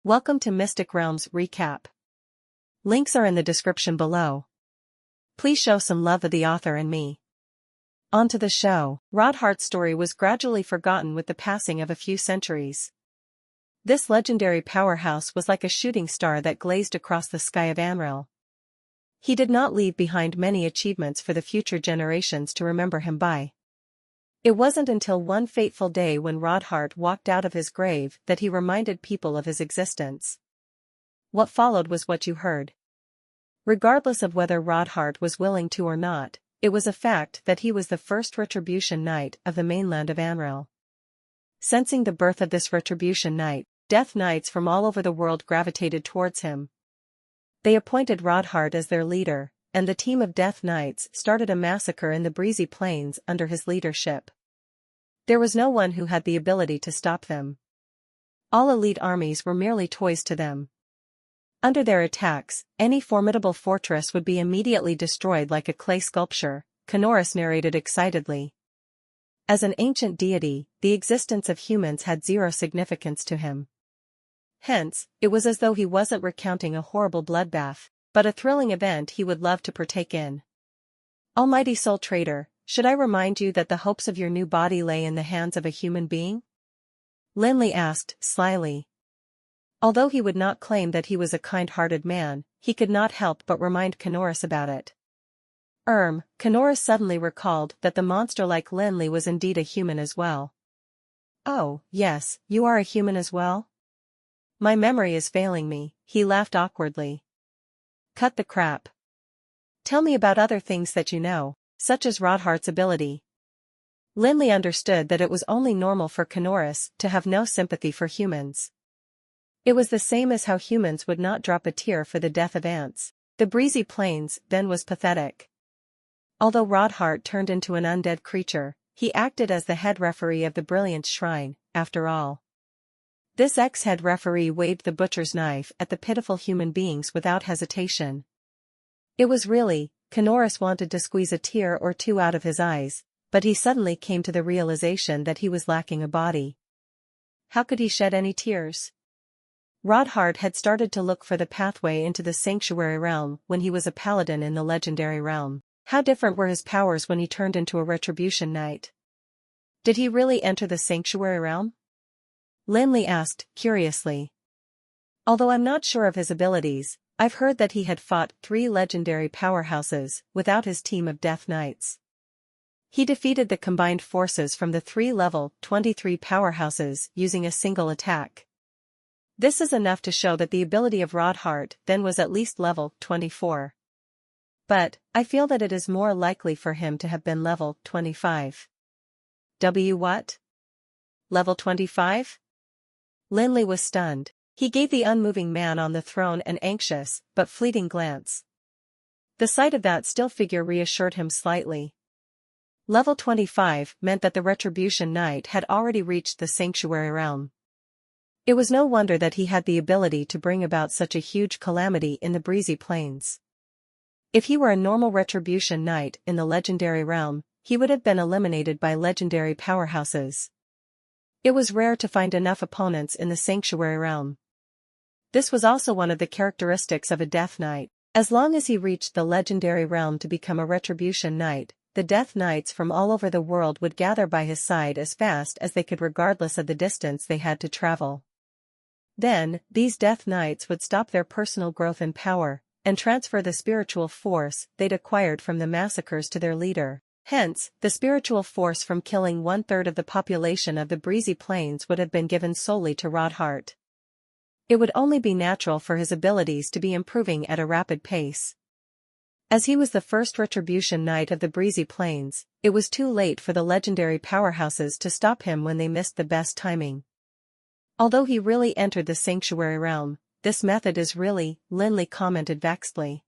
Welcome to Mystic Realms Recap. Links are in the description below. Please show some love of the author and me. On to the show. Rodhart's story was gradually forgotten with the passing of a few centuries. This legendary powerhouse was like a shooting star that glazed across the sky of Amril. He did not leave behind many achievements for the future generations to remember him by. It wasn't until one fateful day when Rodhart walked out of his grave that he reminded people of his existence. What followed was what you heard. Regardless of whether Rodhart was willing to or not, it was a fact that he was the first Retribution Knight of the mainland of Amril. Sensing the birth of this Retribution Knight, Death Knights from all over the world gravitated towards him. They appointed Rodhart as their leader, and the team of Death Knights started a massacre in the breezy plains under his leadership. There was no one who had the ability to stop them. All elite armies were merely toys to them. Under their attacks, any formidable fortress would be immediately destroyed like a clay sculpture, Kanoris narrated excitedly. As an ancient deity, the existence of humans had zero significance to him. Hence, it was as though he wasn't recounting a horrible bloodbath, but a thrilling event he would love to partake in. Almighty Soul Trader, should I remind you that the hopes of your new body lay in the hands of a human being? Lin Li asked, slyly. Although he would not claim that he was a kind-hearted man, he could not help but remind Kanoris about it. Kanoris suddenly recalled that the monster like Lin Li was indeed a human as well. Oh, yes, you are a human as well? My memory is failing me, he laughed awkwardly. Cut the crap. Tell me about other things that you know, such as Rodhart's ability. Lin Li understood that it was only normal for Kanoris to have no sympathy for humans. It was the same as how humans would not drop a tear for the death of ants. The breezy plains then was pathetic. Although Rodhart turned into an undead creature, he acted as the head referee of the Brilliant Shrine, after all. This ex-head referee waved the butcher's knife at the pitiful human beings without hesitation. It was really, Kanoris wanted to squeeze a tear or two out of his eyes, but he suddenly came to the realization that he was lacking a body. How could he shed any tears? Rodhart had started to look for the pathway into the sanctuary realm when he was a paladin in the legendary realm. How different were his powers when he turned into a Retribution Knight? Did he really enter the sanctuary realm? Lin Li asked, curiously. Although I'm not sure of his abilities, I've heard that he had fought 3 legendary powerhouses without his team of Death Knights. He defeated the combined forces from the 3 level 23 powerhouses using a single attack. This is enough to show that the ability of Rodhart then was at least level 24. But, I feel that it is more likely for him to have been level 25. What? Level 25? Lin Li was stunned. He gave the unmoving man on the throne an anxious, but fleeting glance. The sight of that still figure reassured him slightly. Level 25 meant that the Retribution Knight had already reached the sanctuary realm. It was no wonder that he had the ability to bring about such a huge calamity in the breezy plains. If he were a normal Retribution Knight in the legendary realm, he would have been eliminated by legendary powerhouses. It was rare to find enough opponents in the sanctuary realm. This was also one of the characteristics of a Death Knight. As long as he reached the legendary realm to become a Retribution Knight, the Death Knights from all over the world would gather by his side as fast as they could regardless of the distance they had to travel. Then, these Death Knights would stop their personal growth in power, and transfer the spiritual force they'd acquired from the massacres to their leader. Hence, the spiritual force from killing 1/3 of the population of the breezy plains would have been given solely to Rodhart. It would only be natural for his abilities to be improving at a rapid pace. As he was the first Retribution Knight of the breezy plains, it was too late for the legendary powerhouses to stop him when they missed the best timing. Although he really entered the sanctuary realm, this method is really, Lin Li commented vexedly.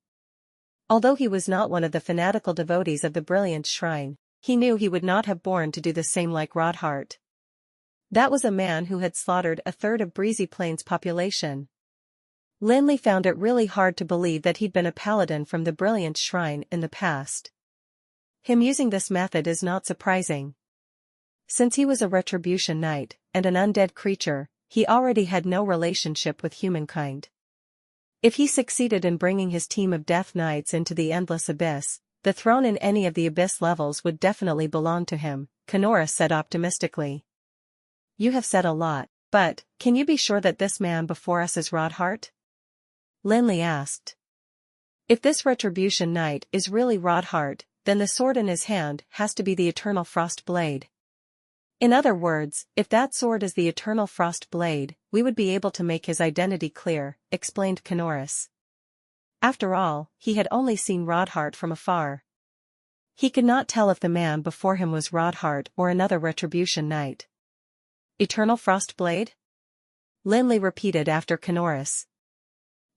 Although he was not one of the fanatical devotees of the Brilliant Shrine, he knew he would not have borne to do the same like Rodhart. That was a man who had slaughtered 1/3 of breezy plains' population. Lin Li found it really hard to believe that he'd been a paladin from the Brilliant Shrine in the past. Him using this method is not surprising. Since he was a Retribution Knight, and an undead creature, he already had no relationship with humankind. If he succeeded in bringing his team of Death Knights into the endless abyss, the throne in any of the abyss levels would definitely belong to him, Kenora said optimistically. You have said a lot, but, can you be sure that this man before us is Rodhart? Lin Li asked. If this Retribution Knight is really Rodhart, then the sword in his hand has to be the Eternal Frost Blade. In other words, if that sword is the Eternal Frost Blade, we would be able to make his identity clear, explained Kenora. After all, he had only seen Rodhart from afar. He could not tell if the man before him was Rodhart or another Retribution Knight. Eternal Frost Blade? Lin Li repeated after Kenora.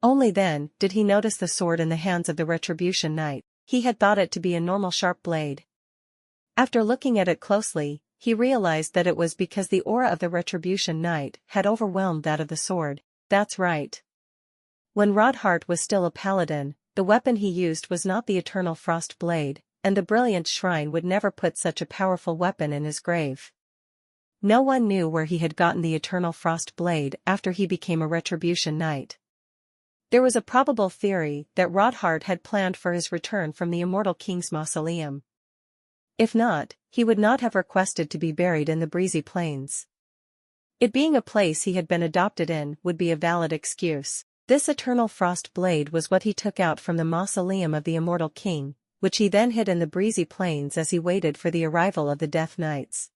Only then did he notice the sword in the hands of the Retribution Knight. He had thought it to be a normal sharp blade. After looking at it closely, he realized that it was because the aura of the Retribution Knight had overwhelmed that of the sword. That's right. When Rodhart was still a paladin, the weapon he used was not the Eternal Frost Blade, and the Brilliant Shrine would never put such a powerful weapon in his grave. No one knew where he had gotten the Eternal Frost Blade after he became a Retribution Knight. There was a probable theory that Rodhart had planned for his return from the Immortal King's mausoleum. If not, he would not have requested to be buried in the breezy plains. It being a place he had been adopted in would be a valid excuse. This Eternal Frost Blade was what he took out from the mausoleum of the Immortal King, which he then hid in the breezy plains as he waited for the arrival of the Death Knights.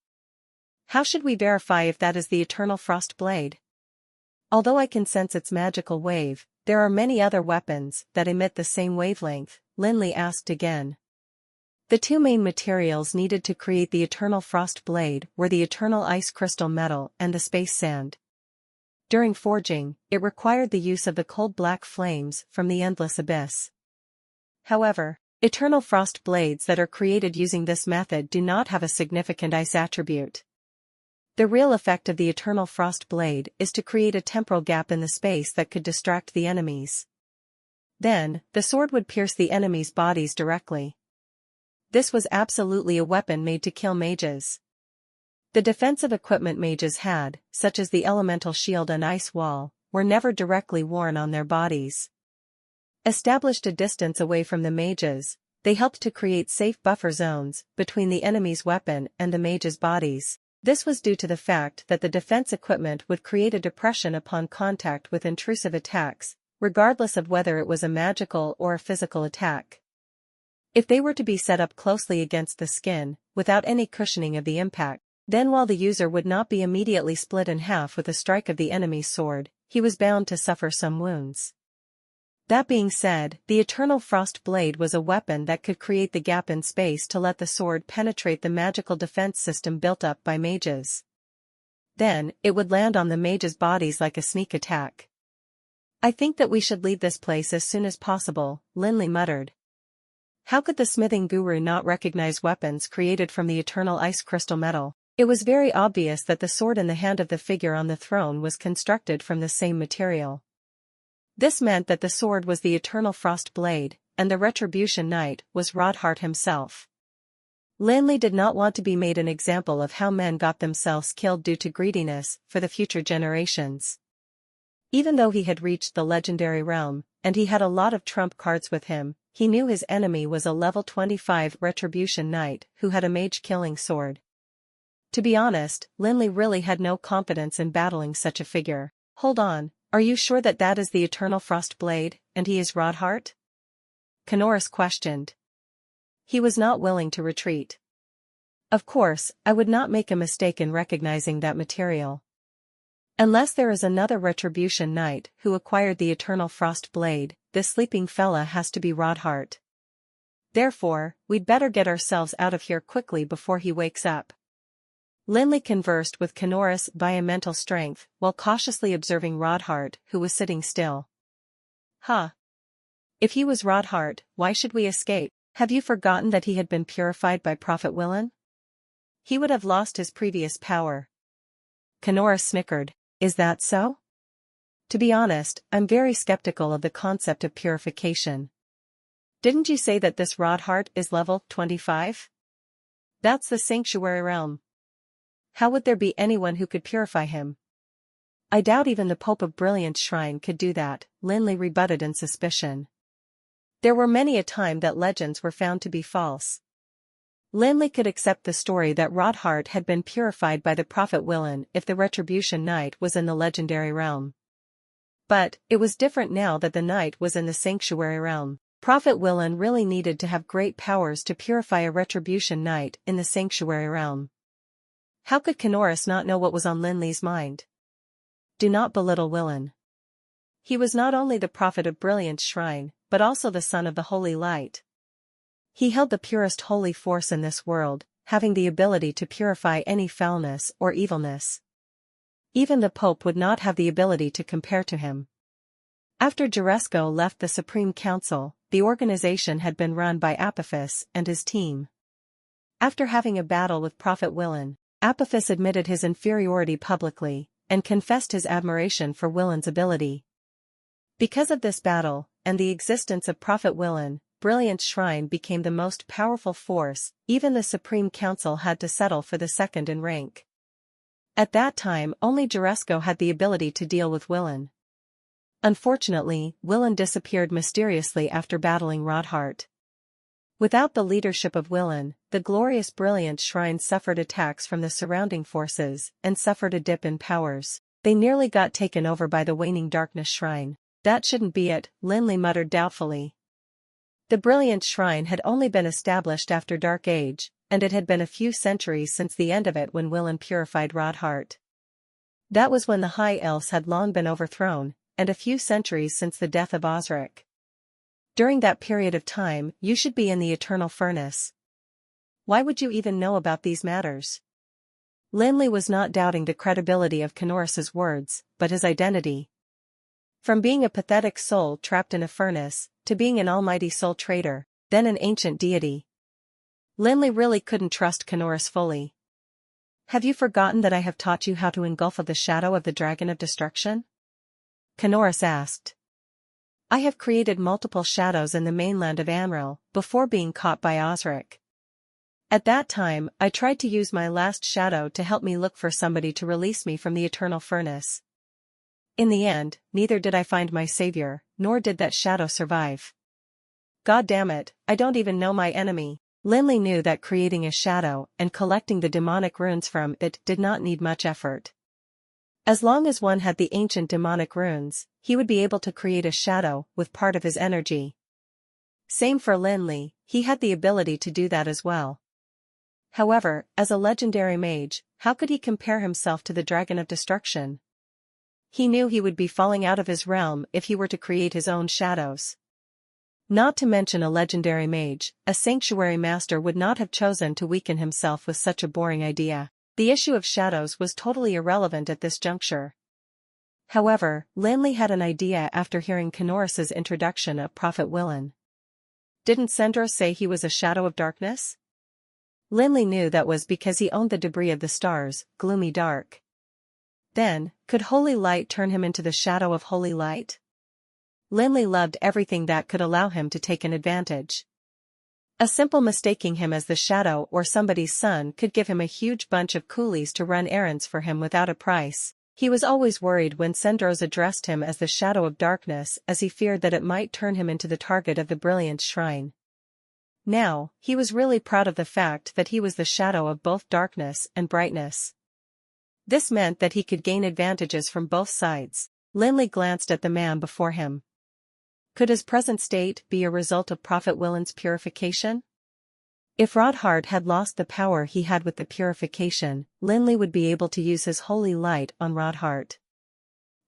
How should we verify if that is the Eternal Frost Blade? Although I can sense its magical wave, there are many other weapons that emit the same wavelength, Lin Li asked again. The two main materials needed to create the Eternal Frost Blade were the Eternal Ice Crystal Metal and the Space Sand. During forging, it required the use of the cold black flames from the Endless Abyss. However, Eternal Frost Blades that are created using this method do not have a significant ice attribute. The real effect of the Eternal Frost Blade is to create a temporal gap in the space that could distract the enemies. Then, the sword would pierce the enemies' bodies directly. This was absolutely a weapon made to kill mages. The defensive equipment mages had, such as the elemental shield and ice wall, were never directly worn on their bodies. Established a distance away from the mages, they helped to create safe buffer zones between the enemy's weapon and the mages' bodies. This was due to the fact that the defense equipment would create a depression upon contact with intrusive attacks, regardless of whether it was a magical or a physical attack. If they were to be set up closely against the skin, without any cushioning of the impact, then while the user would not be immediately split in half with a strike of the enemy's sword, he was bound to suffer some wounds. That being said, the Eternal Frost Blade was a weapon that could create the gap in space to let the sword penetrate the magical defense system built up by mages. Then, it would land on the mages' bodies like a sneak attack. I think that we should leave this place as soon as possible, Lin Li muttered. How could the smithing guru not recognize weapons created from the Eternal Ice Crystal Metal? It was very obvious that the sword in the hand of the figure on the throne was constructed from the same material. This meant that the sword was the Eternal Frost Blade, and the Retribution Knight was Rodhart himself. Lin Li did not want to be made an example of how men got themselves killed due to greediness for the future generations. Even though he had reached the legendary realm, and he had a lot of trump cards with him, he knew his enemy was a level 25 Retribution Knight who had a mage-killing sword. To be honest, Lin Li really had no confidence in battling such a figure. Hold on. Are you sure that that is the Eternal Frost Blade, and he is Rodhart? Kenora questioned. He was not willing to retreat. Of course, I would not make a mistake in recognizing that material. Unless there is another Retribution Knight who acquired the Eternal Frost Blade, this sleeping fella has to be Rodhart. Therefore, we'd better get ourselves out of here quickly before he wakes up. Lin Li conversed with Kenora's via mental strength while cautiously observing Rodhart, who was sitting still. Huh. If he was Rodhart, why should we escape? Have you forgotten that he had been purified by Prophet Willan? He would have lost his previous power. Kenora snickered. Is that so? To be honest, I'm very skeptical of the concept of purification. Didn't you say that this Rodhart is level 25? That's the sanctuary realm. How would there be anyone who could purify him? I doubt even the Pope of Brilliance Shrine could do that, Lin Li rebutted in suspicion. There were many a time that legends were found to be false. Lin Li could accept the story that Rodhart had been purified by the prophet Willin if the Retribution Knight was in the legendary realm. But, it was different now that the knight was in the sanctuary realm. Prophet Willin really needed to have great powers to purify a Retribution Knight in the sanctuary realm. How could Kanoris not know what was on Lin Li's mind? Do not belittle Willin. He was not only the prophet of Brilliance Shrine, but also the son of the Holy Light. He held the purest holy force in this world, having the ability to purify any foulness or evilness. Even the Pope would not have the ability to compare to him. After Juresco left the Supreme Council, the organization had been run by Apophis and his team. After having a battle with Prophet Willin, Apophis admitted his inferiority publicly, and confessed his admiration for Willin's ability. Because of this battle, and the existence of Prophet Willin, Brilliance Shrine became the most powerful force. Even the Supreme Council had to settle for the second in rank. At that time only Juresco had the ability to deal with Willin. Unfortunately, Willin disappeared mysteriously after battling Rodhart. Without the leadership of Willin, the glorious Brilliance Shrine suffered attacks from the surrounding forces, and suffered a dip in powers. They nearly got taken over by the waning Darkness Shrine. That shouldn't be it, Lin Li muttered doubtfully. The Brilliance Shrine had only been established after Dark Age, and it had been a few centuries since the end of it when Willin purified Rodhart. That was when the High Elves had long been overthrown, and a few centuries since the death of Osric. During that period of time, you should be in the Eternal Furnace. Why would you even know about these matters? Lin Li was not doubting the credibility of Kanoris's words, but his identity. From being a pathetic soul trapped in a furnace, to being an almighty soul traitor, then an ancient deity. Lin Li really couldn't trust Kanoris fully. Have you forgotten that I have taught you how to engulf the shadow of the Dragon of Destruction? Kanoris asked. I have created multiple shadows in the mainland of Amril, before being caught by Osric. At that time, I tried to use my last shadow to help me look for somebody to release me from the Eternal Furnace. In the end, neither did I find my savior, nor did that shadow survive. God damn it, I don't even know my enemy. Lin Li knew that creating a shadow and collecting the demonic runes from it did not need much effort. As long as one had the ancient demonic runes, he would be able to create a shadow with part of his energy. Same for Lin Li, he had the ability to do that as well. However, as a legendary mage, how could he compare himself to the Dragon of Destruction? He knew he would be falling out of his realm if he were to create his own shadows. Not to mention a legendary mage, a sanctuary master would not have chosen to weaken himself with such a boring idea. The issue of shadows was totally irrelevant at this juncture. However, Lin Li had an idea after hearing Kanoris's introduction of Prophet Willin. Didn't Sendros say he was a shadow of darkness? Lin Li knew that was because he owned the debris of the stars, gloomy dark. Then, could holy light turn him into the shadow of holy light? Lin Li loved everything that could allow him to take an advantage. A simple mistaking him as the shadow or somebody's son could give him a huge bunch of coolies to run errands for him without a price. He was always worried when Sendros addressed him as the shadow of darkness, as he feared that it might turn him into the target of the Brilliance Shrine. Now, he was really proud of the fact that he was the shadow of both darkness and brightness. This meant that he could gain advantages from both sides. Lin Li glanced at the man before him. Could his present state be a result of Prophet Willin's purification? If Rodhart had lost the power he had with the purification, Lin Li would be able to use his holy light on Rodhart.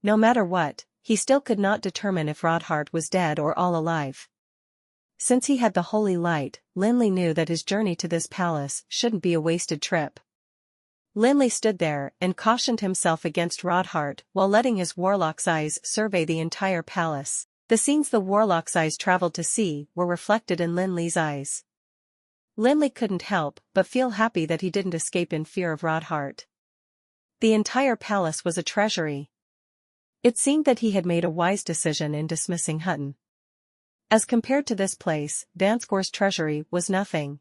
No matter what, he still could not determine if Rodhart was dead or all alive. Since he had the holy light, Lin Li knew that his journey to this palace shouldn't be a wasted trip. Lin Li stood there and cautioned himself against Rodhart while letting his warlock's eyes survey the entire palace. The scenes the warlock's eyes traveled to see were reflected in Lin Li's eyes. Lin Li couldn't help but feel happy that he didn't escape in fear of Rodhart. The entire palace was a treasury. It seemed that he had made a wise decision in dismissing Hutton. As compared to this place, Vanscore's treasury was nothing.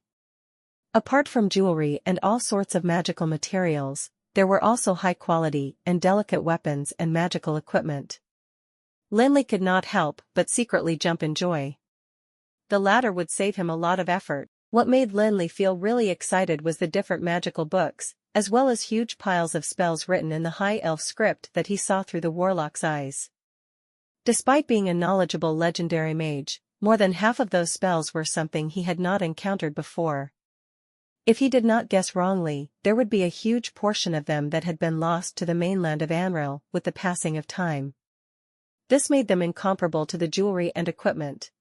Apart from jewelry and all sorts of magical materials, there were also high-quality and delicate weapons and magical equipment. Lin Li could not help but secretly jump in joy. The latter would save him a lot of effort. What made Lin Li feel really excited was the different magical books, as well as huge piles of spells written in the high elf script that he saw through the warlock's eyes. Despite being a knowledgeable legendary mage, more than half of those spells were something he had not encountered before. If he did not guess wrongly, there would be a huge portion of them that had been lost to the mainland of Anril with the passing of time. This made them incomparable to the jewelry and equipment.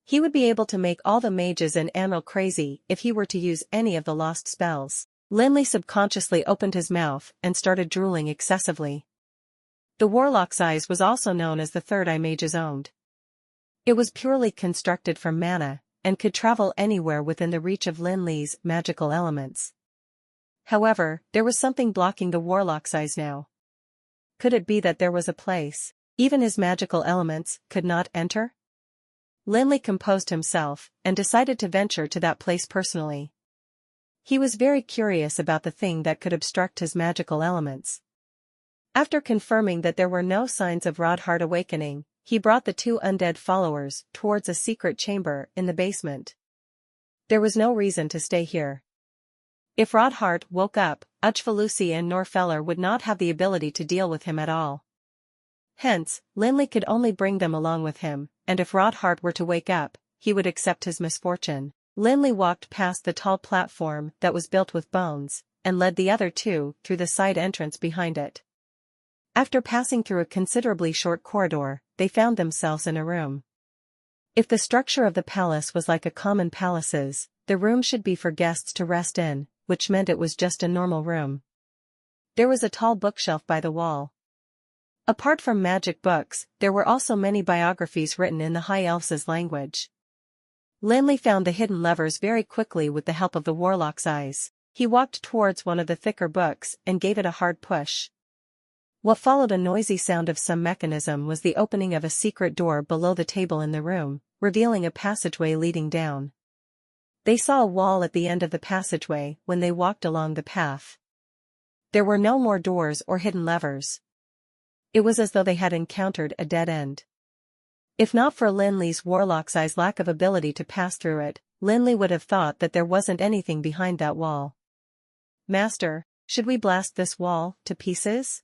He would be able to make all the mages in Anril crazy if he were to use any of the lost spells. Lin Li subconsciously opened his mouth and started drooling excessively. The warlock's eyes was also known as the third eye mage's owned. It was purely constructed from mana, and could travel anywhere within the reach of Lin Li's magical elements. However, there was something blocking the warlock's eyes now. Could it be that there was a place even his magical elements could not enter? Lin Li composed himself and decided to venture to that place personally. He was very curious about the thing that could obstruct his magical elements. After confirming that there were no signs of Rodheart awakening, he brought the two undead followers towards a secret chamber in the basement. There was no reason to stay here. If Rodheart woke up, Uchvalusi and Norfeller would not have the ability to deal with him at all. Hence, Lin Li could only bring them along with him, and if Rodheart were to wake up, he would accept his misfortune. Lin Li walked past the tall platform that was built with bones, and led the other two through the side entrance behind it. After passing through a considerably short corridor, they found themselves in a room. If the structure of the palace was like a common palace's, the room should be for guests to rest in, which meant it was just a normal room. There was a tall bookshelf by the wall. Apart from magic books, there were also many biographies written in the High Elves' language. Lin Li found the hidden levers very quickly with the help of the warlock's eyes. He walked towards one of the thicker books and gave it a hard push. What followed a noisy sound of some mechanism was the opening of a secret door below the table in the room, revealing a passageway leading down. They saw a wall at the end of the passageway when they walked along the path. There were no more doors or hidden levers. It was as though they had encountered a dead end. If not for Lin Li's warlock's eye's lack of ability to pass through it, Lin Li would have thought that there wasn't anything behind that wall. "Master, should we blast this wall to pieces?"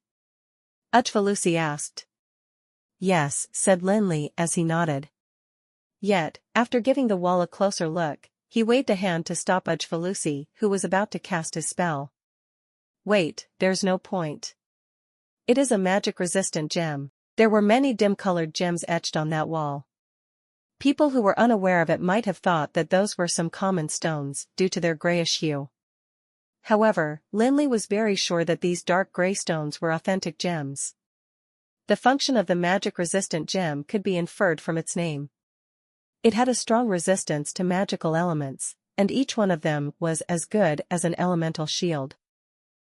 Uchvalusi asked. "Yes," said Lin Li as he nodded. Yet, after giving the wall a closer look, he waved a hand to stop Uchvalusi, who was about to cast his spell. "Wait, there's no point. It is a magic-resistant gem." There were many dim-colored gems etched on that wall. People who were unaware of it might have thought that those were some common stones due to their grayish hue. However, Lin Li was very sure that these dark gray stones were authentic gems. The function of the magic-resistant gem could be inferred from its name. It had a strong resistance to magical elements, and each one of them was as good as an elemental shield.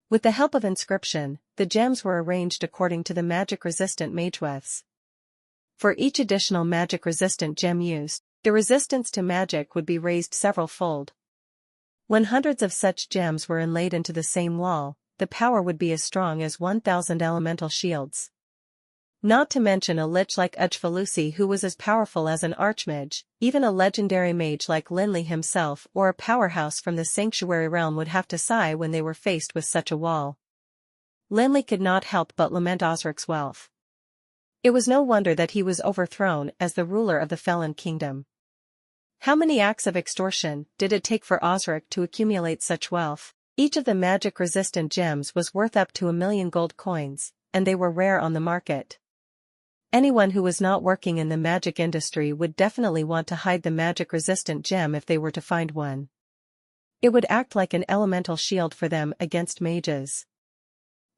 With the help of inscription, the gems were arranged according to the magic-resistant magewefts. For each additional magic-resistant gem used, the resistance to magic would be raised several-fold. When hundreds of such gems were inlaid into the same wall, the power would be as strong as 1,000 elemental shields. Not to mention a lich like Uchvalusi who was as powerful as an archmage. Even a legendary mage like Lin Li himself or a powerhouse from the sanctuary realm would have to sigh when they were faced with such a wall. Lin Li could not help but lament Osric's wealth. It was no wonder that he was overthrown as the ruler of the Felon Kingdom. How many acts of extortion did it take for Osric to accumulate such wealth? Each of the magic-resistant gems was worth up to 1,000,000 gold coins, and they were rare on the market. Anyone who was not working in the magic industry would definitely want to hide the magic-resistant gem if they were to find one. It would act like an elemental shield for them against mages.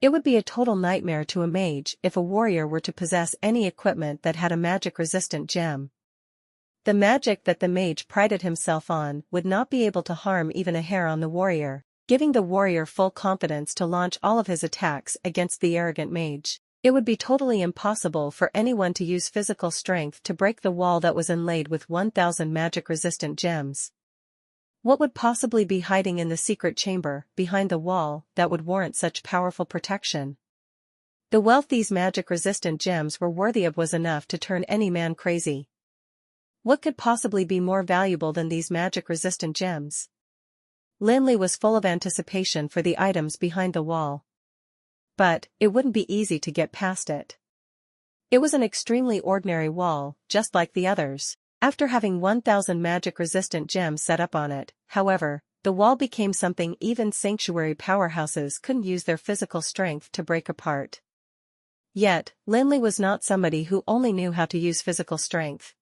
It would be a total nightmare to a mage if a warrior were to possess any equipment that had a magic-resistant gem. The magic that the mage prided himself on would not be able to harm even a hair on the warrior, giving the warrior full confidence to launch all of his attacks against the arrogant mage. It would be totally impossible for anyone to use physical strength to break the wall that was inlaid with 1,000 magic-resistant gems. What would possibly be hiding in the secret chamber, behind the wall, that would warrant such powerful protection? The wealth these magic-resistant gems were worthy of was enough to turn any man crazy. What could possibly be more valuable than these magic-resistant gems? Lin Li was full of anticipation for the items behind the wall. But, it wouldn't be easy to get past it. It was an extremely ordinary wall, just like the others. After having 1,000 magic-resistant gems set up on it, however, the wall became something even sanctuary powerhouses couldn't use their physical strength to break apart. Yet, Lin Li was not somebody who only knew how to use physical strength.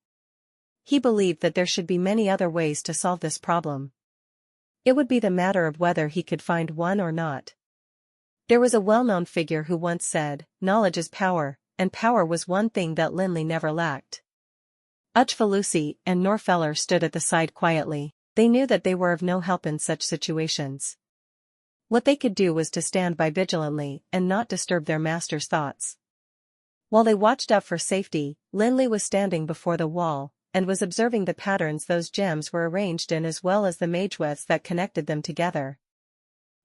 He believed that there should be many other ways to solve this problem. It would be the matter of whether he could find one or not. There was a well-known figure who once said, "Knowledge is power," and power was one thing that Lin Li never lacked. Uchfalusi and Norfeller stood at the side quietly. They knew that they were of no help in such situations. What they could do was to stand by vigilantly and not disturb their master's thoughts. While they watched out for safety, Lin Li was standing before the wall, and was observing the patterns those gems were arranged in as well as the magewefts that connected them together.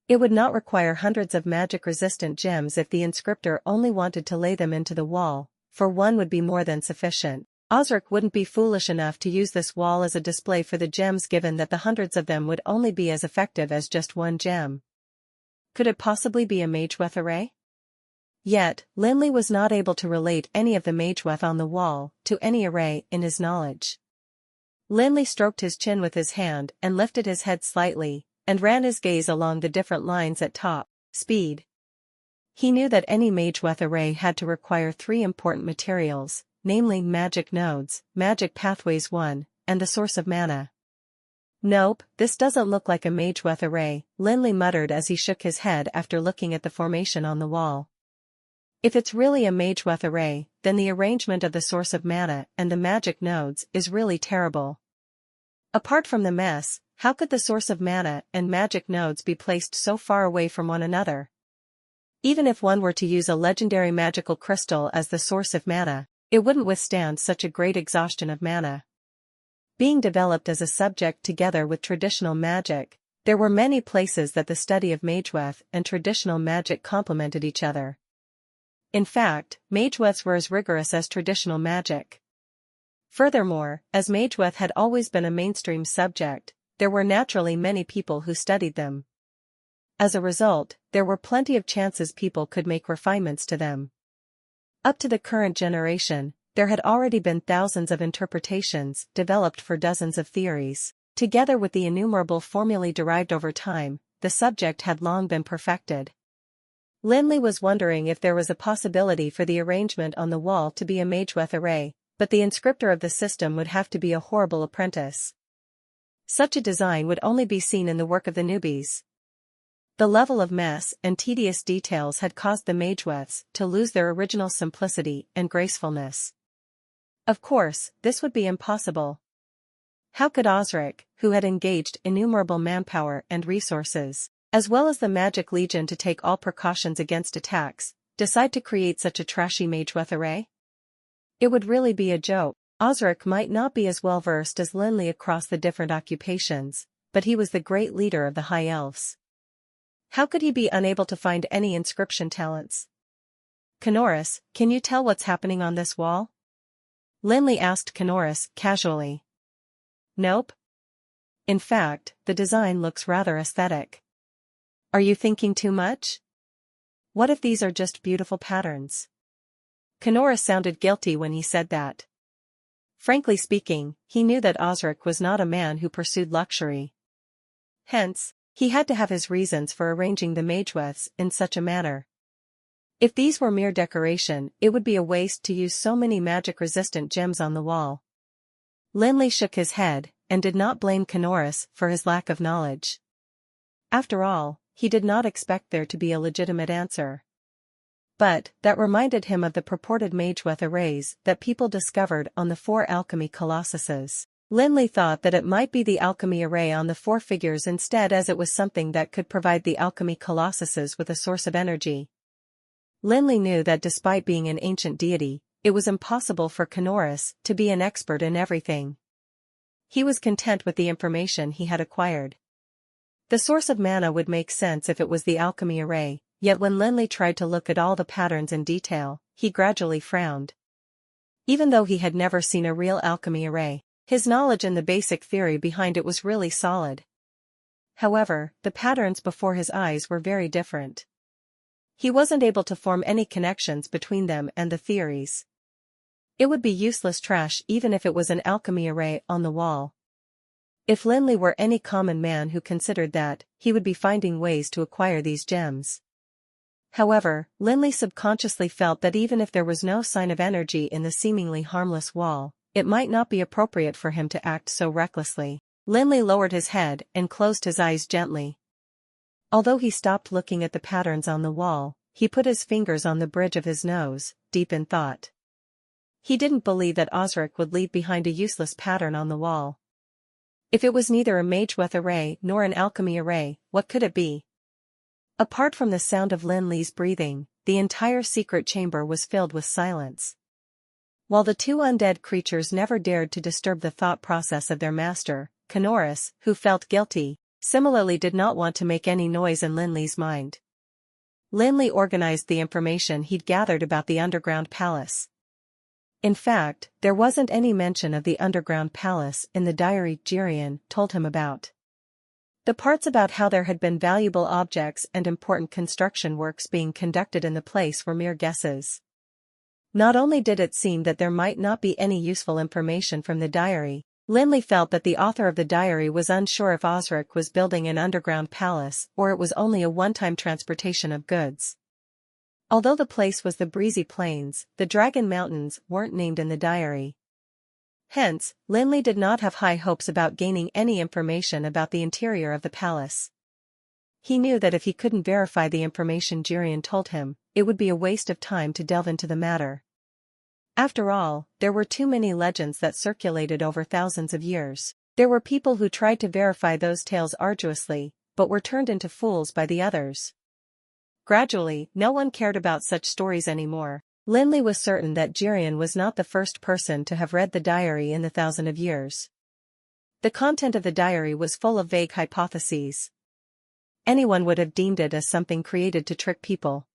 It would not require hundreds of magic-resistant gems if the inscriptor only wanted to lay them into the wall, for one would be more than sufficient. Osric wouldn't be foolish enough to use this wall as a display for the gems given that the hundreds of them would only be as effective as just one gem. Could it possibly be a magewef array? Yet, Lin Li was not able to relate any of the magewef on the wall to any array in his knowledge. Lin Li stroked his chin with his hand and lifted his head slightly, and ran his gaze along the different lines at top speed. He knew that any magewef array had to require three important materials, namely magic nodes, magic pathways 1, and the source of mana. "Nope, this doesn't look like a magewef array," Lin Li muttered as he shook his head after looking at the formation on the wall. If it's really a magewef array, then the arrangement of the source of mana and the magic nodes is really terrible. Apart from the mess, how could the source of mana and magic nodes be placed so far away from one another? Even if one were to use a legendary magical crystal as the source of mana, it wouldn't withstand such a great exhaustion of mana. Being developed as a subject together with traditional magic, there were many places that the study of magewef and traditional magic complemented each other. In fact, magewefs were as rigorous as traditional magic. Furthermore, as magewef had always been a mainstream subject, there were naturally many people who studied them. As a result, there were plenty of chances people could make refinements to them. Up to the current generation, there had already been thousands of interpretations developed for dozens of theories. Together with the innumerable formulae derived over time, the subject had long been perfected. Lin Li was wondering if there was a possibility for the arrangement on the wall to be a magewef array, but the inscriptor of the system would have to be a horrible apprentice. Such a design would only be seen in the work of the newbies. The level of mess and tedious details had caused the magewefs to lose their original simplicity and gracefulness. Of course, this would be impossible. How could Osric, who had engaged innumerable manpower and resources, as well as the magic legion to take all precautions against attacks, decide to create such a trashy magewef array? It would really be a joke. Osric might not be as well versed as Lin Li across the different occupations, but he was the great leader of the High Elves. How could he be unable to find any inscription talents? "Kanoris, can you tell what's happening on this wall?" Lin Li asked Kanoris casually. "Nope. In fact, the design looks rather aesthetic." "Are you thinking too much? What if these are just beautiful patterns?" Kanoris sounded guilty when he said that. Frankly speaking, he knew that Osric was not a man who pursued luxury. Hence, he had to have his reasons for arranging the magewefs in such a manner. If these were mere decoration, it would be a waste to use so many magic-resistant gems on the wall. Lin Li shook his head, and did not blame Kanoris for his lack of knowledge. After all, he did not expect there to be a legitimate answer. But, that reminded him of the purported magewef arrays that people discovered on the 4 alchemy colossuses. Lin Li thought that it might be the alchemy array on the 4 figures instead, as it was something that could provide the alchemy colossuses with a source of energy. Lin Li knew that despite being an ancient deity, it was impossible for Kanoris to be an expert in everything. He was content with the information he had acquired. The source of mana would make sense if it was the alchemy array, yet when Lin Li tried to look at all the patterns in detail, he gradually frowned. Even though he had never seen a real alchemy array, his knowledge and the basic theory behind it was really solid. However, the patterns before his eyes were very different. He wasn't able to form any connections between them and the theories. It would be useless trash even if it was an alchemy array on the wall. If Lin Li were any common man who considered that, he would be finding ways to acquire these gems. However, Lin Li subconsciously felt that even if there was no sign of energy in the seemingly harmless wall, it might not be appropriate for him to act so recklessly. Lin Li lowered his head and closed his eyes gently. Although he stopped looking at the patterns on the wall, he put his fingers on the bridge of his nose, deep in thought. He didn't believe that Osric would leave behind a useless pattern on the wall. If it was neither a mage array nor an alchemy array, what could it be? Apart from the sound of Lin Li's breathing, the entire secret chamber was filled with silence. While the two undead creatures never dared to disturb the thought process of their master, Canoris, who felt guilty, similarly did not want to make any noise in Lin Li's mind. Lin Li organized the information he'd gathered about the underground palace. In fact, there wasn't any mention of the underground palace in the diary Jirian told him about. The parts about how there had been valuable objects and important construction works being conducted in the place were mere guesses. Not only did it seem that there might not be any useful information from the diary, Lin Li felt that the author of the diary was unsure if Osric was building an underground palace or it was only a one-time transportation of goods. Although the place was the Breezy Plains, the Dragon Mountains weren't named in the diary. Hence, Lin Li did not have high hopes about gaining any information about the interior of the palace. He knew that if he couldn't verify the information Jirian told him, it would be a waste of time to delve into the matter. After all, there were too many legends that circulated over thousands of years. There were people who tried to verify those tales arduously, but were turned into fools by the others. Gradually, no one cared about such stories anymore. Lin Li was certain that Jirian was not the first person to have read the diary in the thousand of years. The content of the diary was full of vague hypotheses. Anyone would have deemed it as something created to trick people.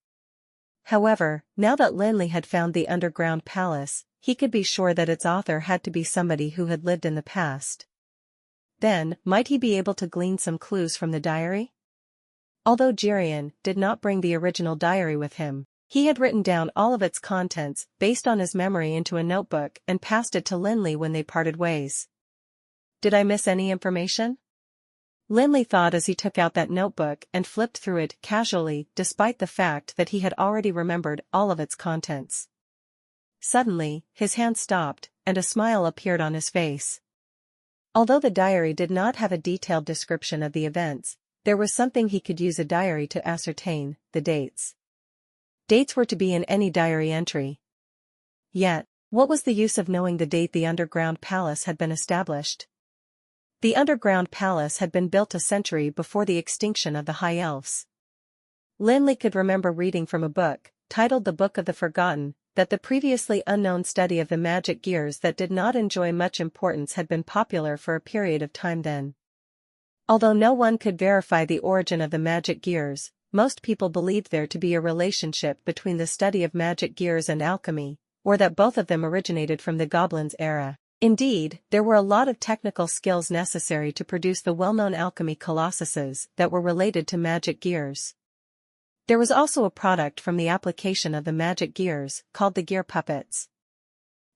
However, now that Lin Li had found the underground palace, he could be sure that its author had to be somebody who had lived in the past. Then, might he be able to glean some clues from the diary? Although Jirian did not bring the original diary with him, he had written down all of its contents based on his memory into a notebook and passed it to Lin Li when they parted ways. Did I miss any information? Lin Li thought as he took out that notebook and flipped through it casually, despite the fact that he had already remembered all of its contents. Suddenly, his hand stopped, and a smile appeared on his face. Although the diary did not have a detailed description of the events, there was something he could use a diary to ascertain: the dates. Dates were to be in any diary entry. Yet, what was the use of knowing the date the underground palace had been established? The underground palace had been built a century before the extinction of the High Elves. Lin Li could remember reading from a book, titled The Book of the Forgotten, that the previously unknown study of the magic gears that did not enjoy much importance had been popular for a period of time then. Although no one could verify the origin of the magic gears, most people believed there to be a relationship between the study of magic gears and alchemy, or that both of them originated from the Goblins' era. Indeed, there were a lot of technical skills necessary to produce the well-known alchemy colossuses that were related to magic gears. There was also a product from the application of the magic gears, called the gear puppets.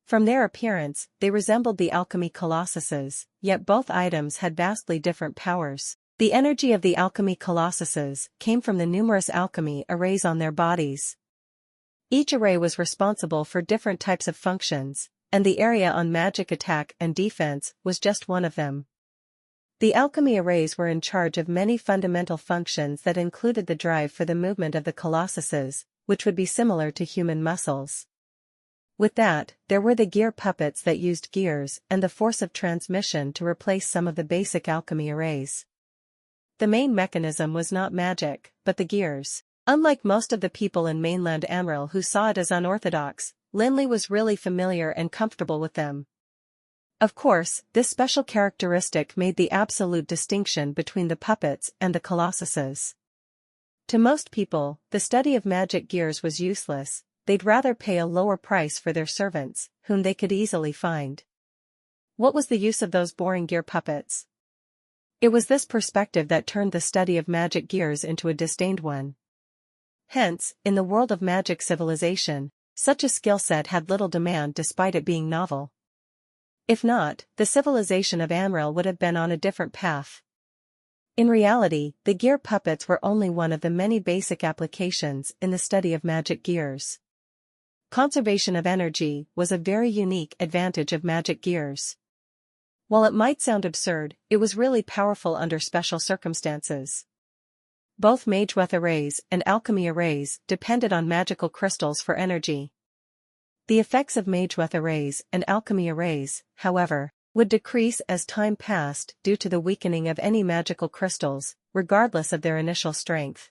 From their appearance, they resembled the alchemy colossuses, yet both items had vastly different powers. The energy of the alchemy colossuses came from the numerous alchemy arrays on their bodies. Each array was responsible for different types of functions, and the area on magic attack and defense was just one of them. The alchemy arrays were in charge of many fundamental functions that included the drive for the movement of the colossuses, which would be similar to human muscles. With that, there were the gear puppets that used gears and the force of transmission to replace some of the basic alchemy arrays. The main mechanism was not magic, but the gears. Unlike most of the people in mainland Amril who saw it as unorthodox, Lin Li was really familiar and comfortable with them. Of course, this special characteristic made the absolute distinction between the puppets and the colossuses. To most people, the study of magic gears was useless. They'd rather pay a lower price for their servants, whom they could easily find. What was the use of those boring gear puppets? It was this perspective that turned the study of magic gears into a disdained one. Hence, in the world of magic civilization, such a skill set had little demand despite it being novel. If not, the civilization of Amril would have been on a different path. In reality, the gear puppets were only one of the many basic applications in the study of magic gears. Conservation of energy was a very unique advantage of magic gears. While it might sound absurd, it was really powerful under special circumstances. Both mage arrays and alchemy arrays depended on magical crystals for energy. The effects of mage arrays and alchemy arrays, however, would decrease as time passed due to the weakening of any magical crystals, regardless of their initial strength.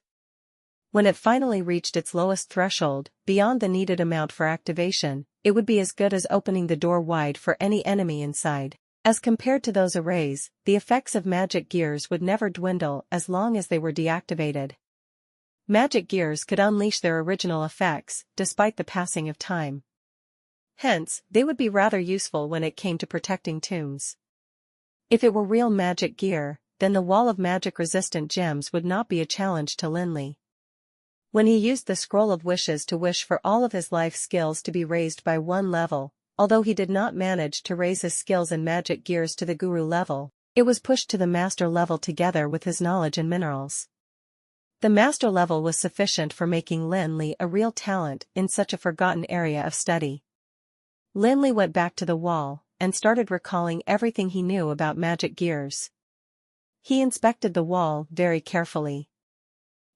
When it finally reached its lowest threshold, beyond the needed amount for activation, it would be as good as opening the door wide for any enemy inside. As compared to those arrays, the effects of magic gears would never dwindle as long as they were deactivated. Magic gears could unleash their original effects, despite the passing of time. Hence, they would be rather useful when it came to protecting tombs. If it were real magic gear, then the wall of magic-resistant gems would not be a challenge to Lin Li. When he used the Scroll of Wishes to wish for all of his life skills to be raised by one level, although he did not manage to raise his skills in magic gears to the guru level, it was pushed to the master level together with his knowledge in minerals. The master level was sufficient for making Lin Li a real talent in such a forgotten area of study. Lin Li went back to the wall, and started recalling everything he knew about magic gears. He inspected the wall very carefully.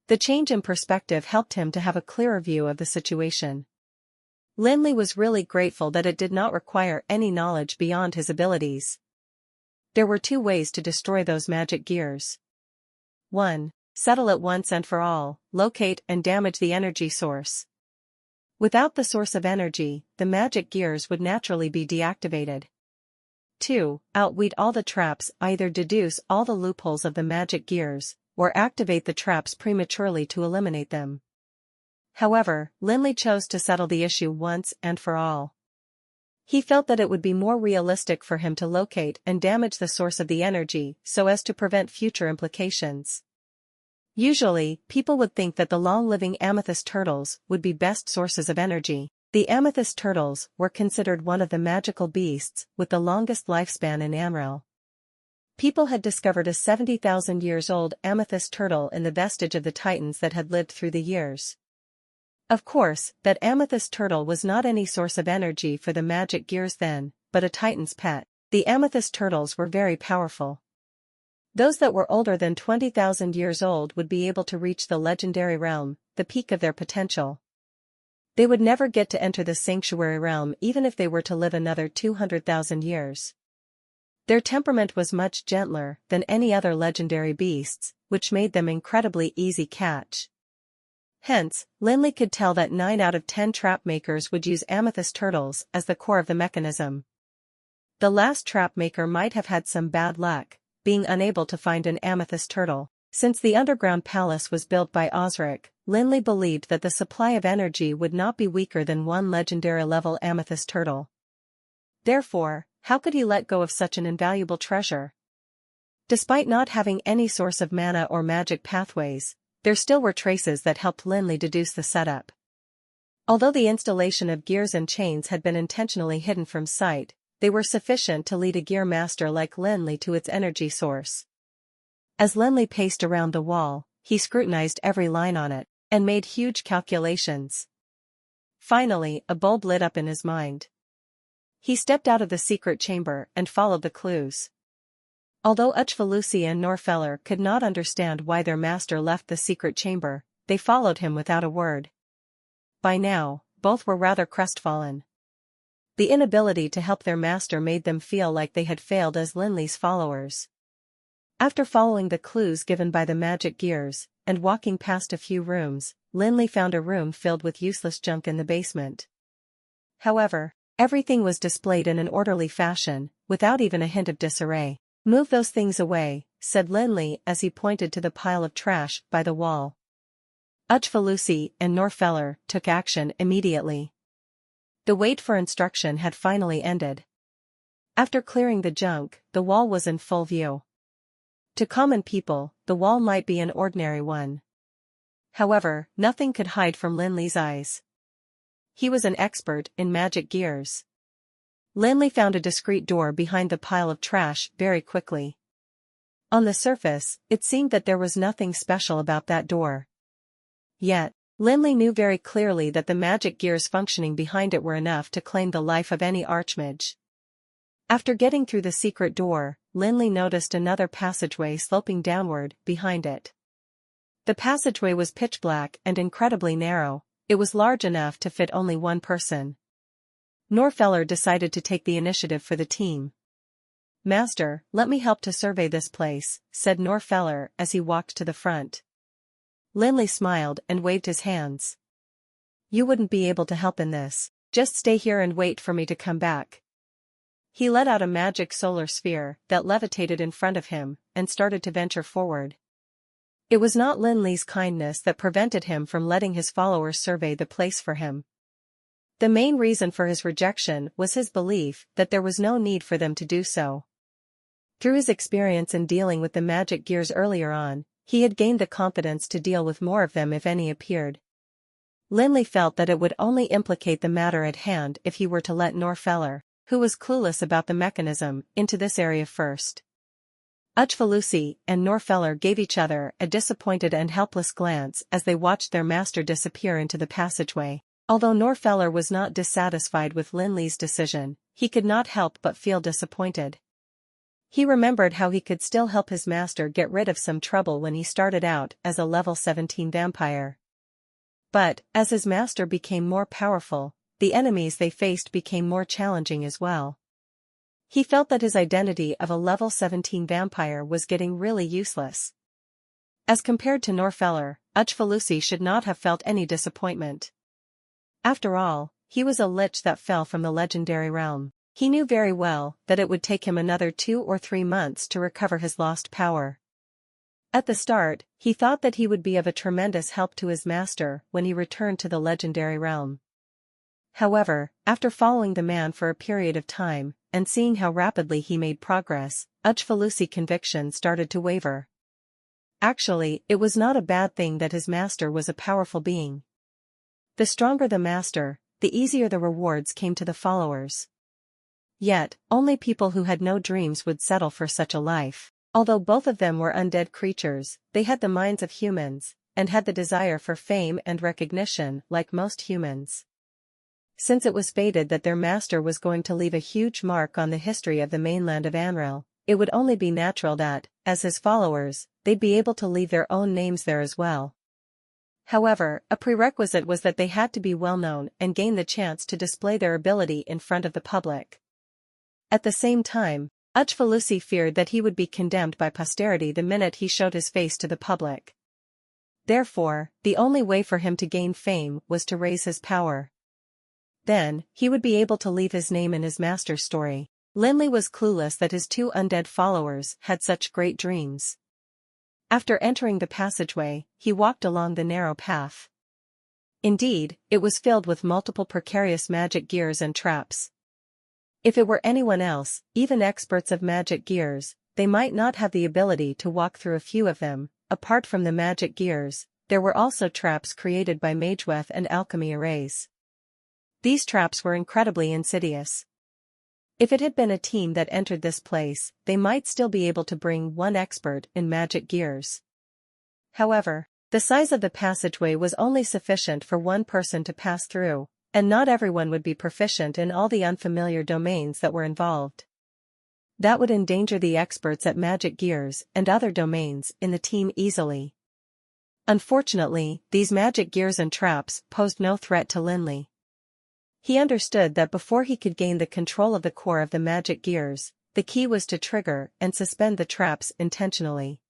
The change in perspective helped him to have a clearer view of the situation. Lin Li was really grateful that it did not require any knowledge beyond his abilities. There were two ways to destroy those magic gears. 1. Settle it once and for all, locate and damage the energy source. Without the source of energy, the magic gears would naturally be deactivated. 2. Outweed all the traps, either deduce all the loopholes of the magic gears, or activate the traps prematurely to eliminate them. However, Lin Li chose to settle the issue once and for all. He felt that it would be more realistic for him to locate and damage the source of the energy so as to prevent future implications. Usually, people would think that the long-living amethyst turtles would be best sources of energy. The amethyst turtles were considered one of the magical beasts with the longest lifespan in Amril. People had discovered a 70,000 years old amethyst turtle in the vestige of the titans that had lived through the years. Of course, that amethyst turtle was not any source of energy for the magic gears then, but a titan's pet. The amethyst turtles were very powerful. Those that were older than 20,000 years old would be able to reach the legendary realm, the peak of their potential. They would never get to enter the sanctuary realm even if they were to live another 200,000 years. Their temperament was much gentler than any other legendary beasts, which made them incredibly easy catch. Hence, Lin Li could tell that 9 out of 10 trap makers would use amethyst turtles as the core of the mechanism. The last trap maker might have had some bad luck, being unable to find an amethyst turtle. Since the underground palace was built by Osric, Lin Li believed that the supply of energy would not be weaker than one legendary-level amethyst turtle. Therefore, how could he let go of such an invaluable treasure? Despite not having any source of mana or magic pathways, there still were traces that helped Lin Li deduce the setup. Although the installation of gears and chains had been intentionally hidden from sight, they were sufficient to lead a gear master like Lin Li to its energy source. As Lin Li paced around the wall, he scrutinized every line on it, and made huge calculations. Finally, a bulb lit up in his mind. He stepped out of the secret chamber and followed the clues. Although Uchvalusi and Norfeller could not understand why their master left the secret chamber, they followed him without a word. By now, both were rather crestfallen. The inability to help their master made them feel like they had failed as Lin Li's followers. After following the clues given by the magic gears, and walking past a few rooms, Lin Li found a room filled with useless junk in the basement. However, Everything was displayed in an orderly fashion, without even a hint of disarray. "Move those things away," said Lin Li as he pointed to the pile of trash by the wall. Uchvalusi and Norfeller took action immediately. The wait for instruction had finally ended. After clearing the junk, the wall was in full view. To common people, the wall might be an ordinary one. However, nothing could hide from Lin Li's eyes. He was an expert in magic gears. Lin Li found a discreet door behind the pile of trash very quickly. On the surface, it seemed that there was nothing special about that door. Yet, Lin Li knew very clearly that the magic gears functioning behind it were enough to claim the life of any archmage. After getting through the secret door, Lin Li noticed another passageway sloping downward behind it. The passageway was pitch black and incredibly narrow. It was large enough to fit only one person. Norfeller decided to take the initiative for the team. "Master, let me help to survey this place," said Norfeller as he walked to the front. Lin Li smiled and waved his hands. "You wouldn't be able to help in this. Just stay here and wait for me to come back." He let out a magic solar sphere that levitated in front of him and started to venture forward. It was not Lin Li's kindness that prevented him from letting his followers survey the place for him. The main reason for his rejection was his belief that there was no need for them to do so. Through his experience in dealing with the magic gears earlier on, he had gained the confidence to deal with more of them if any appeared. Lin Li felt that it would only implicate the matter at hand if he were to let Norfeller, who was clueless about the mechanism, into this area first. Uchvalusi and Norfeller gave each other a disappointed and helpless glance as they watched their master disappear into the passageway. Although Norfeller was not dissatisfied with Lin Li's decision, he could not help but feel disappointed. He remembered how he could still help his master get rid of some trouble when he started out as a level 17 vampire. But, as his master became more powerful, the enemies they faced became more challenging as well. He felt that his identity of a level 17 vampire was getting really useless. As compared to Norfeller, Uchvalusi should not have felt any disappointment. After all, he was a lich that fell from the legendary realm. He knew very well that it would take him another 2 or 3 months to recover his lost power. At the start, he thought that he would be of a tremendous help to his master when he returned to the legendary realm. However, after following the man for a period of time, and seeing how rapidly he made progress, Uchvalusi's conviction started to waver. Actually, it was not a bad thing that his master was a powerful being. The stronger the master, the easier the rewards came to the followers. Yet, only people who had no dreams would settle for such a life. Although both of them were undead creatures, they had the minds of humans, and had the desire for fame and recognition like most humans. Since it was fated that their master was going to leave a huge mark on the history of the mainland of Anril, it would only be natural that, as his followers, they'd be able to leave their own names there as well. However, a prerequisite was that they had to be well known and gain the chance to display their ability in front of the public. At the same time, Uchvalusi feared that he would be condemned by posterity the minute he showed his face to the public. Therefore, the only way for him to gain fame was to raise his power. Then, he would be able to leave his name in his master's story. Lin Li was clueless that his 2 undead followers had such great dreams. After entering the passageway, he walked along the narrow path. Indeed, it was filled with multiple precarious magic gears and traps. If it were anyone else, even experts of magic gears, they might not have the ability to walk through a few of them. Apart from the magic gears, there were also traps created by mageweth and alchemy arrays. These traps were incredibly insidious. If it had been a team that entered this place, they might still be able to bring one expert in magic gears. However, the size of the passageway was only sufficient for one person to pass through, and not everyone would be proficient in all the unfamiliar domains that were involved. That would endanger the experts at magic gears and other domains in the team easily. Unfortunately, these magic gears and traps posed no threat to Lin Li. He understood that before he could gain the control of the core of the magic gears, the key was to trigger and suspend the traps intentionally.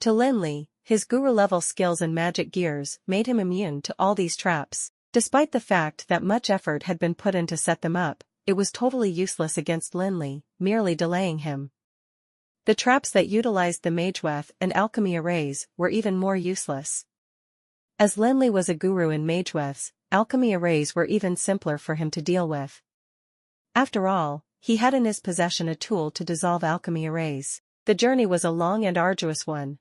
To Lin Li, his guru-level skills in magic gears made him immune to all these traps. Despite the fact that much effort had been put in to set them up, it was totally useless against Lin Li, merely delaying him. The traps that utilized the mageweth and alchemy arrays were even more useless. As Lin Li was a guru in mageweths, alchemy arrays were even simpler for him to deal with. After all, he had in his possession a tool to dissolve alchemy arrays. The journey was a long and arduous one.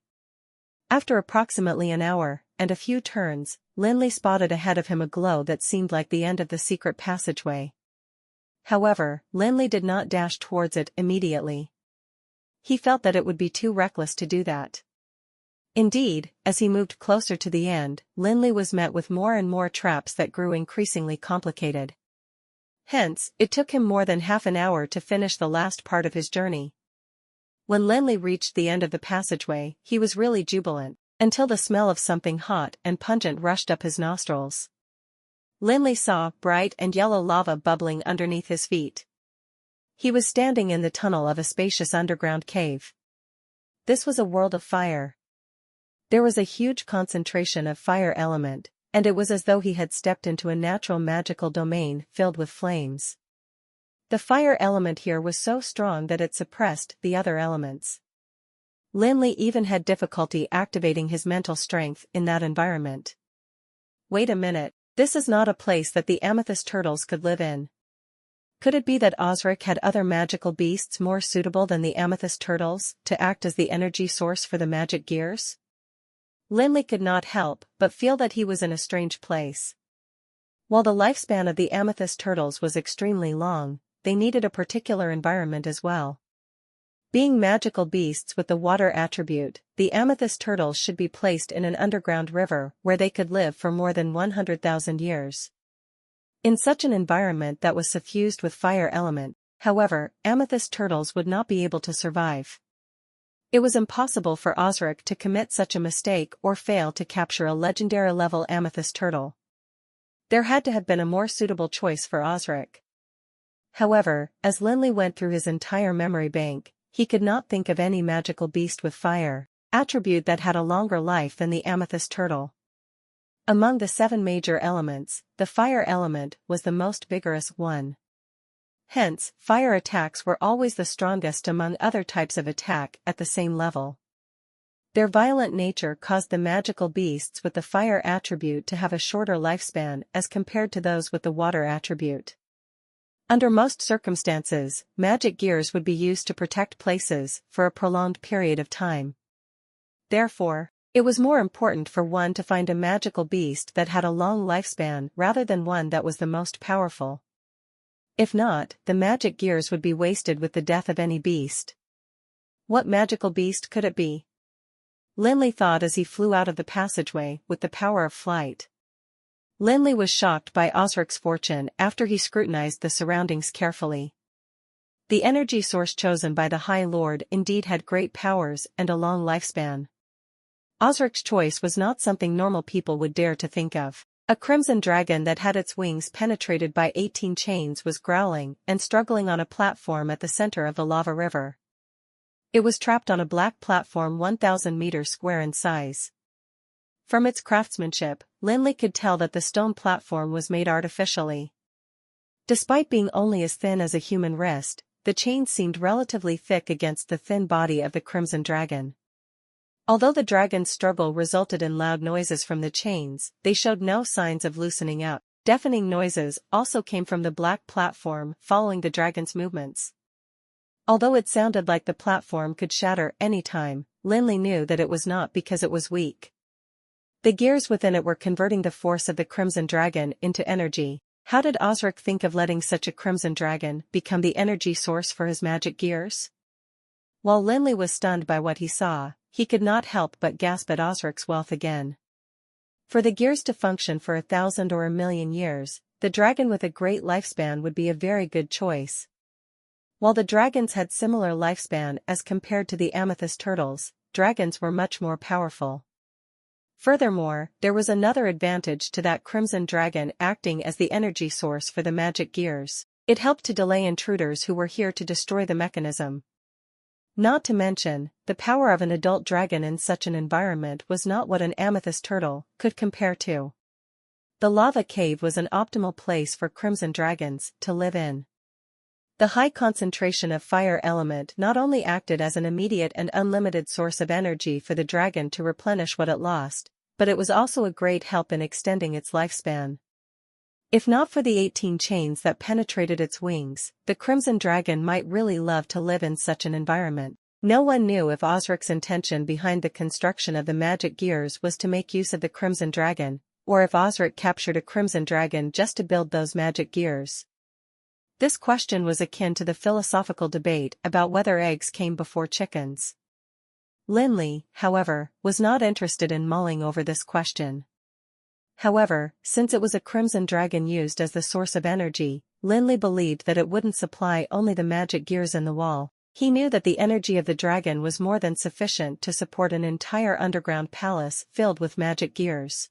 After approximately an hour, and a few turns, Lin Li spotted ahead of him a glow that seemed like the end of the secret passageway. However, Lin Li did not dash towards it immediately. He felt that it would be too reckless to do that. Indeed, as he moved closer to the end, Lin Li was met with more and more traps that grew increasingly complicated. Hence, it took him more than half an hour to finish the last part of his journey. When Lin Li reached the end of the passageway, he was really jubilant, until the smell of something hot and pungent rushed up his nostrils. Lin Li saw bright and yellow lava bubbling underneath his feet. He was standing in the tunnel of a spacious underground cave. This was a world of fire. There was a huge concentration of fire element, and it was as though he had stepped into a natural magical domain filled with flames. The fire element here was so strong that it suppressed the other elements. Lin Li even had difficulty activating his mental strength in that environment. Wait a minute, this is not a place that the amethyst turtles could live in. Could it be that Osric had other magical beasts more suitable than the amethyst turtles to act as the energy source for the magic gears? Lin Li could not help but feel that he was in a strange place. While the lifespan of the amethyst turtles was extremely long, they needed a particular environment as well. Being magical beasts with the water attribute, the amethyst turtles should be placed in an underground river where they could live for more than 100,000 years. In such an environment that was suffused with fire element, however, amethyst turtles would not be able to survive. It was impossible for Osric to commit such a mistake or fail to capture a legendary-level amethyst turtle. There had to have been a more suitable choice for Osric. However, as Lin Li went through his entire memory bank, he could not think of any magical beast with fire attribute that had a longer life than the amethyst turtle. Among the 7 major elements, the fire element was the most vigorous one. Hence, fire attacks were always the strongest among other types of attack at the same level. Their violent nature caused the magical beasts with the fire attribute to have a shorter lifespan as compared to those with the water attribute. Under most circumstances, magic gears would be used to protect places for a prolonged period of time. Therefore, it was more important for one to find a magical beast that had a long lifespan rather than one that was the most powerful. If not, the magic gears would be wasted with the death of any beast. What magical beast could it be? Lin Li thought as he flew out of the passageway with the power of flight. Lin Li was shocked by Osric's fortune after he scrutinized the surroundings carefully. The energy source chosen by the High Lord indeed had great powers and a long lifespan. Osric's choice was not something normal people would dare to think of. A crimson dragon that had its wings penetrated by 18 chains was growling and struggling on a platform at the center of the lava river. It was trapped on a black platform 1,000 meters square in size. From its craftsmanship, Lin Li could tell that the stone platform was made artificially. Despite being only as thin as a human wrist, the chains seemed relatively thick against the thin body of the crimson dragon. Although the dragon's struggle resulted in loud noises from the chains, they showed no signs of loosening up. Deafening noises also came from the black platform following the dragon's movements. Although it sounded like the platform could shatter any time, Lin Li knew that it was not because it was weak. The gears within it were converting the force of the crimson dragon into energy. How did Osric think of letting such a crimson dragon become the energy source for his magic gears? While Lin Li was stunned by what he saw, he could not help but gasp at Osric's wealth again. For the gears to function for 1,000 or 1,000,000 years, the dragon with a great lifespan would be a very good choice. While the dragons had similar lifespan as compared to the amethyst turtles, dragons were much more powerful. Furthermore, there was another advantage to that crimson dragon acting as the energy source for the magic gears. It helped to delay intruders who were here to destroy the mechanism. Not to mention, the power of an adult dragon in such an environment was not what an amethyst turtle could compare to. The lava cave was an optimal place for crimson dragons to live in. The high concentration of fire element not only acted as an immediate and unlimited source of energy for the dragon to replenish what it lost, but it was also a great help in extending its lifespan. If not for the 18 chains that penetrated its wings, the crimson dragon might really love to live in such an environment. No one knew if Osric's intention behind the construction of the magic gears was to make use of the crimson dragon, or if Osric captured a crimson dragon just to build those magic gears. This question was akin to the philosophical debate about whether eggs came before chickens. Lin Li, however, was not interested in mulling over this question. However, since it was a crimson dragon used as the source of energy, Lin Li believed that it wouldn't supply only the magic gears in the wall. He knew that the energy of the dragon was more than sufficient to support an entire underground palace filled with magic gears.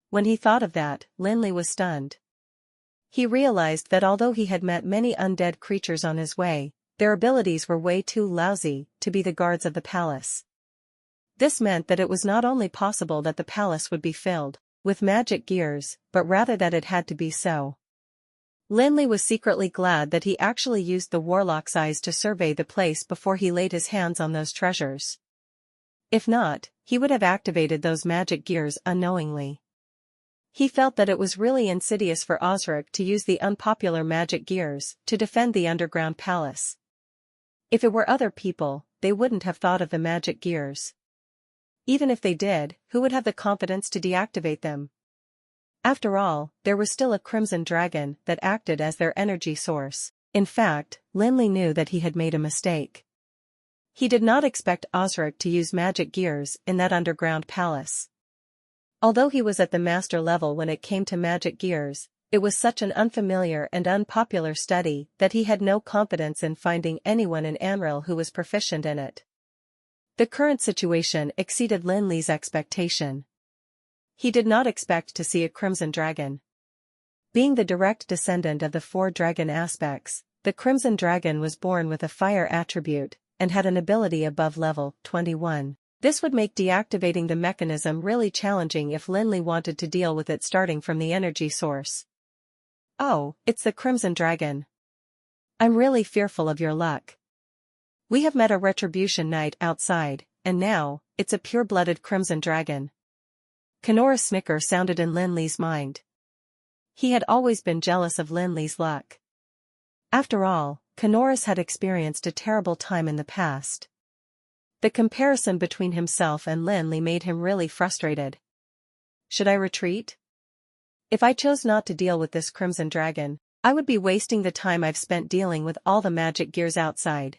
When he thought of that, Lin Li was stunned. He realized that although he had met many undead creatures on his way, their abilities were way too lousy to be the guards of the palace. This meant that it was not only possible that the palace would be filled with magic gears, but rather that it had to be so. Lin Li was secretly glad that he actually used the warlock's eyes to survey the place before he laid his hands on those treasures. If not, he would have activated those magic gears unknowingly. He felt that it was really insidious for Osric to use the unpopular magic gears to defend the underground palace. If it were other people, they wouldn't have thought of the magic gears. Even if they did, who would have the confidence to deactivate them? After all, there was still a crimson dragon that acted as their energy source. In fact, Lin Li knew that he had made a mistake. He did not expect Osric to use magic gears in that underground palace. Although he was at the master level when it came to magic gears, it was such an unfamiliar and unpopular study that he had no confidence in finding anyone in Amril who was proficient in it. The current situation exceeded Lin Li's expectation. He did not expect to see a crimson dragon. Being the direct descendant of the 4 dragon aspects, the crimson dragon was born with a fire attribute, and had an ability above level 21. This would make deactivating the mechanism really challenging if Lin Li wanted to deal with it starting from the energy source. Oh, it's the crimson dragon. I'm really fearful of your luck. We have met a retribution knight outside, and now, it's a pure-blooded crimson dragon. Kenora's snicker sounded in Lin Li's mind. He had always been jealous of Lin Li's luck. After all, Kenora's had experienced a terrible time in the past. The comparison between himself and Lin Li made him really frustrated. Should I retreat? If I chose not to deal with this crimson dragon, I would be wasting the time I've spent dealing with all the magic gears outside.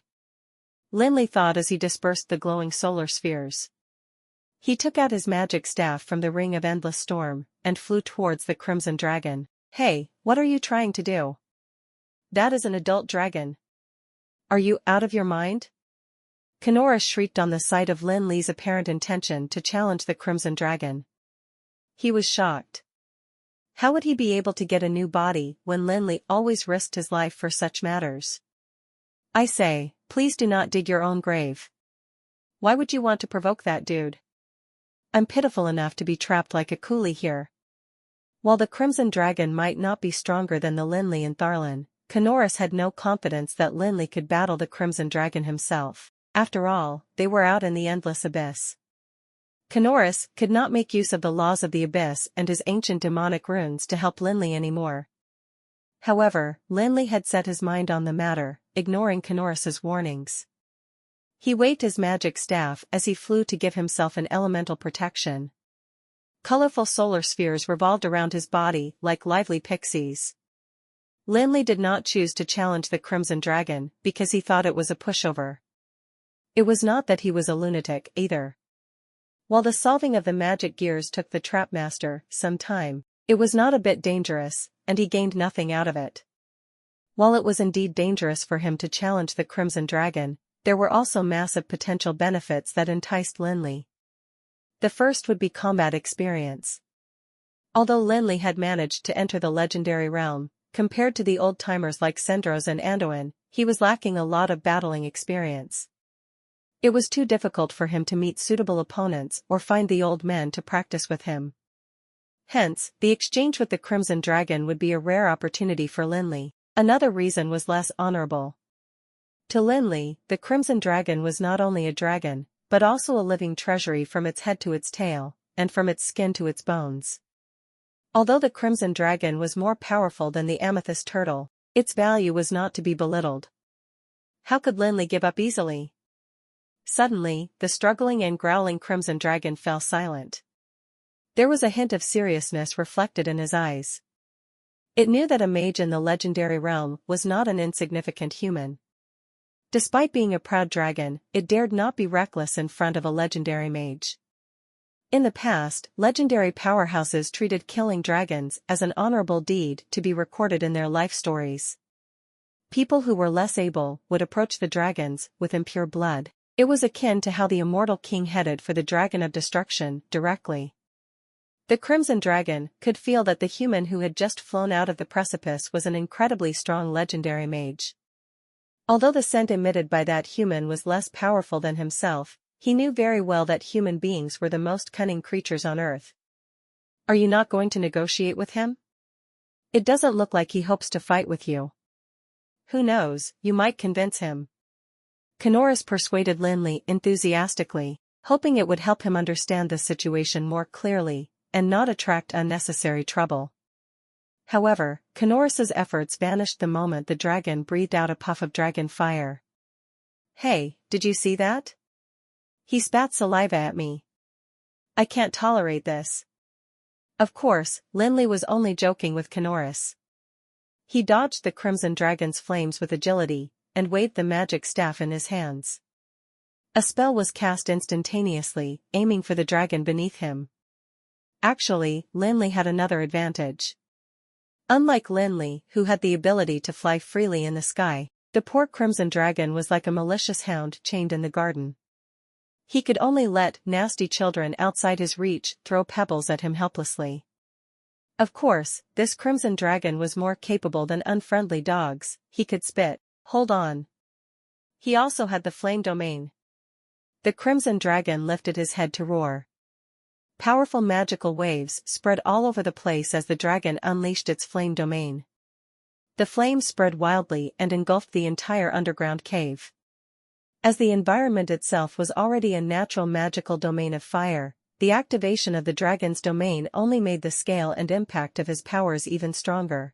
Lin Li thought as he dispersed the glowing solar spheres. He took out his magic staff from the ring of endless storm, and flew towards the crimson dragon. Hey, what are you trying to do? That is an adult dragon. Are you out of your mind? Kenora shrieked on the sight of Lin Li's apparent intention to challenge the crimson dragon. He was shocked. How would he be able to get a new body when Lin Li always risked his life for such matters? I say, please do not dig your own grave. Why would you want to provoke that dude? I'm pitiful enough to be trapped like a coolie here. While the crimson dragon might not be stronger than the Lin Li and Tharlan, Kenoris had no confidence that Lin Li could battle the crimson dragon himself. After all, they were out in the endless abyss. Kenoris could not make use of the laws of the abyss and his ancient demonic runes to help Lin Li anymore. However, Lin Li had set his mind on the matter, ignoring Kenoris's warnings. He waved his magic staff as he flew to give himself an elemental protection. Colorful solar spheres revolved around his body like lively pixies. Lin Li did not choose to challenge the crimson dragon because he thought it was a pushover. It was not that he was a lunatic either. While the solving of the magic gears took the trapmaster some time, it was not a bit dangerous, and he gained nothing out of it. While it was indeed dangerous for him to challenge the crimson dragon, there were also massive potential benefits that enticed Lin Li. The first would be combat experience. Although Lin Li had managed to enter the legendary realm, compared to the old-timers like Sendros and Anduin, he was lacking a lot of battling experience. It was too difficult for him to meet suitable opponents or find the old men to practice with him. Hence, the exchange with the Crimson Dragon would be a rare opportunity for Lin Li. Another reason was less honorable. To Lin Li, the Crimson Dragon was not only a dragon, but also a living treasury from its head to its tail, and from its skin to its bones. Although the Crimson Dragon was more powerful than the amethyst turtle, its value was not to be belittled. How could Lin Li give up easily? Suddenly, the struggling and growling Crimson Dragon fell silent. There was a hint of seriousness reflected in his eyes. It knew that a mage in the legendary realm was not an insignificant human. Despite being a proud dragon, it dared not be reckless in front of a legendary mage. In the past, legendary powerhouses treated killing dragons as an honorable deed to be recorded in their life stories. People who were less able would approach the dragons with impure blood. It was akin to how the immortal king headed for the dragon of destruction directly. The Crimson Dragon could feel that the human who had just flown out of the precipice was an incredibly strong legendary mage. Although the scent emitted by that human was less powerful than himself, he knew very well that human beings were the most cunning creatures on earth. Are you not going to negotiate with him? It doesn't look like he hopes to fight with you. Who knows, you might convince him. Kanoris persuaded Lin Li enthusiastically, hoping it would help him understand the situation more clearly, and not attract unnecessary trouble. However, Kanoris's efforts vanished the moment the dragon breathed out a puff of dragon fire. Hey, did you see that? He spat saliva at me. I can't tolerate this. Of course, Lin Li was only joking with Kanoris. He dodged the Crimson Dragon's flames with agility, and waved the magic staff in his hands. A spell was cast instantaneously, aiming for the dragon beneath him. Actually, Lin Li had another advantage. Unlike Lin Li, who had the ability to fly freely in the sky, the poor Crimson Dragon was like a malicious hound chained in the garden. He could only let nasty children outside his reach throw pebbles at him helplessly. Of course, this Crimson Dragon was more capable than unfriendly dogs. He could spit. Hold on. He also had the flame domain. The Crimson Dragon lifted his head to roar. Powerful magical waves spread all over the place as the dragon unleashed its flame domain. The flames spread wildly and engulfed the entire underground cave. As the environment itself was already a natural magical domain of fire, the activation of the dragon's domain only made the scale and impact of his powers even stronger.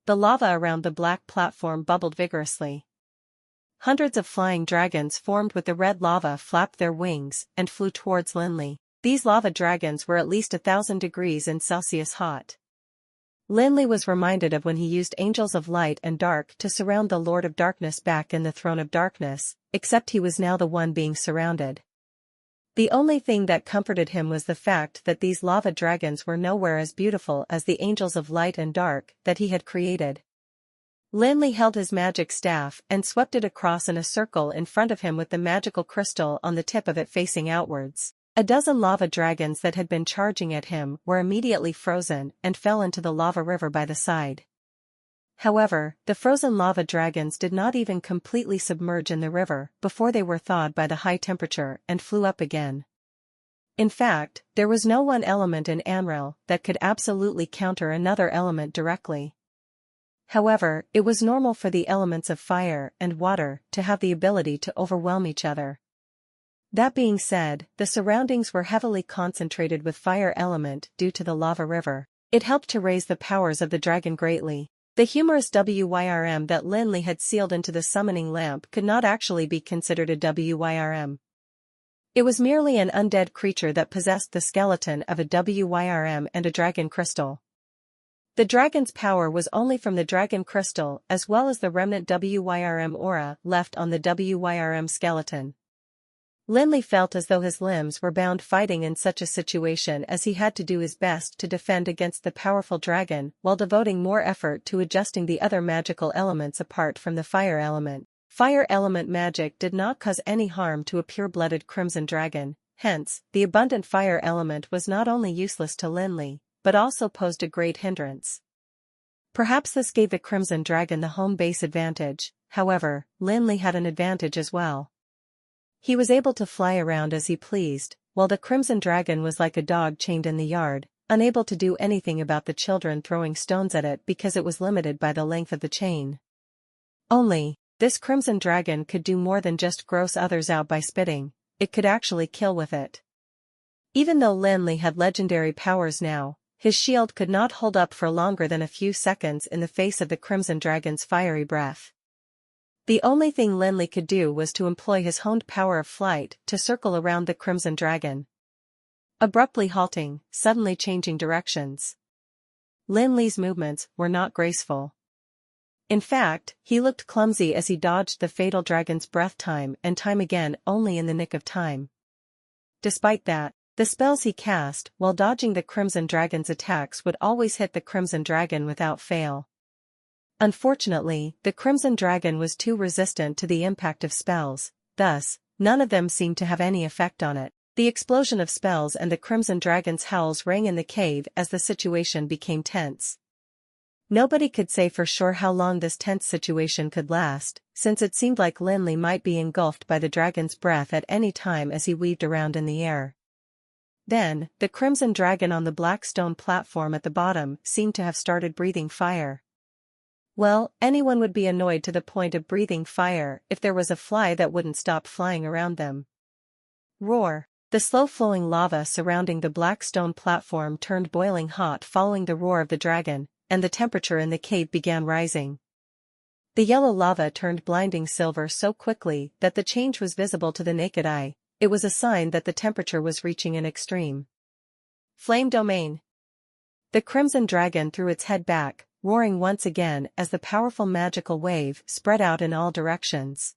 The lava around the black platform bubbled vigorously. Hundreds of flying dragons formed with the red lava flapped their wings and flew towards Lin Li. These lava dragons were at least 1,000 degrees Celsius hot. Lin Li was reminded of when he used angels of light and dark to surround the Lord of Darkness back in the Throne of Darkness, except he was now the one being surrounded. The only thing that comforted him was the fact that these lava dragons were nowhere as beautiful as the angels of light and dark that he had created. Lin Li held his magic staff and swept it across in a circle in front of him with the magical crystal on the tip of it facing outwards. A dozen lava dragons that had been charging at him were immediately frozen and fell into the lava river by the side. However, the frozen lava dragons did not even completely submerge in the river before they were thawed by the high temperature and flew up again. In fact, there was no one element in Anrel that could absolutely counter another element directly. However, it was normal for the elements of fire and water to have the ability to overwhelm each other. That being said, the surroundings were heavily concentrated with fire element due to the lava river. It helped to raise the powers of the dragon greatly. The humorous WYRM that Lin Li had sealed into the summoning lamp could not actually be considered a WYRM. It was merely an undead creature that possessed the skeleton of a WYRM and a dragon crystal. The dragon's power was only from the dragon crystal as well as the remnant WYRM aura left on the WYRM skeleton. Lin Li felt as though his limbs were bound fighting in such a situation as he had to do his best to defend against the powerful dragon while devoting more effort to adjusting the other magical elements apart from the fire element. Fire element magic did not cause any harm to a pure-blooded crimson dragon, hence, the abundant fire element was not only useless to Lin Li, but also posed a great hindrance. Perhaps this gave the crimson dragon the home base advantage, however, Lin Li had an advantage as well. He was able to fly around as he pleased, while the crimson dragon was like a dog chained in the yard, unable to do anything about the children throwing stones at it because it was limited by the length of the chain. Only, this crimson dragon could do more than just gross others out by spitting, it could actually kill with it. Even though Lin Li had legendary powers now, his shield could not hold up for longer than a few seconds in the face of the crimson dragon's fiery breath. The only thing Lin Li could do was to employ his honed power of flight to circle around the crimson dragon. Abruptly halting, suddenly changing directions. Lin Li's movements were not graceful. In fact, he looked clumsy as he dodged the fatal dragon's breath time and time again only in the nick of time. Despite that, the spells he cast while dodging the crimson dragon's attacks would always hit the crimson dragon without fail. Unfortunately, the crimson dragon was too resistant to the impact of spells, thus, none of them seemed to have any effect on it. The explosion of spells and the crimson dragon's howls rang in the cave as the situation became tense. Nobody could say for sure how long this tense situation could last, since it seemed like Lin Li might be engulfed by the dragon's breath at any time as he weaved around in the air. Then, the crimson dragon on the black stone platform at the bottom seemed to have started breathing fire. Well, anyone would be annoyed to the point of breathing fire if there was a fly that wouldn't stop flying around them. Roar! The slow-flowing lava surrounding the black stone platform turned boiling hot following the roar of the dragon, and the temperature in the cave began rising. The yellow lava turned blinding silver so quickly that the change was visible to the naked eye. It was a sign that the temperature was reaching an extreme. Flame domain. The crimson dragon threw its head back, roaring once again as the powerful magical wave spread out in all directions.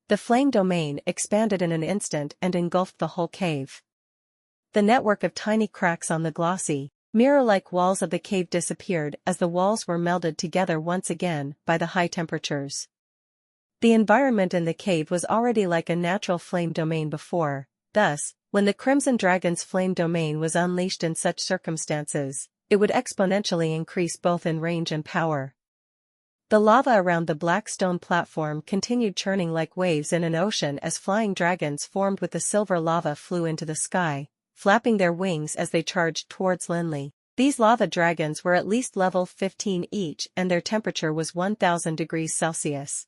The flame domain expanded in an instant and engulfed the whole cave. The network of tiny cracks on the glossy, mirror-like walls of the cave disappeared as the walls were melded together once again by the high temperatures. The environment in the cave was already like a natural flame domain before, thus, when the crimson dragon's flame domain was unleashed in such circumstances, it would exponentially increase both in range and power. The lava around the black stone platform continued churning like waves in an ocean as flying dragons formed with the silver lava flew into the sky, flapping their wings as they charged towards Lin Li. These lava dragons were at least level 15 each and their temperature was 1000 degrees Celsius.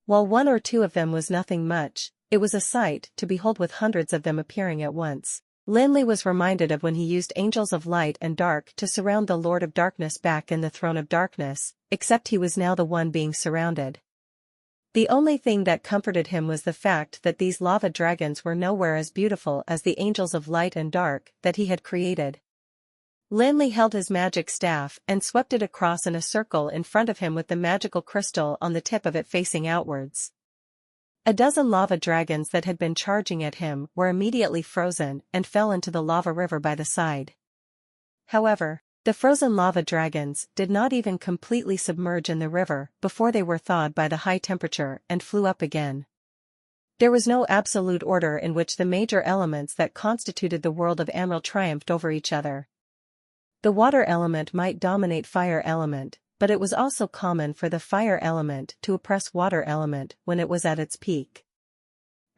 While one or two of them was nothing much, it was a sight to behold with hundreds of them appearing at once. Lin Li was reminded of when he used angels of light and dark to surround the Lord of Darkness back in the Throne of Darkness, except he was now the one being surrounded. The only thing that comforted him was the fact that these lava dragons were nowhere as beautiful as the angels of light and dark that he had created. Lin Li held his magic staff and swept it across in a circle in front of him with the magical crystal on the tip of it facing outwards. A dozen lava dragons that had been charging at him were immediately frozen and fell into the lava river by the side. However, the frozen lava dragons did not even completely submerge in the river before they were thawed by the high temperature and flew up again. There was no absolute order in which the major elements that constituted the world of Amril triumphed over each other. The water element might dominate fire element, but it was also common for the fire element to oppress water element when it was at its peak.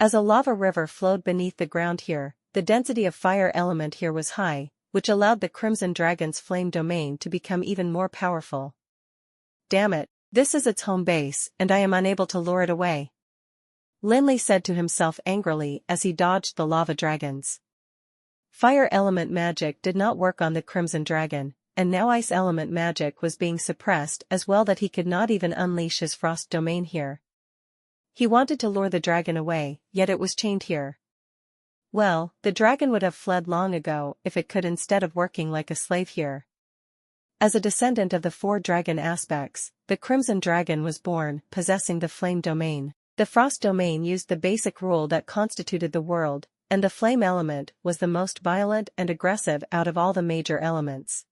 As a lava river flowed beneath the ground here, the density of fire element here was high, which allowed the crimson dragon's flame domain to become even more powerful. Damn it, this is its home base and I am unable to lure it away. Lin Li said to himself angrily as he dodged the lava dragons. Fire element magic did not work on the crimson dragon, and now ice element magic was being suppressed as well that he could not even unleash his frost domain here. He wanted to lure the dragon away, yet it was chained here. Well, the dragon would have fled long ago if it could instead of working like a slave here. As a descendant of the four dragon aspects, the crimson dragon was born possessing the flame domain. The frost domain used the basic rule that constituted the world, and the flame element was the most violent and aggressive out of all the major elements.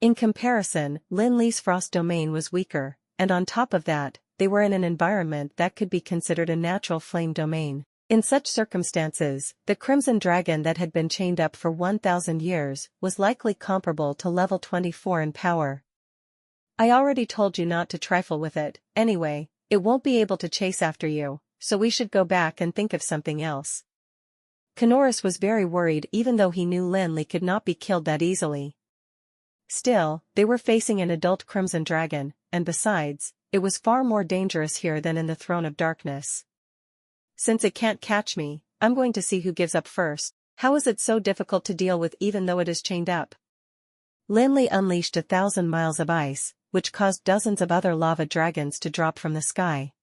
In comparison, Lin Li's frost domain was weaker, and on top of that, they were in an environment that could be considered a natural flame domain. In such circumstances, the crimson dragon that had been chained up for 1000 years was likely comparable to level 24 in power. I already told you not to trifle with it, anyway, it won't be able to chase after you, so we should go back and think of something else. Kanoris was very worried even though he knew Lin Li could not be killed that easily. Still, they were facing an adult crimson dragon, and besides, it was far more dangerous here than in the Throne of Darkness. Since it can't catch me, I'm going to see who gives up first. How is it so difficult to deal with even though it is chained up? Lin Li unleashed 1,000 miles of ice, which caused dozens of other lava dragons to drop from the sky.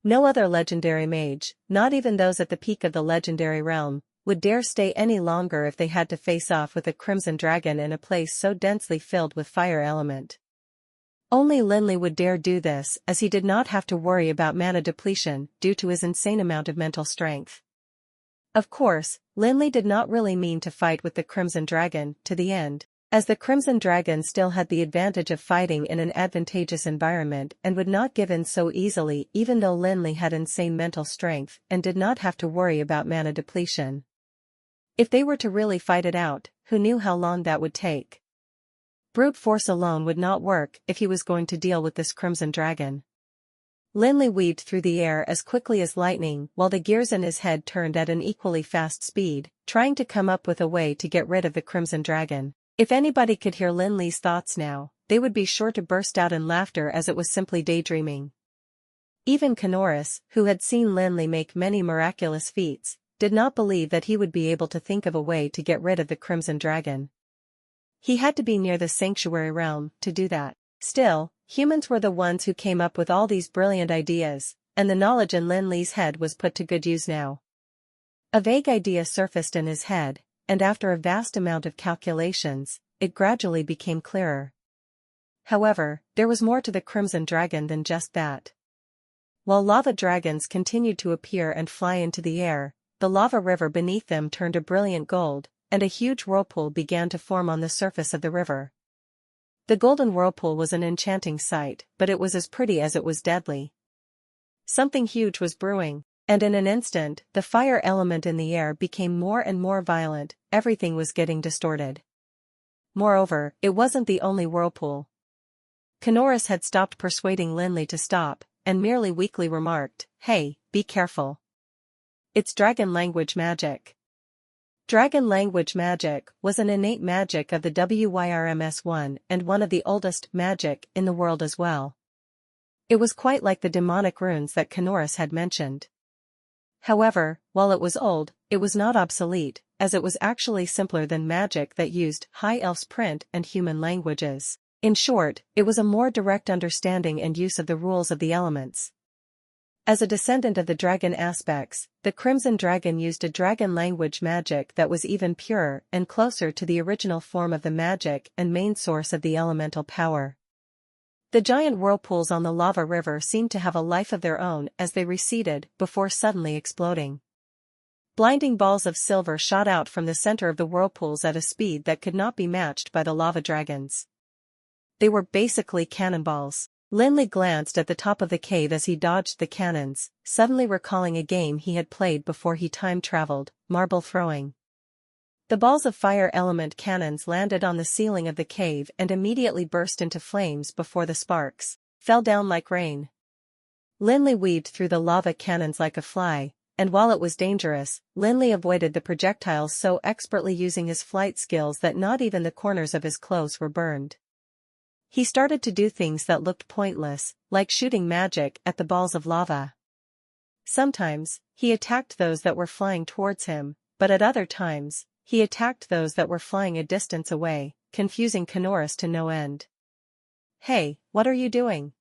No other legendary mage, not even those at the peak of the legendary realm, would dare stay any longer if they had to face off with a crimson dragon in a place so densely filled with fire element. Only Lin Li would dare do this as he did not have to worry about mana depletion due to his insane amount of mental strength. Of course, Lin Li did not really mean to fight with the crimson dragon to the end, as the crimson dragon still had the advantage of fighting in an advantageous environment and would not give in so easily even though Lin Li had insane mental strength and did not have to worry about mana depletion. If they were to really fight it out, who knew how long that would take? Brute force alone would not work if he was going to deal with this crimson dragon. Lin Li weaved through the air as quickly as lightning while the gears in his head turned at an equally fast speed, trying to come up with a way to get rid of the crimson dragon. If anybody could hear Lin Li's thoughts now, they would be sure to burst out in laughter as it was simply daydreaming. Even Kanoris, who had seen Lin Li make many miraculous feats, did not believe that he would be able to think of a way to get rid of the crimson dragon. He had to be near the sanctuary realm to do that. Still, humans were the ones who came up with all these brilliant ideas, and the knowledge in Lin Li's head was put to good use now. A vague idea surfaced in his head, and after a vast amount of calculations, it gradually became clearer. However, there was more to the crimson dragon than just that. While lava dragons continued to appear and fly into the air, the lava river beneath them turned a brilliant gold, and a huge whirlpool began to form on the surface of the river. The golden whirlpool was an enchanting sight, but it was as pretty as it was deadly. Something huge was brewing, and in an instant, the fire element in the air became more and more violent, everything was getting distorted. Moreover, it wasn't the only whirlpool. Kanoris had stopped persuading Lin Li to stop, and merely weakly remarked, "Hey, be careful. It's dragon language magic." Dragon language magic was an innate magic of the WYRMS1 and one of the oldest magic in the world as well. It was quite like the demonic runes that Kanoris had mentioned. However, while it was old, it was not obsolete, as it was actually simpler than magic that used High Elf's print and human languages. In short, it was a more direct understanding and use of the rules of the elements. As a descendant of the dragon aspects, the Crimson Dragon used a dragon language magic that was even purer and closer to the original form of the magic and main source of the elemental power. The giant whirlpools on the lava river seemed to have a life of their own as they receded before suddenly exploding. Blinding balls of silver shot out from the center of the whirlpools at a speed that could not be matched by the lava dragons. They were basically cannonballs. Lin Li glanced at the top of the cave as he dodged the cannons, suddenly recalling a game he had played before he time-traveled, marble throwing. The balls of fire element cannons landed on the ceiling of the cave and immediately burst into flames before the sparks fell down like rain. Lin Li weaved through the lava cannons like a fly, and while it was dangerous, Lin Li avoided the projectiles so expertly using his flight skills that not even the corners of his clothes were burned. He started to do things that looked pointless, like shooting magic at the balls of lava. Sometimes, he attacked those that were flying towards him, but at other times, he attacked those that were flying a distance away, confusing Kanoris to no end. "Hey, what are you doing?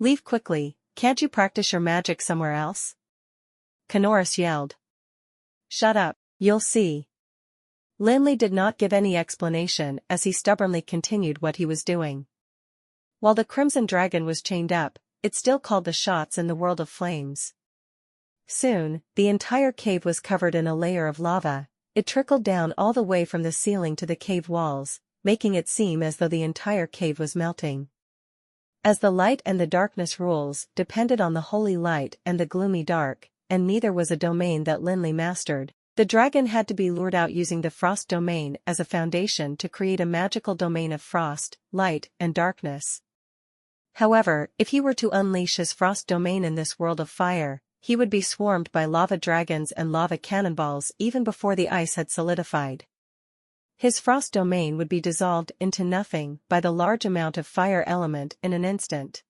Leave quickly, can't you practice your magic somewhere else?" Kanoris yelled. "Shut up, you'll see." Lin Li did not give any explanation as he stubbornly continued what he was doing. While the Crimson Dragon was chained up, it still called the shots in the world of flames. Soon, the entire cave was covered in a layer of lava. It trickled down all the way from the ceiling to the cave walls, making it seem as though the entire cave was melting. As the light and the darkness rules depended on the holy light and the gloomy dark, and neither was a domain that Lin Li mastered, the dragon had to be lured out using the frost domain as a foundation to create a magical domain of frost, light, and darkness. However, if he were to unleash his frost domain in this world of fire, he would be swarmed by lava dragons and lava cannonballs even before the ice had solidified. His frost domain would be dissolved into nothing by the large amount of fire element in an instant.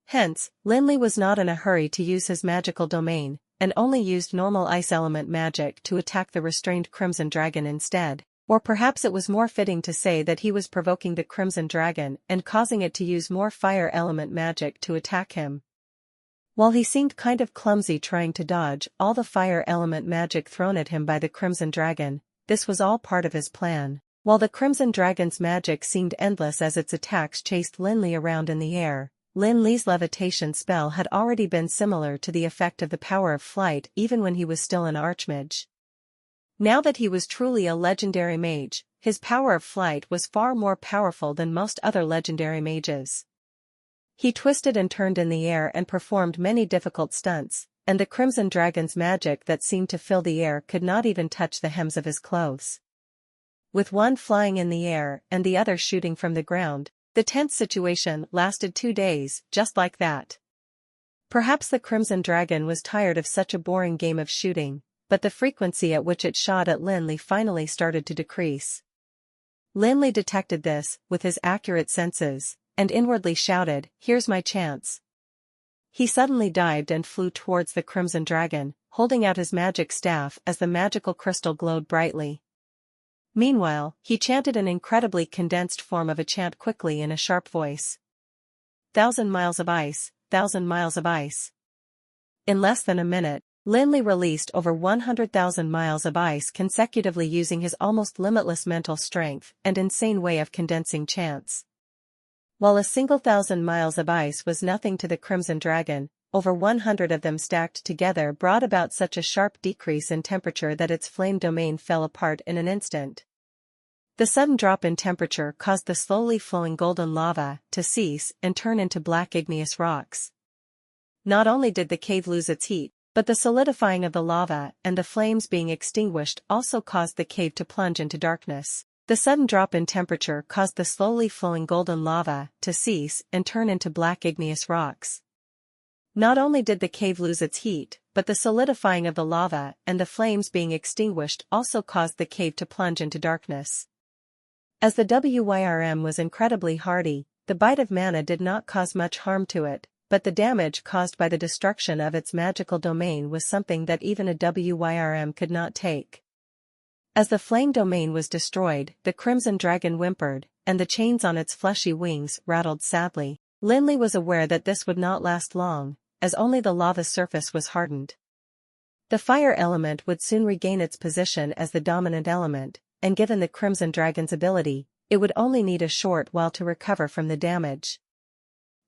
Hence, Lin Li was not in a hurry to use his magical domain, and only used normal ice element magic to attack the restrained Crimson Dragon instead. Or perhaps it was more fitting to say that he was provoking the Crimson Dragon and causing it to use more fire element magic to attack him. While he seemed kind of clumsy trying to dodge all the fire element magic thrown at him by the Crimson Dragon, this was all part of his plan. While the Crimson Dragon's magic seemed endless as its attacks chased Lin Li around in the air, Lin Li's levitation spell had already been similar to the effect of the power of flight even when he was still an archmage. Now that he was truly a legendary mage, his power of flight was far more powerful than most other legendary mages. He twisted and turned in the air and performed many difficult stunts, and the Crimson Dragon's magic that seemed to fill the air could not even touch the hems of his clothes. With one flying in the air and the other shooting from the ground, the tense situation lasted 2 days, just like that. Perhaps the Crimson Dragon was tired of such a boring game of shooting, but the frequency at which it shot at Lin Li finally started to decrease. Lin Li detected this with his accurate senses, and inwardly shouted, "Here's my chance." He suddenly dived and flew towards the Crimson Dragon, holding out his magic staff as the magical crystal glowed brightly. Meanwhile, he chanted an incredibly condensed form of a chant quickly in a sharp voice. 1,000 miles of ice, 1,000 miles of ice. In less than a minute, Lin Li released over 100,000 miles of ice consecutively using his almost limitless mental strength and insane way of condensing chants. While a single 1,000 miles of ice was nothing to the Crimson Dragon, over 100 of them stacked together brought about such a sharp decrease in temperature that its flame domain fell apart in an instant. The sudden drop in temperature caused the slowly flowing golden lava to cease and turn into black igneous rocks. Not only did the cave lose its heat, but the solidifying of the lava and the flames being extinguished also caused the cave to plunge into darkness. The sudden drop in temperature caused the slowly flowing golden lava to cease and turn into black igneous rocks. Not only did the cave lose its heat, but the solidifying of the lava and the flames being extinguished also caused the cave to plunge into darkness. As the Wyrm was incredibly hardy, the bite of mana did not cause much harm to it, but the damage caused by the destruction of its magical domain was something that even a Wyrm could not take. As the flame domain was destroyed, the Crimson Dragon whimpered, and the chains on its fleshy wings rattled sadly. Lin Li was aware that this would not last long, as only the lava surface was hardened. The fire element would soon regain its position as the dominant element, and given the Crimson Dragon's ability, it would only need a short while to recover from the damage.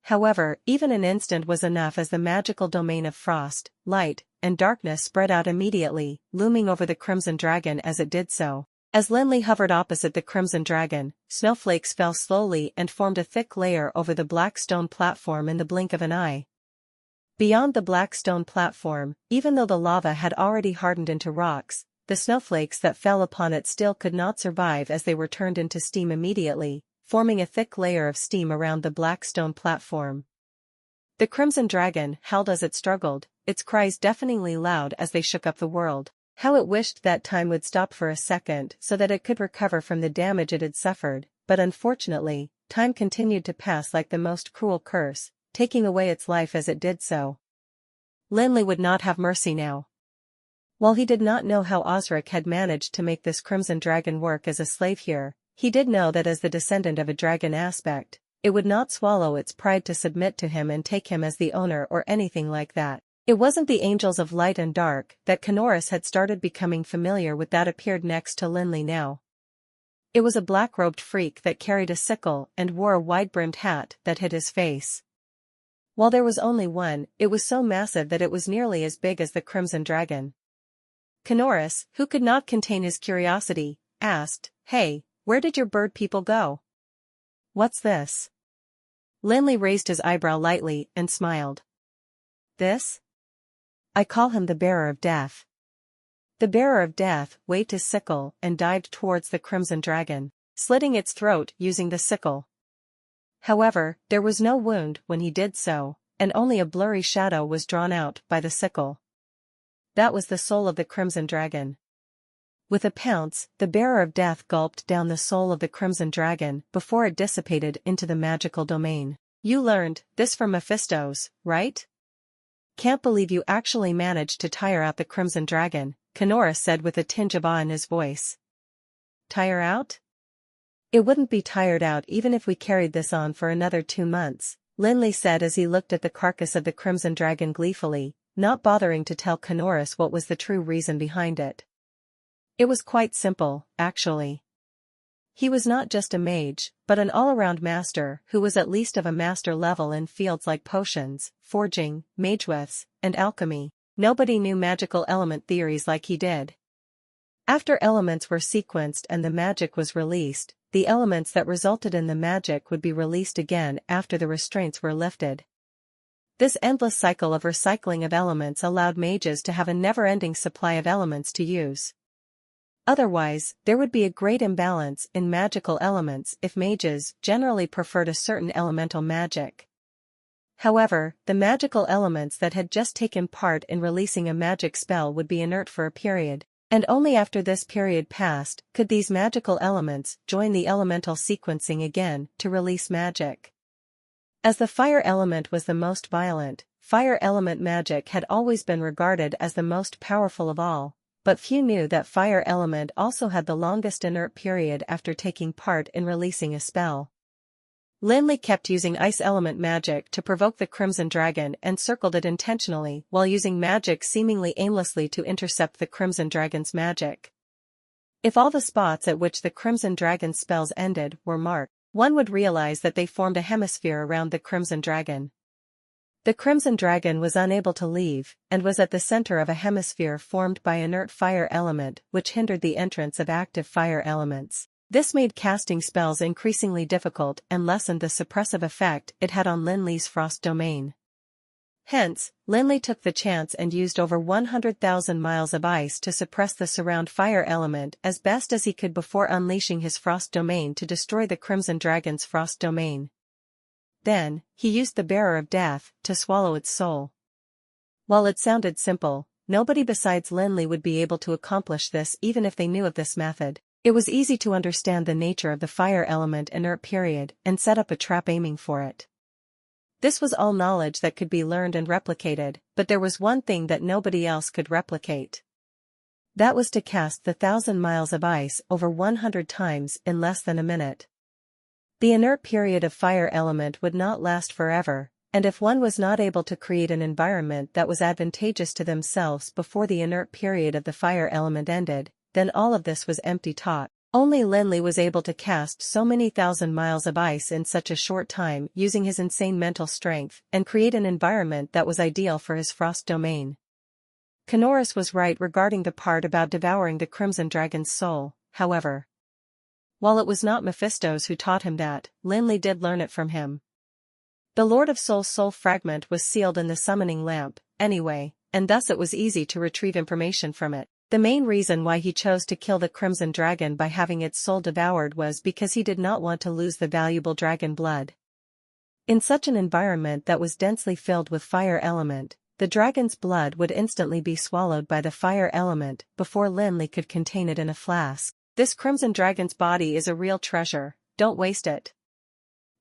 However, even an instant was enough as the magical domain of frost, light, and darkness spread out immediately, looming over the Crimson Dragon as it did so. As Lin Li hovered opposite the Crimson Dragon, snowflakes fell slowly and formed a thick layer over the black stone platform in the blink of an eye. Beyond the black stone platform, even though the lava had already hardened into rocks, the snowflakes that fell upon it still could not survive as they were turned into steam immediately, forming a thick layer of steam around the black stone platform. The Crimson Dragon howled as it struggled, its cries deafeningly loud as they shook up the world. How it wished that time would stop for a second so that it could recover from the damage it had suffered, but unfortunately, time continued to pass like the most cruel curse, taking away its life as it did so. Lin Li would not have mercy now. While he did not know how Osric had managed to make this Crimson Dragon work as a slave here, he did know that as the descendant of a dragon aspect, it would not swallow its pride to submit to him and take him as the owner or anything like that. It wasn't the angels of light and dark that Kanoris had started becoming familiar with that appeared next to Lin Li now. It was a black-robed freak that carried a sickle and wore a wide-brimmed hat that hid his face. While there was only one, it was so massive that it was nearly as big as the Crimson Dragon. Kanoris, who could not contain his curiosity, asked, "Hey, where did your bird people go?" "What's this?" Lin Li raised his eyebrow lightly and smiled. "This? I call him the Bearer of Death." The Bearer of Death waved his sickle and dived towards the Crimson Dragon, slitting its throat using the sickle. However, there was no wound when he did so, and only a blurry shadow was drawn out by the sickle. That was the soul of the Crimson Dragon. With a pounce, the bearer of death gulped down the soul of the Crimson Dragon before it dissipated into the magical domain. You learned this from Mephistos, right? Can't believe you actually managed to tire out the Crimson Dragon, Kenora said with a tinge of awe in his voice. Tire out? It wouldn't be tired out even if we carried this on for another 2 months, Lin Li said as he looked at the carcass of the Crimson Dragon gleefully, not bothering to tell Kenora what was the true reason behind it. It was quite simple, actually. He was not just a mage, but an all-around master who was at least of a master level in fields like potions, forging, magewiths, and alchemy. Nobody knew magical element theories like he did. After elements were sequenced and the magic was released, the elements that resulted in the magic would be released again after the restraints were lifted. This endless cycle of recycling of elements allowed mages to have a never-ending supply of elements to use. Otherwise, there would be a great imbalance in magical elements if mages generally preferred a certain elemental magic. However, the magical elements that had just taken part in releasing a magic spell would be inert for a period, and only after this period passed could these magical elements join the elemental sequencing again to release magic. As the fire element was the most violent, fire element magic had always been regarded as the most powerful of all, but few knew that fire element also had the longest inert period after taking part in releasing a spell. Lin Li kept using ice element magic to provoke the Crimson Dragon and circled it intentionally while using magic seemingly aimlessly to intercept the Crimson Dragon's magic. If all the spots at which the Crimson Dragon's spells ended were marked, one would realize that they formed a hemisphere around the Crimson Dragon. The Crimson Dragon was unable to leave, and was at the center of a hemisphere formed by inert fire element which hindered the entrance of active fire elements. This made casting spells increasingly difficult and lessened the suppressive effect it had on Lin Li's frost domain. Hence, Lin Li took the chance and used over 100,000 miles of ice to suppress the surround fire element as best as he could before unleashing his frost domain to destroy the Crimson Dragon's frost domain. Then, he used the bearer of death to swallow its soul. While it sounded simple, nobody besides Lin Li would be able to accomplish this even if they knew of this method. It was easy to understand the nature of the fire element inert period and set up a trap aiming for it. This was all knowledge that could be learned and replicated, but there was one thing that nobody else could replicate. That was to cast the 1,000 miles of ice over 100 times in less than a minute. The inert period of fire element would not last forever, and if one was not able to create an environment that was advantageous to themselves before the inert period of the fire element ended, then all of this was empty talk. Only Lin Li was able to cast so many 1,000 miles of ice in such a short time using his insane mental strength and create an environment that was ideal for his frost domain. Kenora was right regarding the part about devouring the Crimson Dragon's soul, however. While it was not Mephistos who taught him that, Lin Li did learn it from him. The Lord of Soul's soul fragment was sealed in the summoning lamp, anyway, and thus it was easy to retrieve information from it. The main reason why he chose to kill the Crimson Dragon by having its soul devoured was because he did not want to lose the valuable dragon blood. In such an environment that was densely filled with fire element, the dragon's blood would instantly be swallowed by the fire element before Lin Li could contain it in a flask. This Crimson Dragon's body is a real treasure, don't waste it.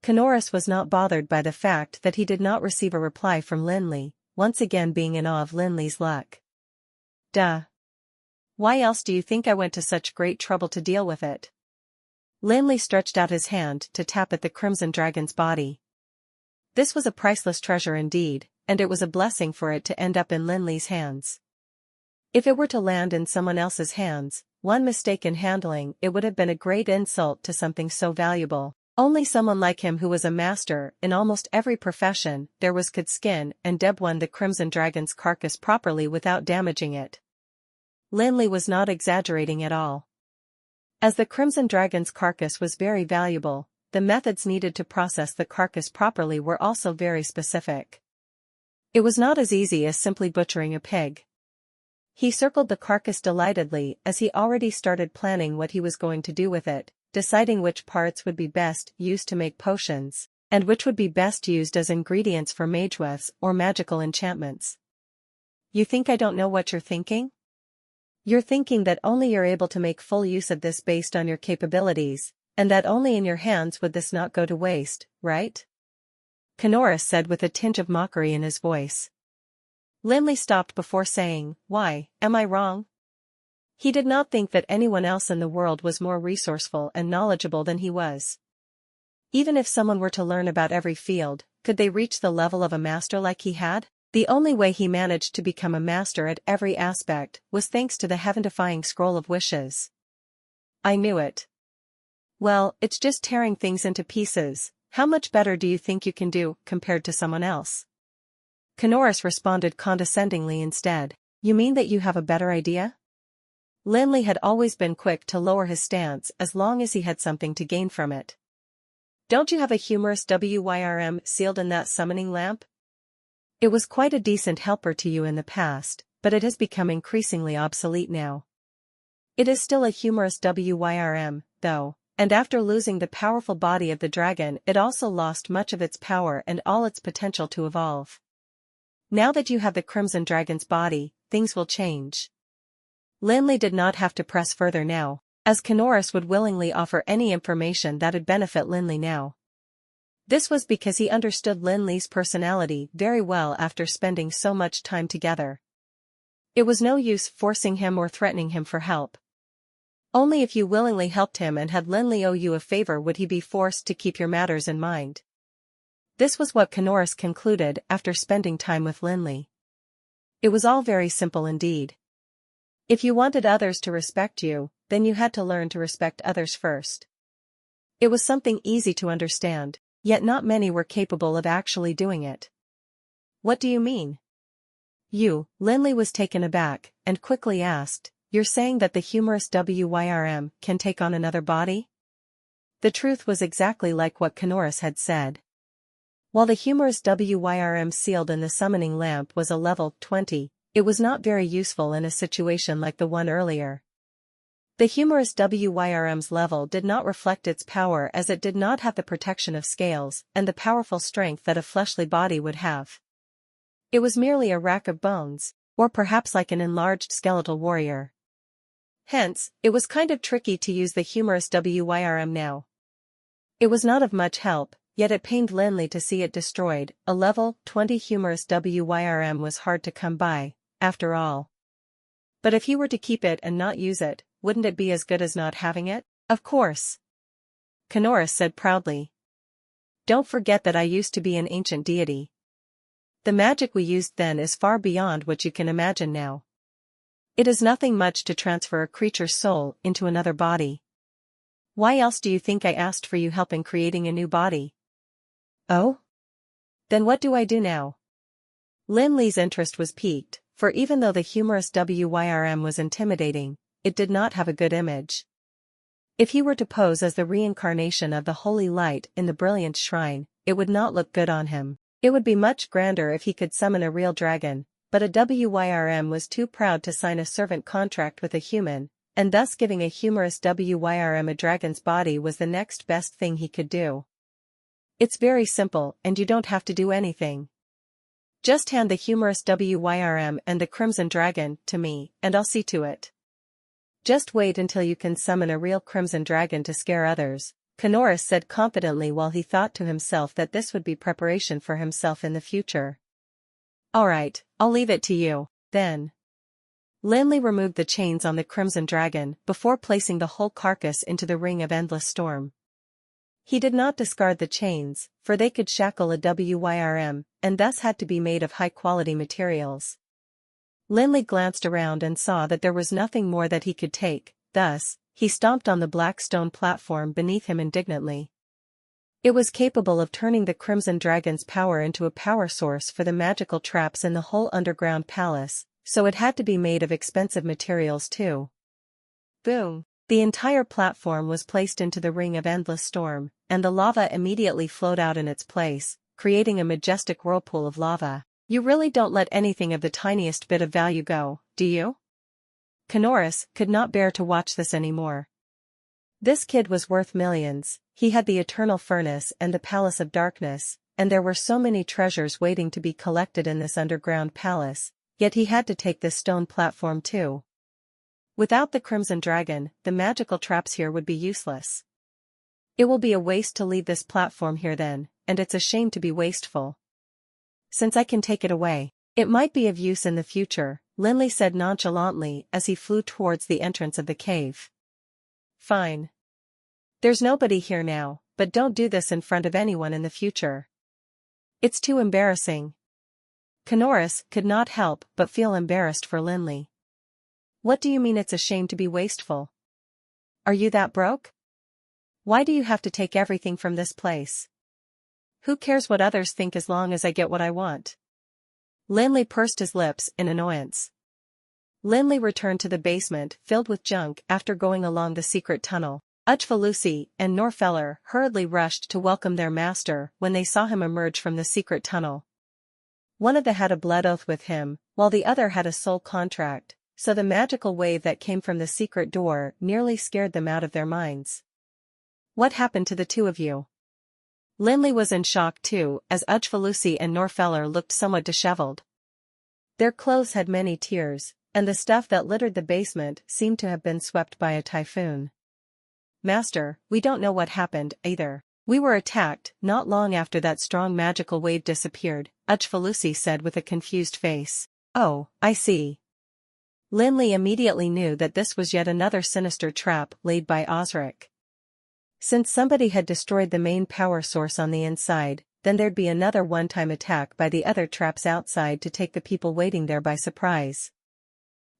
Kenora was not bothered by the fact that he did not receive a reply from Lin Li, once again being in awe of Lin Li's luck. Duh. Why else do you think I went to such great trouble to deal with it? Lin Li stretched out his hand to tap at the Crimson Dragon's body. This was a priceless treasure indeed, and it was a blessing for it to end up in Lin Li's hands. If it were to land in someone else's hands, one mistake in handling it would have been a great insult to something so valuable. Only someone like him who was a master in almost every profession there was could skin and debone the Crimson Dragon's carcass properly without damaging it. Lin Li was not exaggerating at all. As the Crimson Dragon's carcass was very valuable, the methods needed to process the carcass properly were also very specific. It was not as easy as simply butchering a pig. He circled the carcass delightedly as he already started planning what he was going to do with it, deciding which parts would be best used to make potions, and which would be best used as ingredients for magewares or magical enchantments. You think I don't know what you're thinking? You're thinking that only you're able to make full use of this based on your capabilities, and that only in your hands would this not go to waste, right? Kanoris said with a tinge of mockery in his voice. Lin Li stopped before saying, "Why, am I wrong?" He did not think that anyone else in the world was more resourceful and knowledgeable than he was. Even if someone were to learn about every field, could they reach the level of a master like he had? The only way he managed to become a master at every aspect was thanks to the heaven-defying scroll of wishes. I knew it. Well, it's just tearing things into pieces. How much better do you think you can do, compared to someone else? Kanoris responded condescendingly instead. You mean that you have a better idea? Lin Li had always been quick to lower his stance as long as he had something to gain from it. Don't you have a humorous WYRM sealed in that summoning lamp? It was quite a decent helper to you in the past, but it has become increasingly obsolete now. It is still a humorous WYRM, though, and after losing the powerful body of the dragon it also lost much of its power and all its potential to evolve. Now that you have the Crimson Dragon's body, things will change. Lin Li did not have to press further now, as Kanoris would willingly offer any information that would benefit Lin Li now. This was because he understood Lin Li's personality very well after spending so much time together. It was no use forcing him or threatening him for help. Only if you willingly helped him and had Lin Li owe you a favor would he be forced to keep your matters in mind. This was what Kanoris concluded after spending time with Lin Li. It was all very simple indeed. If you wanted others to respect you, then you had to learn to respect others first. It was something easy to understand. Yet not many were capable of actually doing it. What do you mean? Lin Li was taken aback, and quickly asked, you're saying that the humorous WYRM can take on another body? The truth was exactly like what Kanoris had said. While the humorous WYRM sealed in the summoning lamp was a level 20, it was not very useful in a situation like the one earlier. The humorous WYRM's level did not reflect its power as it did not have the protection of scales and the powerful strength that a fleshly body would have. It was merely a rack of bones, or perhaps like an enlarged skeletal warrior. Hence, it was kind of tricky to use the humorous WYRM now. It was not of much help, yet it pained Lin Li to see it destroyed. A level 20 humorous WYRM was hard to come by, after all. But if he were to keep it and not use it, wouldn't it be as good as not having it? Of course. Kanoris said proudly. Don't forget that I used to be an ancient deity. The magic we used then is far beyond what you can imagine now. It is nothing much to transfer a creature's soul into another body. Why else do you think I asked for you help in creating a new body? Oh? Then what do I do now? Lin Li's interest was piqued, for even though the humorous WYRM was intimidating, it did not have a good image. If he were to pose as the reincarnation of the holy light in the brilliant shrine, it would not look good on him. It would be much grander if he could summon a real dragon, but a WYRM was too proud to sign a servant contract with a human, and thus giving a humorous WYRM a dragon's body was the next best thing he could do. It's very simple, and you don't have to do anything. Just hand the humorous WYRM and the Crimson Dragon to me, and I'll see to it. Just wait until you can summon a real Crimson Dragon to scare others, Kanoris said confidently while he thought to himself that this would be preparation for himself in the future. Alright, I'll leave it to you, then. Lin Li removed the chains on the Crimson Dragon before placing the whole carcass into the Ring of Endless Storm. He did not discard the chains, for they could shackle a WYRM, and thus had to be made of high-quality materials. Lin Li glanced around and saw that there was nothing more that he could take, thus, he stomped on the black stone platform beneath him indignantly. It was capable of turning the Crimson Dragon's power into a power source for the magical traps in the whole underground palace, so it had to be made of expensive materials too. Boom! The entire platform was placed into the Ring of Endless Storm, and the lava immediately flowed out in its place, creating a majestic whirlpool of lava. You really don't let anything of the tiniest bit of value go, do you? Kanoris could not bear to watch this anymore. This kid was worth millions. He had the eternal furnace and the palace of darkness, and there were so many treasures waiting to be collected in this underground palace, yet he had to take this stone platform too. Without the Crimson Dragon, the magical traps here would be useless. It will be a waste to leave this platform here then, and it's a shame to be wasteful. Since I can take it away, it might be of use in the future, Lin Li said nonchalantly as he flew towards the entrance of the cave. Fine. There's nobody here now, but don't do this in front of anyone in the future. It's too embarrassing. Kanoris could not help but feel embarrassed for Lin Li. What do you mean it's a shame to be wasteful? Are you that broke? Why do you have to take everything from this place? Who cares what others think as long as I get what I want? Lin Li pursed his lips in annoyance. Lin Li returned to the basement filled with junk after going along the secret tunnel. Uchvalusi and Norfeller hurriedly rushed to welcome their master when they saw him emerge from the secret tunnel. One of them had a blood oath with him, while the other had a soul contract, so the magical wave that came from the secret door nearly scared them out of their minds. What happened to the two of you? Lin Li was in shock too, as Uchvalusi and Norfeller looked somewhat disheveled. Their clothes had many tears, and the stuff that littered the basement seemed to have been swept by a typhoon. Master, we don't know what happened, either. We were attacked not long after that strong magical wave disappeared, Uchvalusi said with a confused face. Oh, I see. Lin Li immediately knew that this was yet another sinister trap laid by Osric. Since somebody had destroyed the main power source on the inside, then there'd be another one-time attack by the other traps outside to take the people waiting there by surprise.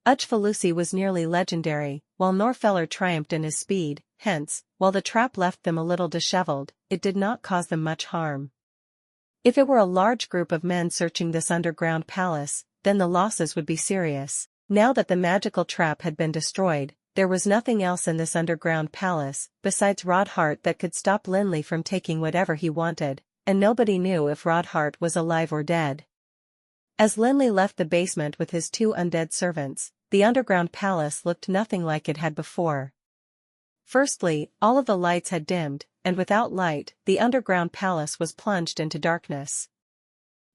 Uchvalusi was nearly legendary, while Norfeller triumphed in his speed, hence, while the trap left them a little disheveled, it did not cause them much harm. If it were a large group of men searching this underground palace, then the losses would be serious. Now that the magical trap had been destroyed, there was nothing else in this underground palace, besides Rodhart, that could stop Lin Li from taking whatever he wanted, and nobody knew if Rodhart was alive or dead. As Lin Li left the basement with his two undead servants, the underground palace looked nothing like it had before. Firstly, all of the lights had dimmed, and without light, the underground palace was plunged into darkness.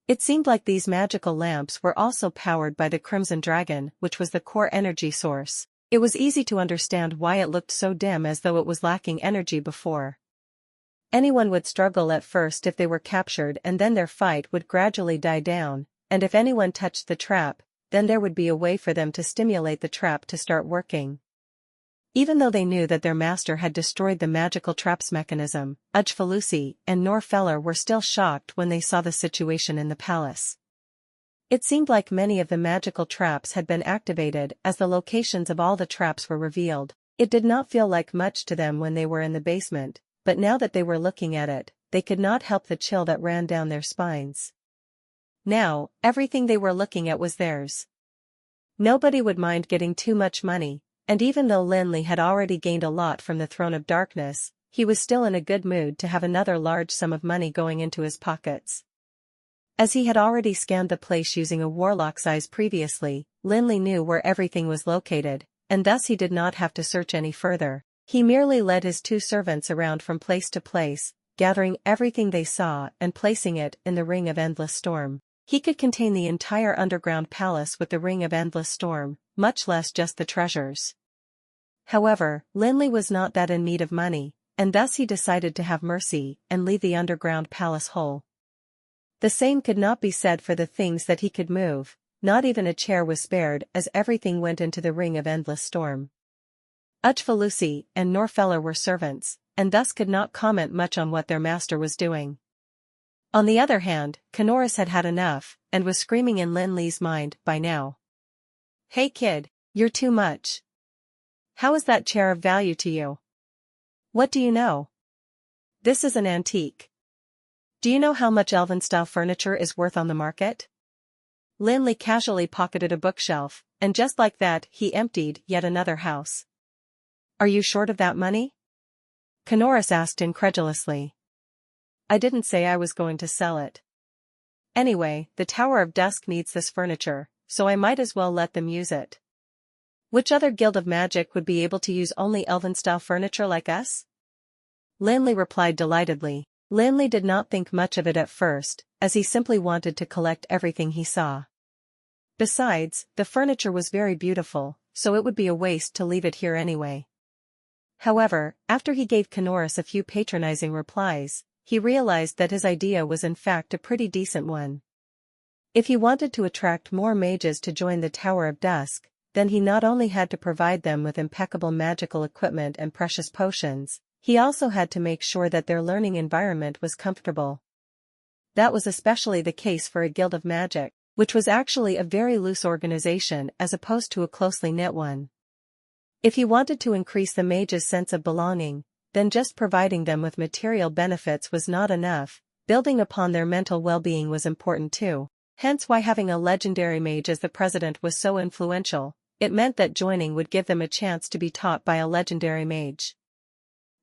It seemed like these magical lamps were also powered by the Crimson Dragon, which was the core energy source. It was easy to understand why it looked so dim, as though it was lacking energy before. Anyone would struggle at first if they were captured, and then their fight would gradually die down, and if anyone touched the trap, then there would be a way for them to stimulate the trap to start working. Even though they knew that their master had destroyed the magical trap's mechanism, Uchvalusi and Norfeller were still shocked when they saw the situation in the palace. It seemed like many of the magical traps had been activated as the locations of all the traps were revealed. It did not feel like much to them when they were in the basement, but now that they were looking at it, they could not help the chill that ran down their spines. Now, everything they were looking at was theirs. Nobody would mind getting too much money, and even though Lin Li had already gained a lot from the Throne of Darkness, he was still in a good mood to have another large sum of money going into his pockets. As he had already scanned the place using a warlock's eyes previously, Lin Li knew where everything was located, and thus he did not have to search any further. He merely led his two servants around from place to place, gathering everything they saw and placing it in the Ring of Endless Storm. He could contain the entire underground palace with the Ring of Endless Storm, much less just the treasures. However, Lin Li was not that in need of money, and thus he decided to have mercy and leave the underground palace whole. The same could not be said for the things that he could move. Not even a chair was spared, as everything went into the Ring of Endless Storm. Uchvalusi and Norfeller were servants, and thus could not comment much on what their master was doing. On the other hand, Kanoris had had enough, and was screaming in Lin Li's mind by now. Hey kid, you're too much. How is that chair of value to you? What do you know? This is an antique. Do you know how much Elven-style furniture is worth on the market? Lin Li casually pocketed a bookshelf, and just like that he emptied yet another house. Are you short of that money? Kanoris asked incredulously. I didn't say I was going to sell it. Anyway, the Tower of Dusk needs this furniture, so I might as well let them use it. Which other guild of magic would be able to use only elven-style furniture like us? Lin Li replied delightedly. Lin Li did not think much of it at first, as he simply wanted to collect everything he saw. Besides, the furniture was very beautiful, so it would be a waste to leave it here anyway. However, after he gave Kanoris a few patronizing replies, he realized that his idea was in fact a pretty decent one. If he wanted to attract more mages to join the Tower of Dusk, then he not only had to provide them with impeccable magical equipment and precious potions, he also had to make sure that their learning environment was comfortable. That was especially the case for a guild of magic, which was actually a very loose organization as opposed to a closely knit one. If he wanted to increase the mages' sense of belonging, then just providing them with material benefits was not enough, building upon their mental well-being was important too. Hence why having a legendary mage as the president was so influential. It meant that joining would give them a chance to be taught by a legendary mage.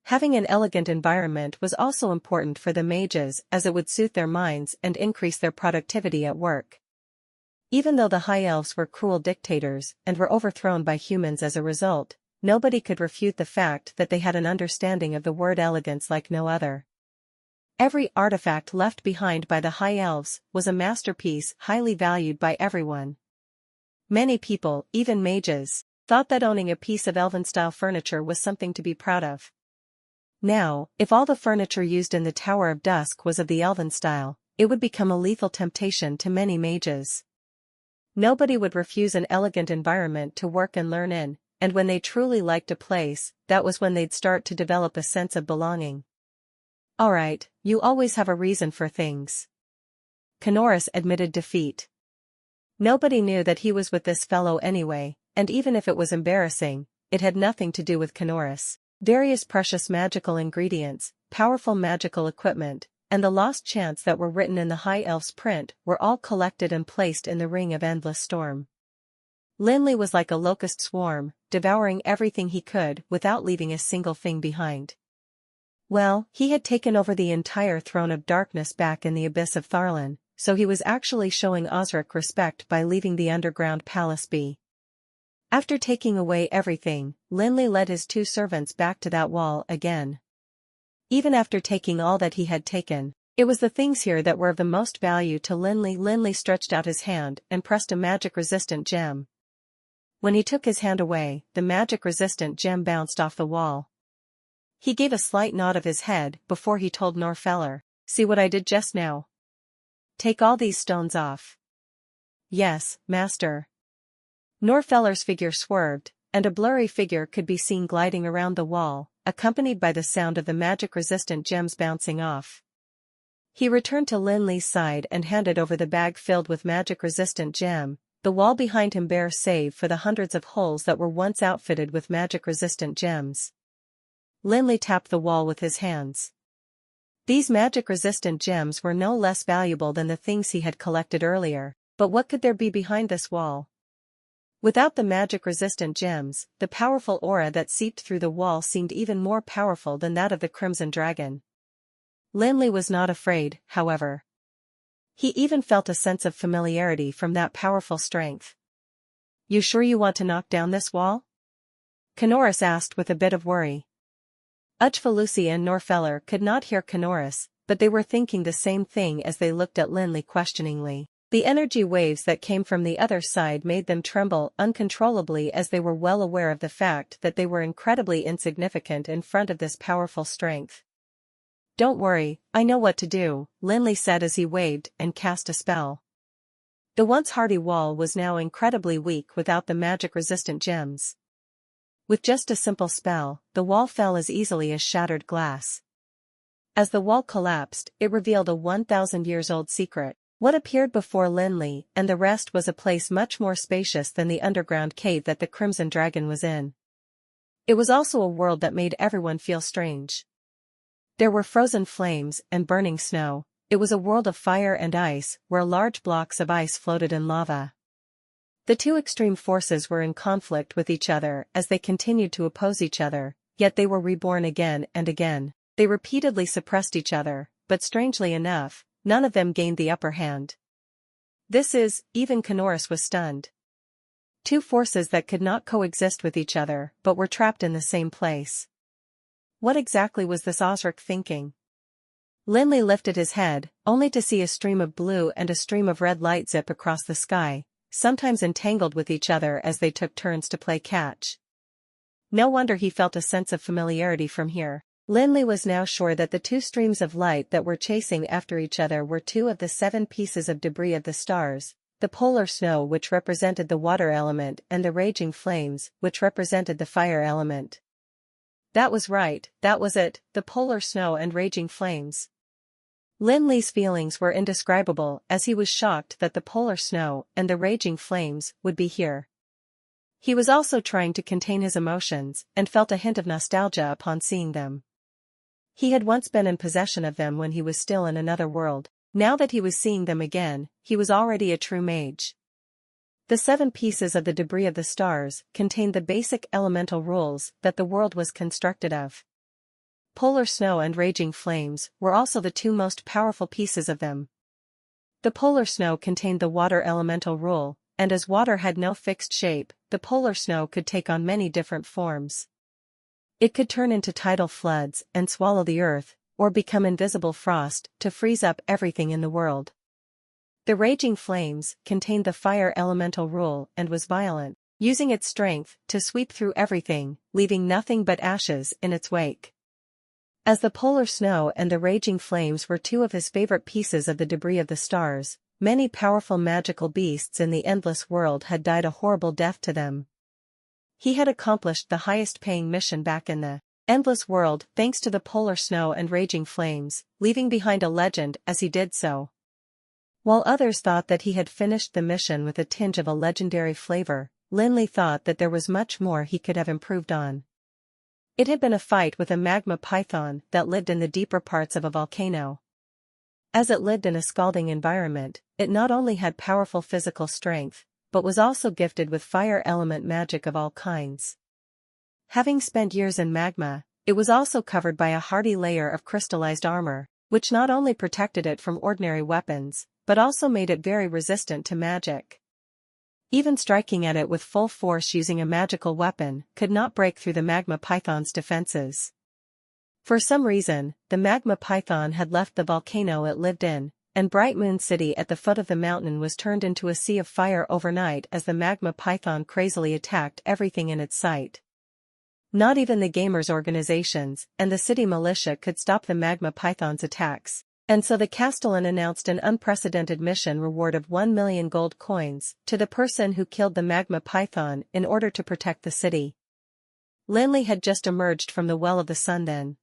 Having an elegant environment was also important for the mages as it would soothe their minds and increase their productivity at work. Even though the High Elves were cruel dictators and were overthrown by humans as a result, nobody could refute the fact that they had an understanding of the word elegance like no other. Every artifact left behind by the High Elves was a masterpiece highly valued by everyone. Many people, even mages, thought that owning a piece of elven-style furniture was something to be proud of. Now, if all the furniture used in the Tower of Dusk was of the elven style, it would become a lethal temptation to many mages. Nobody would refuse an elegant environment to work and learn in, and when they truly liked a place, that was when they'd start to develop a sense of belonging. Alright, you always have a reason for things. Kanoris admitted defeat. Nobody knew that he was with this fellow anyway, and even if it was embarrassing, it had nothing to do with Kanoris. Various precious magical ingredients, powerful magical equipment, and the lost chants that were written in the High Elf's print were all collected and placed in the Ring of Endless Storm. Lin Li was like a locust swarm, devouring everything he could without leaving a single thing behind. Well, he had taken over the entire Throne of Darkness back in the Abyss of Tharlan, so he was actually showing Osric respect by leaving the underground palace be. After taking away everything, Lin Li led his two servants back to that wall again. Even after taking all that he had taken, it was the things here that were of the most value to Lin Li. Lin Li stretched out his hand and pressed a magic-resistant gem. When he took his hand away, the magic-resistant gem bounced off the wall. He gave a slight nod of his head before he told Norfeller, "See what I did just now? Take all these stones off." "Yes, master." Norfeller's figure swerved, and a blurry figure could be seen gliding around the wall, accompanied by the sound of the magic-resistant gems bouncing off. He returned to Lin Li's side and handed over the bag filled with magic-resistant gem, the wall behind him bare save for the hundreds of holes that were once outfitted with magic-resistant gems. Lin Li tapped the wall with his hands. These magic-resistant gems were no less valuable than the things he had collected earlier, but what could there be behind this wall? Without the magic-resistant gems, the powerful aura that seeped through the wall seemed even more powerful than that of the Crimson Dragon. Lin Li was not afraid, however. He even felt a sense of familiarity from that powerful strength. "You sure you want to knock down this wall?" Kanoris asked with a bit of worry. Uchfalusi and Norfeller could not hear Kanoris, but they were thinking the same thing as they looked at Lin Li questioningly. The energy waves that came from the other side made them tremble uncontrollably as they were well aware of the fact that they were incredibly insignificant in front of this powerful strength. "Don't worry, I know what to do," Lin Li said as he waved and cast a spell. The once hardy wall was now incredibly weak without the magic-resistant gems. With just a simple spell, the wall fell as easily as shattered glass. As the wall collapsed, it revealed a 1,000-years-old secret. What appeared before Lin Li and the rest was a place much more spacious than the underground cave that the Crimson Dragon was in. It was also a world that made everyone feel strange. There were frozen flames and burning snow. It was a world of fire and ice, where large blocks of ice floated in lava. The two extreme forces were in conflict with each other as they continued to oppose each other, yet they were reborn again and again. They repeatedly suppressed each other, but strangely enough, none of them gained the upper hand. Even Kanoris was stunned. Two forces that could not coexist with each other but were trapped in the same place. What exactly was this Osric thinking? Lin Li lifted his head, only to see a stream of blue and a stream of red light zip across the sky, sometimes entangled with each other as they took turns to play catch. No wonder he felt a sense of familiarity from here. Lin Li was now sure that the two streams of light that were chasing after each other were two of the 7 pieces of debris of the stars, the polar snow which represented the water element and the raging flames which represented the fire element. That was right, that was it, the polar snow and raging flames. Lin Li's feelings were indescribable as he was shocked that the polar snow and the raging flames would be here. He was also trying to contain his emotions and felt a hint of nostalgia upon seeing them. He had once been in possession of them when he was still in another world. Now that he was seeing them again, he was already a true mage. The 7 pieces of the debris of the stars contained the basic elemental rules that the world was constructed of. Polar snow and raging flames were also the 2 most powerful pieces of them. The polar snow contained the water elemental rule, and as water had no fixed shape, the polar snow could take on many different forms. It could turn into tidal floods and swallow the earth, or become invisible frost to freeze up everything in the world. The raging flames contained the fire elemental rule and was violent, using its strength to sweep through everything, leaving nothing but ashes in its wake. As the polar snow and the raging flames were 2 of his favorite pieces of the debris of the stars, many powerful magical beasts in the endless world had died a horrible death to them. He had accomplished the highest-paying mission back in the endless world thanks to the polar snow and raging flames, leaving behind a legend as he did so. While others thought that he had finished the mission with a tinge of a legendary flavor, Lin Li thought that there was much more he could have improved on. It had been a fight with a magma python that lived in the deeper parts of a volcano. As it lived in a scalding environment, it not only had powerful physical strength, but was also gifted with fire element magic of all kinds. Having spent years in magma, it was also covered by a hardy layer of crystallized armor, which not only protected it from ordinary weapons, but also made it very resistant to magic. Even striking at it with full force using a magical weapon could not break through the magma python's defenses. For some reason, the magma python had left the volcano it lived in, and Bright Moon City at the foot of the mountain was turned into a sea of fire overnight as the magma python crazily attacked everything in its sight. Not even the gamers' organizations and the city militia could stop the magma python's attacks, and so the Castellan announced an unprecedented mission reward of 1 million gold coins to the person who killed the magma python in order to protect the city. Lin Li had just emerged from the Well of the Sun then.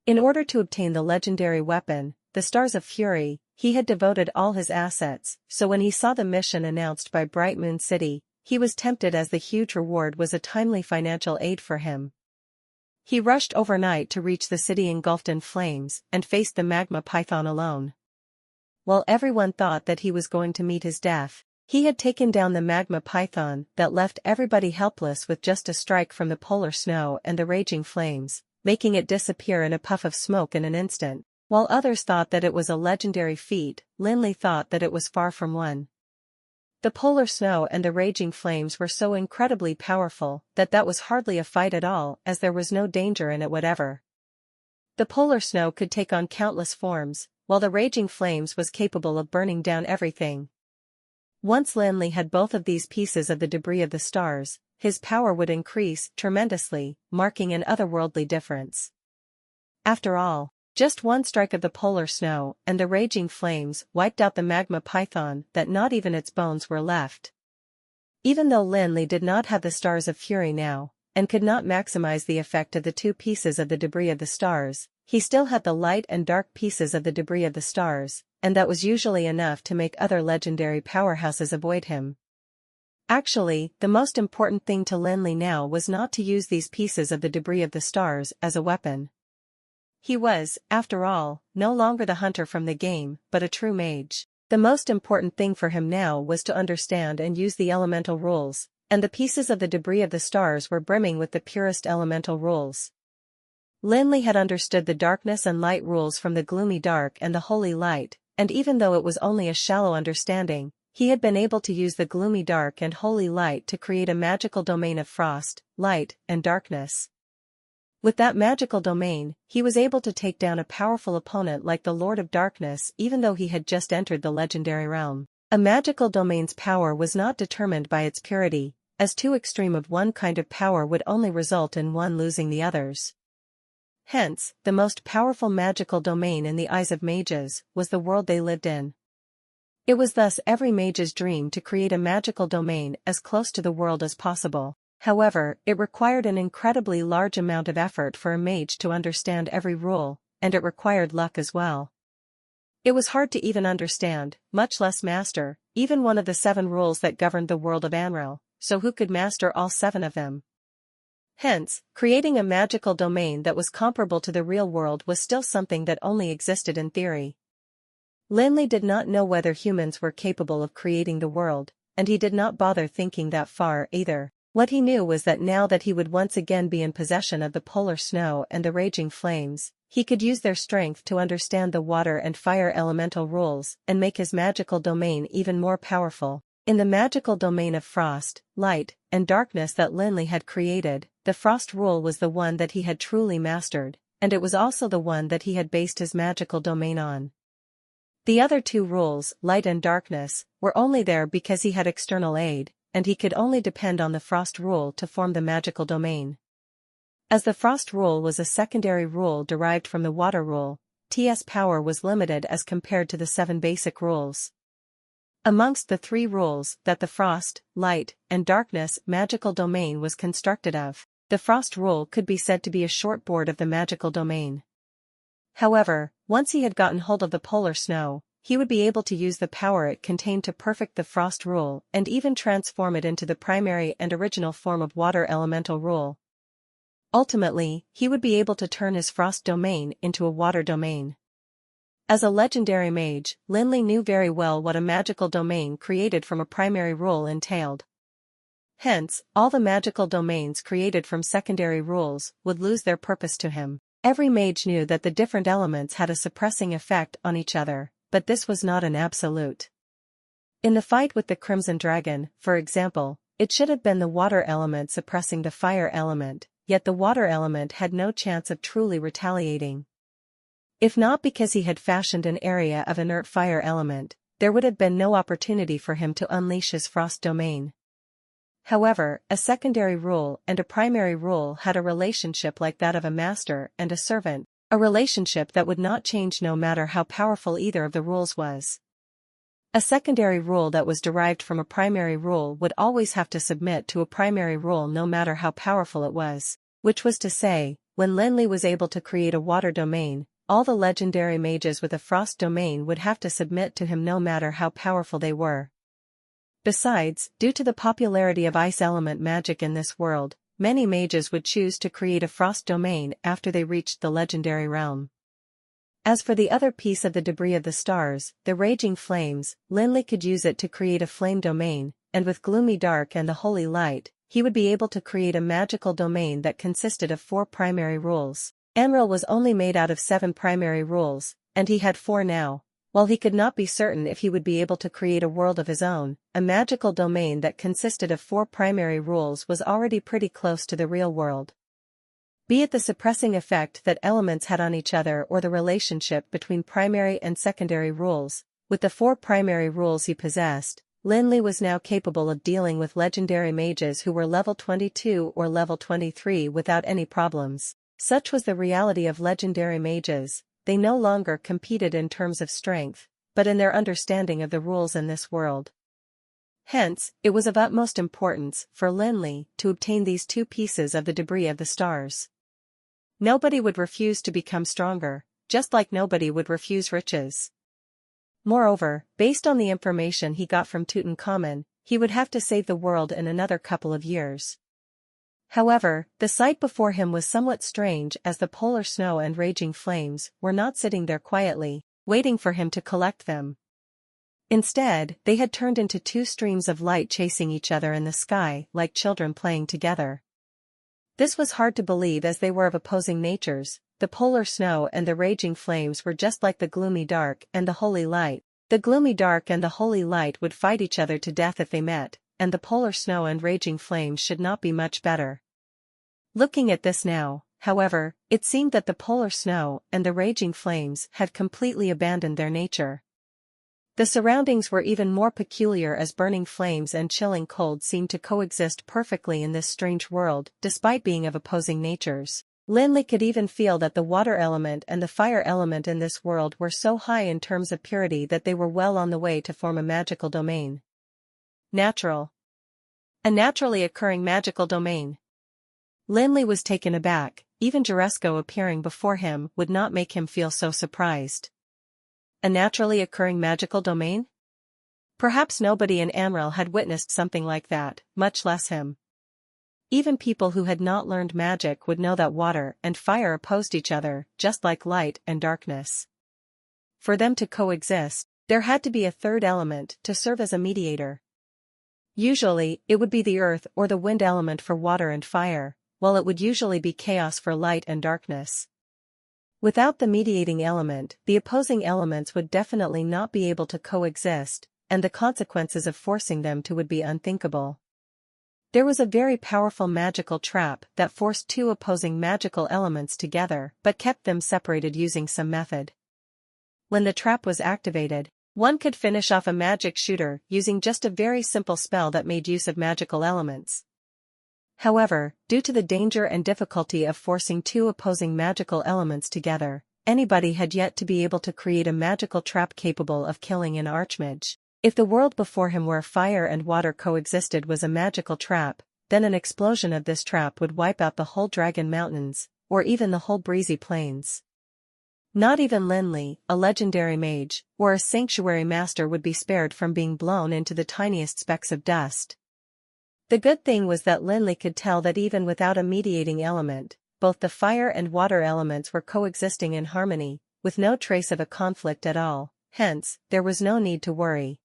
In order to obtain the legendary weapon, the Stars of Fury, he had devoted all his assets, so when he saw the mission announced by Bright Moon City, he was tempted as the huge reward was a timely financial aid for him. He rushed overnight to reach the city engulfed in flames and faced the magma python alone. While everyone thought that he was going to meet his death, he had taken down the magma python that left everybody helpless with just a strike from the polar snow and the raging flames, making it disappear in a puff of smoke in an instant. While others thought that it was a legendary feat, Lin Li thought that it was far from one. The polar snow and the raging flames were so incredibly powerful that was hardly a fight at all as there was no danger in it whatever. The polar snow could take on countless forms, while the raging flames was capable of burning down everything. Once Lin Li had both of these pieces of the debris of the stars, his power would increase tremendously, marking an otherworldly difference. After all, just one strike of the polar snow and the raging flames wiped out the magma python that not even its bones were left. Even though Lin Li did not have the Stars of Fury now, and could not maximize the effect of the 2 pieces of the debris of the stars, he still had the light and dark pieces of the debris of the stars, and that was usually enough to make other legendary powerhouses avoid him. Actually, the most important thing to Lin Li now was not to use these pieces of the debris of the stars as a weapon. He was, after all, no longer the hunter from the game, but a true mage. The most important thing for him now was to understand and use the elemental rules, and the pieces of the debris of the stars were brimming with the purest elemental rules. Lin Li had understood the darkness and light rules from the gloomy dark and the holy light, and even though it was only a shallow understanding, he had been able to use the gloomy dark and holy light to create a magical domain of frost, light, and darkness. With that magical domain, he was able to take down a powerful opponent like the Lord of Darkness even though he had just entered the legendary realm. A magical domain's power was not determined by its purity, as too extreme of one kind of power would only result in one losing the others. Hence, the most powerful magical domain in the eyes of mages was the world they lived in. It was thus every mage's dream to create a magical domain as close to the world as possible. However, it required an incredibly large amount of effort for a mage to understand every rule, and it required luck as well. It was hard to even understand, much less master, even one of the 7 rules that governed the world of Anril, so who could master all 7 of them? Hence, creating a magical domain that was comparable to the real world was still something that only existed in theory. Lin Li did not know whether humans were capable of creating the world, and he did not bother thinking that far either. What he knew was that now that he would once again be in possession of the polar snow and the raging flames, he could use their strength to understand the water and fire elemental rules and make his magical domain even more powerful. In the magical domain of frost, light, and darkness that Lin Li had created, the frost rule was the one that he had truly mastered, and it was also the one that he had based his magical domain on. The other 2 rules, light and darkness, were only there because he had external aid, and he could only depend on the frost rule to form the magical domain. As the frost rule was a secondary rule derived from the water rule, TS power was limited as compared to the 7 basic rules. Amongst the 3 rules that the frost, light, and darkness magical domain was constructed of, the frost rule could be said to be a short board of the magical domain. However, once he had gotten hold of the polar snow, he would be able to use the power it contained to perfect the frost rule and even transform it into the primary and original form of water elemental rule. Ultimately, he would be able to turn his frost domain into a water domain. As a legendary mage, Lin Li knew very well what a magical domain created from a primary rule entailed. Hence, all the magical domains created from secondary rules would lose their purpose to him. Every mage knew that the different elements had a suppressing effect on each other, but this was not an absolute. In the fight with the Crimson Dragon, for example, it should have been the water element suppressing the fire element, yet the water element had no chance of truly retaliating. If not because he had fashioned an area of inert fire element, there would have been no opportunity for him to unleash his frost domain. However, a secondary rule and a primary rule had a relationship like that of a master and a servant, a relationship that would not change no matter how powerful either of the rules was. A secondary rule that was derived from a primary rule would always have to submit to a primary rule no matter how powerful it was, which was to say, when Lin Li was able to create a water domain, all the legendary mages with a frost domain would have to submit to him no matter how powerful they were. Besides, due to the popularity of ice element magic in this world, many mages would choose to create a frost domain after they reached the legendary realm. As for the other piece of the debris of the stars, the raging flames, Lin Li could use it to create a flame domain, and with gloomy dark and the holy light, he would be able to create a magical domain that consisted of 4 primary rules. Anril was only made out of 7 primary rules, and he had 4 now. While he could not be certain if he would be able to create a world of his own, a magical domain that consisted of 4 primary rules was already pretty close to the real world. Be it the suppressing effect that elements had on each other or the relationship between primary and secondary rules, with the 4 primary rules he possessed, Lin Li was now capable of dealing with legendary mages who were level 22 or level 23 without any problems. Such was the reality of legendary mages. They no longer competed in terms of strength, but in their understanding of the rules in this world. Hence, it was of utmost importance for Lin Li to obtain these 2 pieces of the debris of the stars. Nobody would refuse to become stronger, just like nobody would refuse riches. Moreover, based on the information he got from Tutankhamun, he would have to save the world in another couple of years. However, the sight before him was somewhat strange as the polar snow and raging flames were not sitting there quietly, waiting for him to collect them. Instead, they had turned into 2 streams of light chasing each other in the sky like children playing together. This was hard to believe as they were of opposing natures. The polar snow and the raging flames were just like the gloomy dark and the holy light, The gloomy dark and the holy light would fight each other to death if they met, and the polar snow and raging flames should not be much better. Looking at this now, however, it seemed that the polar snow and the raging flames had completely abandoned their nature. The surroundings were even more peculiar as burning flames and chilling cold seemed to coexist perfectly in this strange world, despite being of opposing natures. Lin Li could even feel that the water element and the fire element in this world were so high in terms of purity that they were well on the way to form a magical domain. Natural. A naturally occurring magical domain. Lin Li was taken aback, even Juresco appearing before him would not make him feel so surprised. A naturally occurring magical domain? Perhaps nobody in Amril had witnessed something like that, much less him. Even people who had not learned magic would know that water and fire opposed each other, just like light and darkness. For them to coexist, there had to be a third element to serve as a mediator. Usually, it would be the earth or the wind element for water and fire, while it would usually be chaos for light and darkness. Without the mediating element, the opposing elements would definitely not be able to coexist, and the consequences of forcing them to would be unthinkable. There was a very powerful magical trap that forced two opposing magical elements together but kept them separated using some method. When the trap was activated, one could finish off a magic shooter using just a very simple spell that made use of magical elements. However, due to the danger and difficulty of forcing two opposing magical elements together, anybody had yet to be able to create a magical trap capable of killing an archmage. If the world before him where fire and water coexisted was a magical trap, then an explosion of this trap would wipe out the whole Dragon Mountains, or even the whole breezy plains. Not even Lin Li, a legendary mage, or a sanctuary master would be spared from being blown into the tiniest specks of dust. The good thing was that Lin Li could tell that even without a mediating element, both the fire and water elements were coexisting in harmony, with no trace of a conflict at all, hence, there was no need to worry.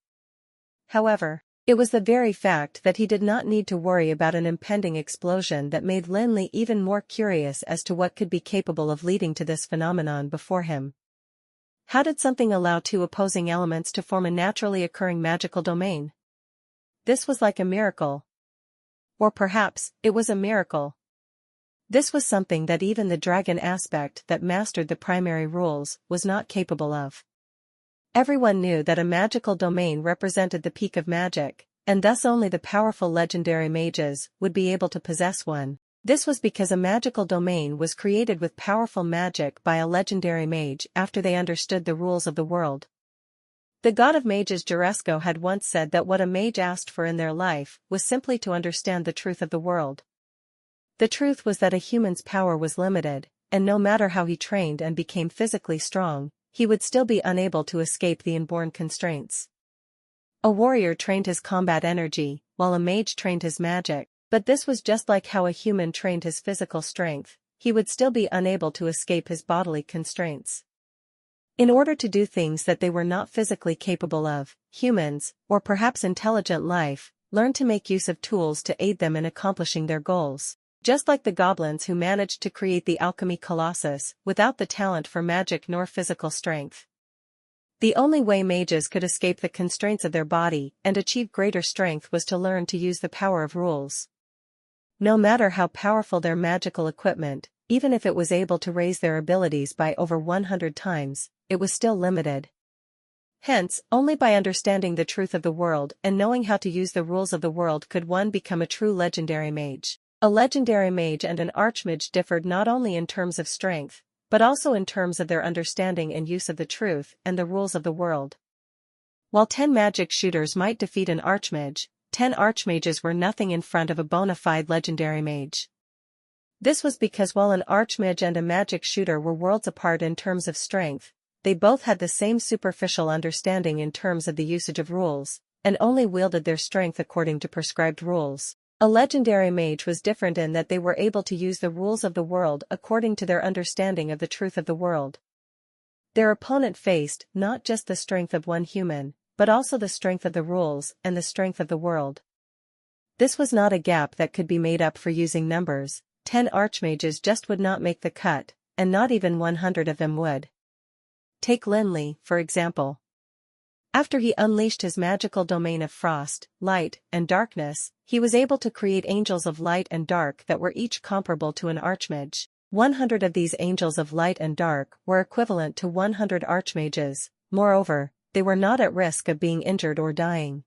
However, it was the very fact that he did not need to worry about an impending explosion that made Lin Li even more curious as to what could be capable of leading to this phenomenon before him. How did something allow two opposing elements to form a naturally occurring magical domain? This was like a miracle. Or perhaps, it was a miracle. This was something that even the dragon aspect that mastered the primary rules was not capable of. Everyone knew that a magical domain represented the peak of magic, and thus only the powerful legendary mages would be able to possess one. This was because a magical domain was created with powerful magic by a legendary mage after they understood the rules of the world. The god of mages Juresco had once said that what a mage asked for in their life was simply to understand the truth of the world. The truth was that a human's power was limited, and no matter how he trained and became physically strong, he would still be unable to escape the inborn constraints. A warrior trained his combat energy, while a mage trained his magic, but this was just like how a human trained his physical strength, he would still be unable to escape his bodily constraints. In order to do things that they were not physically capable of, humans, or perhaps intelligent life, learned to make use of tools to aid them in accomplishing their goals. Just like the goblins who managed to create the alchemy colossus without the talent for magic nor physical strength. The only way mages could escape the constraints of their body and achieve greater strength was to learn to use the power of rules. No matter how powerful their magical equipment, even if it was able to raise their abilities by over 100 times, it was still limited. Hence, only by understanding the truth of the world and knowing how to use the rules of the world could one become a true legendary mage. A legendary mage and an archmage differed not only in terms of strength, but also in terms of their understanding and use of the truth and the rules of the world. While 10 magic shooters might defeat an archmage, 10 archmages were nothing in front of a bona fide legendary mage. This was because while an archmage and a magic shooter were worlds apart in terms of strength, they both had the same superficial understanding in terms of the usage of rules, and only wielded their strength according to prescribed rules. A legendary mage was different in that they were able to use the rules of the world according to their understanding of the truth of the world. Their opponent faced not just the strength of one human, but also the strength of the rules and the strength of the world. This was not a gap that could be made up for using numbers. 10 archmages just would not make the cut, and not even 100 of them would. Take Lin Li, for example. After he unleashed his magical domain of frost, light, and darkness, he was able to create angels of light and dark that were each comparable to an archmage. 100 of these angels of light and dark were equivalent to 100 archmages. Moreover, they were not at risk of being injured or dying.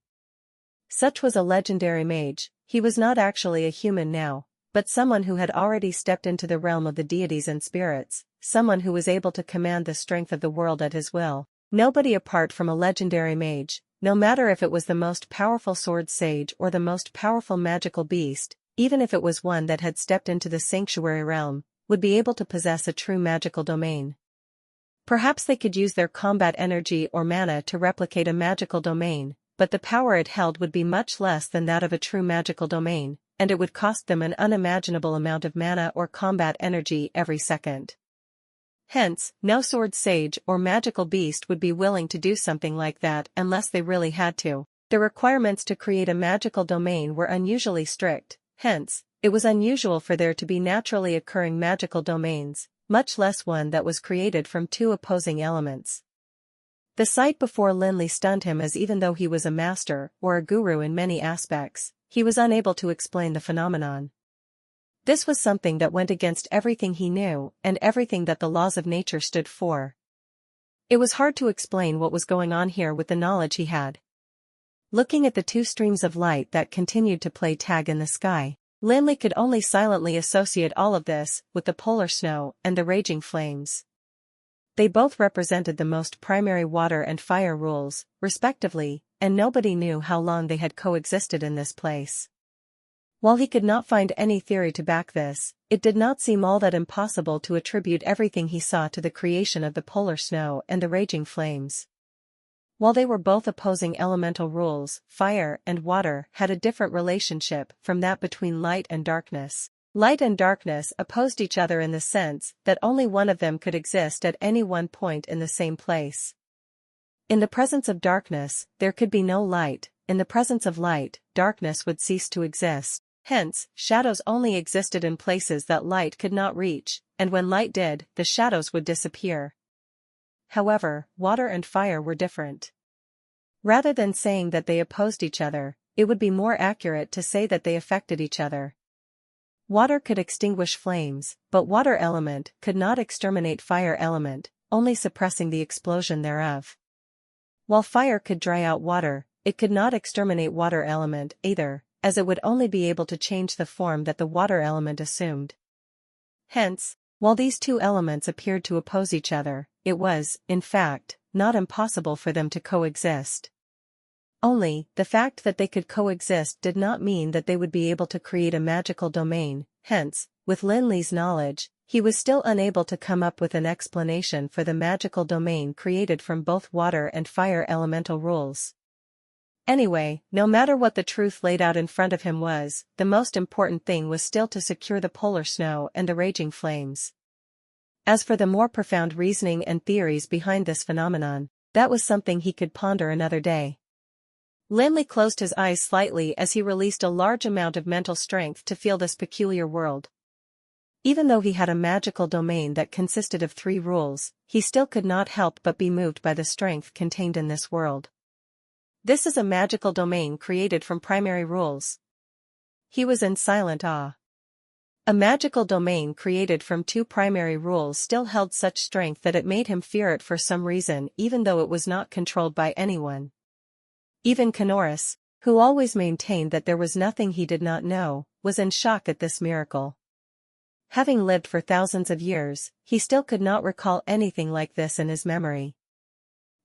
Such was a legendary mage. He was not actually a human now, but someone who had already stepped into the realm of the deities and spirits, someone who was able to command the strength of the world at his will. Nobody apart from a legendary mage, no matter if it was the most powerful sword sage or the most powerful magical beast, even if it was one that had stepped into the sanctuary realm, would be able to possess a true magical domain. Perhaps they could use their combat energy or mana to replicate a magical domain, but the power it held would be much less than that of a true magical domain, and it would cost them an unimaginable amount of mana or combat energy every second. Hence, no sword sage or magical beast would be willing to do something like that unless they really had to. The requirements to create a magical domain were unusually strict, hence, it was unusual for there to be naturally occurring magical domains, much less one that was created from two opposing elements. The sight before Lin Li stunned him, as even though he was a master or a guru in many aspects, he was unable to explain the phenomenon. This was something that went against everything he knew and everything that the laws of nature stood for. It was hard to explain what was going on here with the knowledge he had. Looking at the two streams of light that continued to play tag in the sky, Lin Li could only silently associate all of this with the polar snow and the raging flames. They both represented the most primary water and fire rules, respectively, and nobody knew how long they had coexisted in this place. While he could not find any theory to back this, it did not seem all that impossible to attribute everything he saw to the creation of the polar snow and the raging flames. While they were both opposing elemental rules, fire and water had a different relationship from that between light and darkness. Light and darkness opposed each other in the sense that only one of them could exist at any one point in the same place. In the presence of darkness, there could be no light. In the presence of light, darkness would cease to exist. Hence, shadows only existed in places that light could not reach, and when light did, the shadows would disappear. However, water and fire were different. Rather than saying that they opposed each other, it would be more accurate to say that they affected each other. Water could extinguish flames, but water element could not exterminate fire element, only suppressing the explosion thereof. While fire could dry out water, it could not exterminate water element either, as it would only be able to change the form that the water element assumed. Hence, while these two elements appeared to oppose each other, it was, in fact, not impossible for them to coexist. Only, the fact that they could coexist did not mean that they would be able to create a magical domain. Hence, with Lin Li's knowledge, he was still unable to come up with an explanation for the magical domain created from both water and fire elemental rules. Anyway, no matter what the truth laid out in front of him was, the most important thing was still to secure the polar snow and the raging flames. As for the more profound reasoning and theories behind this phenomenon, that was something he could ponder another day. Lin Li closed his eyes slightly as he released a large amount of mental strength to feel this peculiar world. Even though he had a magical domain that consisted of 3 rules, he still could not help but be moved by the strength contained in this world. This is a magical domain created from primary rules. He was in silent awe. A magical domain created from 2 primary rules still held such strength that it made him fear it for some reason, even though it was not controlled by anyone. Even Kanoris, who always maintained that there was nothing he did not know, was in shock at this miracle. Having lived for thousands of years, he still could not recall anything like this in his memory.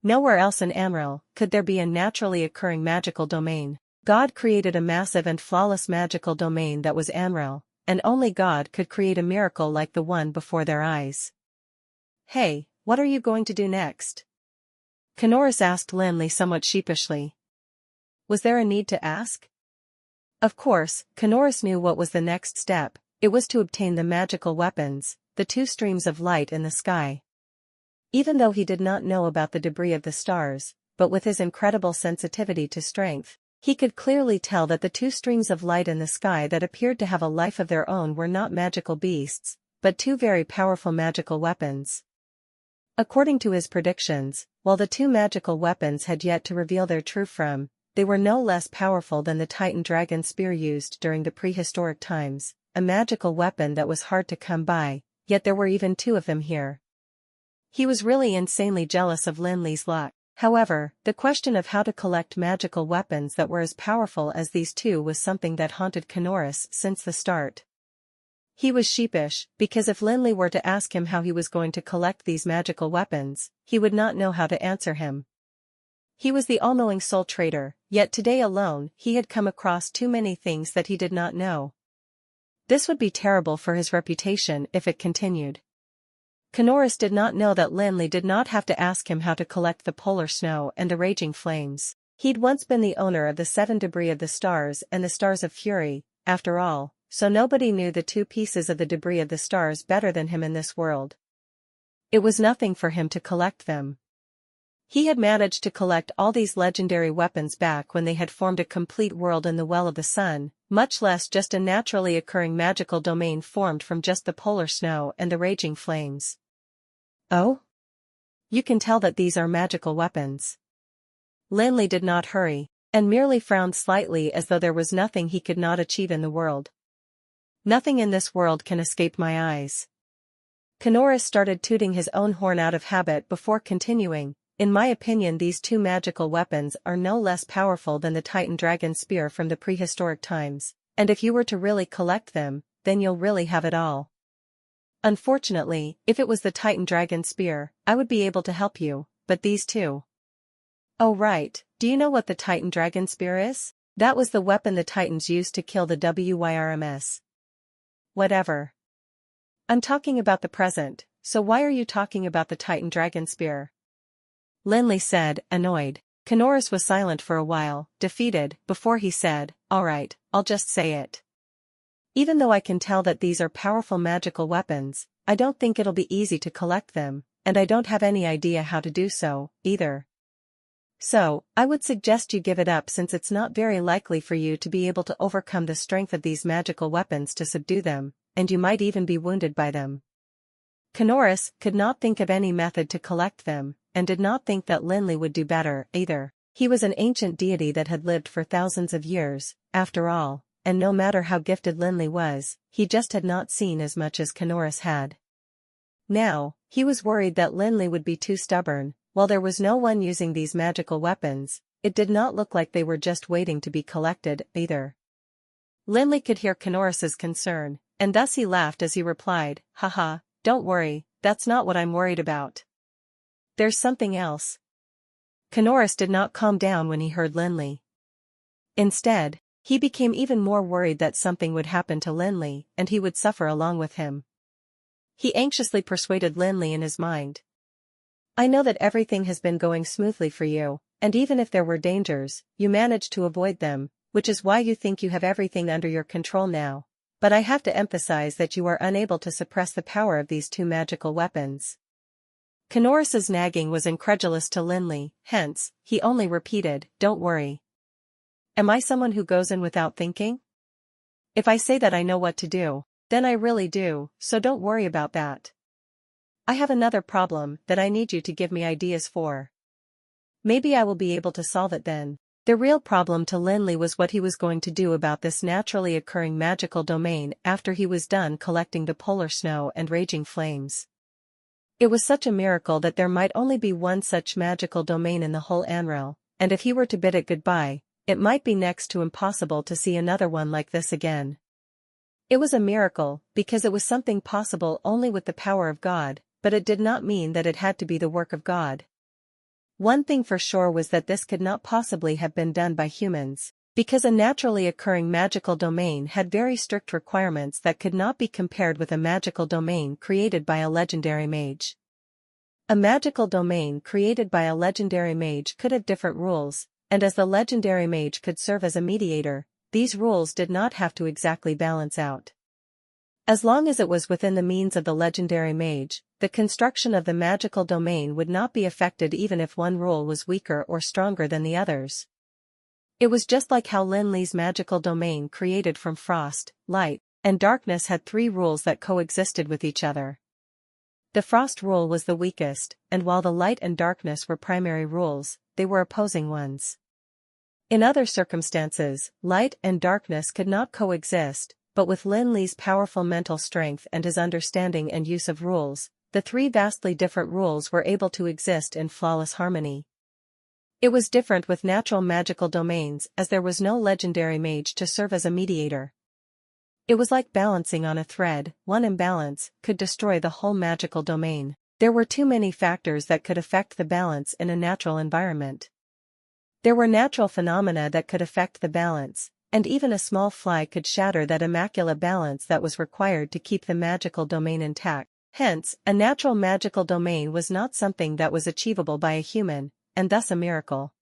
Nowhere else in Amril could there be a naturally occurring magical domain. God created a massive and flawless magical domain that was Amril, and only God could create a miracle like the one before their eyes. "Hey, what are you going to do next?" Kanoris asked Lin Li somewhat sheepishly. Was there a need to ask? Of course, Kanoris knew what was the next step. It was to obtain the magical weapons, the 2 streams of light in the sky. Even though he did not know about the debris of the stars, but with his incredible sensitivity to strength, he could clearly tell that the 2 streams of light in the sky that appeared to have a life of their own were not magical beasts, but 2 very powerful magical weapons. According to his predictions, while the two magical weapons had yet to reveal their true form, they were no less powerful than the Titan dragon spear used during the prehistoric times, a magical weapon that was hard to come by, yet there were even two of them here. He was really insanely jealous of Lin Li's luck. However, the question of how to collect magical weapons that were as powerful as these two was something that haunted Kanoris since the start. He was sheepish, because if Lin Li were to ask him how he was going to collect these magical weapons, he would not know how to answer him. He was the all-knowing soul trader, yet today alone he had come across too many things that he did not know. This would be terrible for his reputation if it continued. Kanoris did not know that Lin Li did not have to ask him how to collect the polar snow and the raging flames. He'd once been the owner of the 7 debris of the stars and the stars of fury, after all, so nobody knew the 2 pieces of the debris of the stars better than him in this world. It was nothing for him to collect them. He had managed to collect all these legendary weapons back when they had formed a complete world in the Well of the Sun, much less just a naturally occurring magical domain formed from just the polar snow and the raging flames. Oh? You can tell that these are magical weapons. Lin Li did not hurry, and merely frowned slightly as though there was nothing he could not achieve in the world. Nothing in this world can escape my eyes. Kanoris started tooting his own horn out of habit before continuing. In my opinion, these 2 magical weapons are no less powerful than the Titan dragon spear from the prehistoric times, and if you were to really collect them, then you'll really have it all. Unfortunately, if it was the Titan dragon spear, I would be able to help you, but these 2. Oh right, do you know what the Titan dragon spear is? That was the weapon the Titans used to kill the Wyrms. Whatever. I'm talking about the present, so why are you talking about the Titan dragon spear? Lin Li said, annoyed. Kanoris was silent for a while, defeated, before he said, alright, I'll just say it. Even though I can tell that these are powerful magical weapons, I don't think it'll be easy to collect them, and I don't have any idea how to do so, either. So, I would suggest you give it up since it's not very likely for you to be able to overcome the strength of these magical weapons to subdue them, and you might even be wounded by them. Kanoris could not think of any method to collect them, and did not think that Lin Li would do better, either. He was an ancient deity that had lived for thousands of years, after all, and no matter how gifted Lin Li was, he just had not seen as much as Kanoris had. Now, he was worried that Lin Li would be too stubborn. While there was no one using these magical weapons, it did not look like they were just waiting to be collected, either. Lin Li could hear Kanoris's concern, and thus he laughed as he replied, haha, don't worry, that's not what I'm worried about. There's something else. Kanoris did not calm down when he heard Lin Li. Instead, he became even more worried that something would happen to Lin Li, and he would suffer along with him. He anxiously persuaded Lin Li in his mind. I know that everything has been going smoothly for you, and even if there were dangers, you managed to avoid them, which is why you think you have everything under your control now. But I have to emphasize that you are unable to suppress the power of these 2 magical weapons. Kanoris's nagging was incredulous to Lin Li, hence, he only repeated, don't worry. Am I someone who goes in without thinking? If I say that I know what to do, then I really do, so don't worry about that. I have another problem that I need you to give me ideas for. Maybe I will be able to solve it then. The real problem to Lin Li was what he was going to do about this naturally occurring magical domain after he was done collecting the polar snow and raging flames. It was such a miracle that there might only be one such magical domain in the whole Anrel, and if he were to bid it goodbye, it might be next to impossible to see another one like this again. It was a miracle, because it was something possible only with the power of God, but it did not mean that it had to be the work of God. One thing for sure was that this could not possibly have been done by humans, because a naturally occurring magical domain had very strict requirements that could not be compared with a magical domain created by a legendary mage. A magical domain created by a legendary mage could have different rules, and as the legendary mage could serve as a mediator, these rules did not have to exactly balance out. As long as it was within the means of the legendary mage, the construction of the magical domain would not be affected even if one rule was weaker or stronger than the others. It was just like how Lin Li's magical domain created from frost, light, and darkness had 3 rules that coexisted with each other. The frost rule was the weakest, and while the light and darkness were primary rules, they were opposing ones. In other circumstances, light and darkness could not coexist, but with Lin Li's powerful mental strength and his understanding and use of rules, the three vastly different rules were able to exist in flawless harmony. It was different with natural magical domains as there was no legendary mage to serve as a mediator. It was like balancing on a thread, one imbalance could destroy the whole magical domain. There were too many factors that could affect the balance in a natural environment. There were natural phenomena that could affect the balance, and even a small fly could shatter that immaculate balance that was required to keep the magical domain intact. Hence, a natural magical domain was not something that was achievable by a human, and thus a miracle.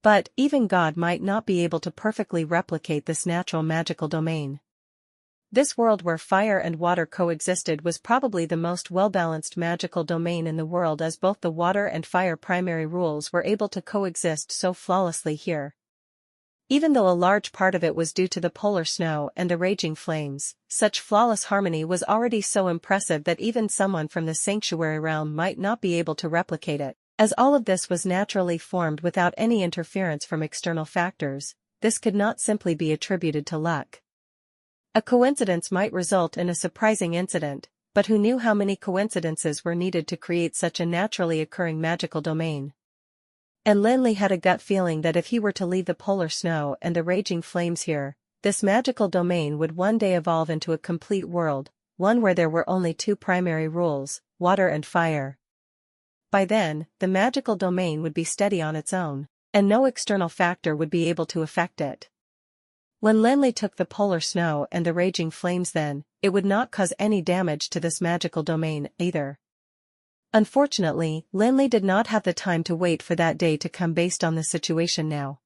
But, even God might not be able to perfectly replicate this natural magical domain. This world where fire and water coexisted was probably the most well-balanced magical domain in the world, as both the water and fire primary rules were able to coexist so flawlessly here. Even though a large part of it was due to the polar snow and the raging flames, such flawless harmony was already so impressive that even someone from the sanctuary realm might not be able to replicate it. As all of this was naturally formed without any interference from external factors, this could not simply be attributed to luck. A coincidence might result in a surprising incident, but who knew how many coincidences were needed to create such a naturally occurring magical domain? And Lin Li had a gut feeling that if he were to leave the polar snow and the raging flames here, this magical domain would one day evolve into a complete world, one where there were only two primary rules, water and fire. By then, the magical domain would be steady on its own, and no external factor would be able to affect it. When Lin Li took the polar snow and the raging flames, then, it would not cause any damage to this magical domain, either. Unfortunately, Lin Li did not have the time to wait for that day to come based on the situation now.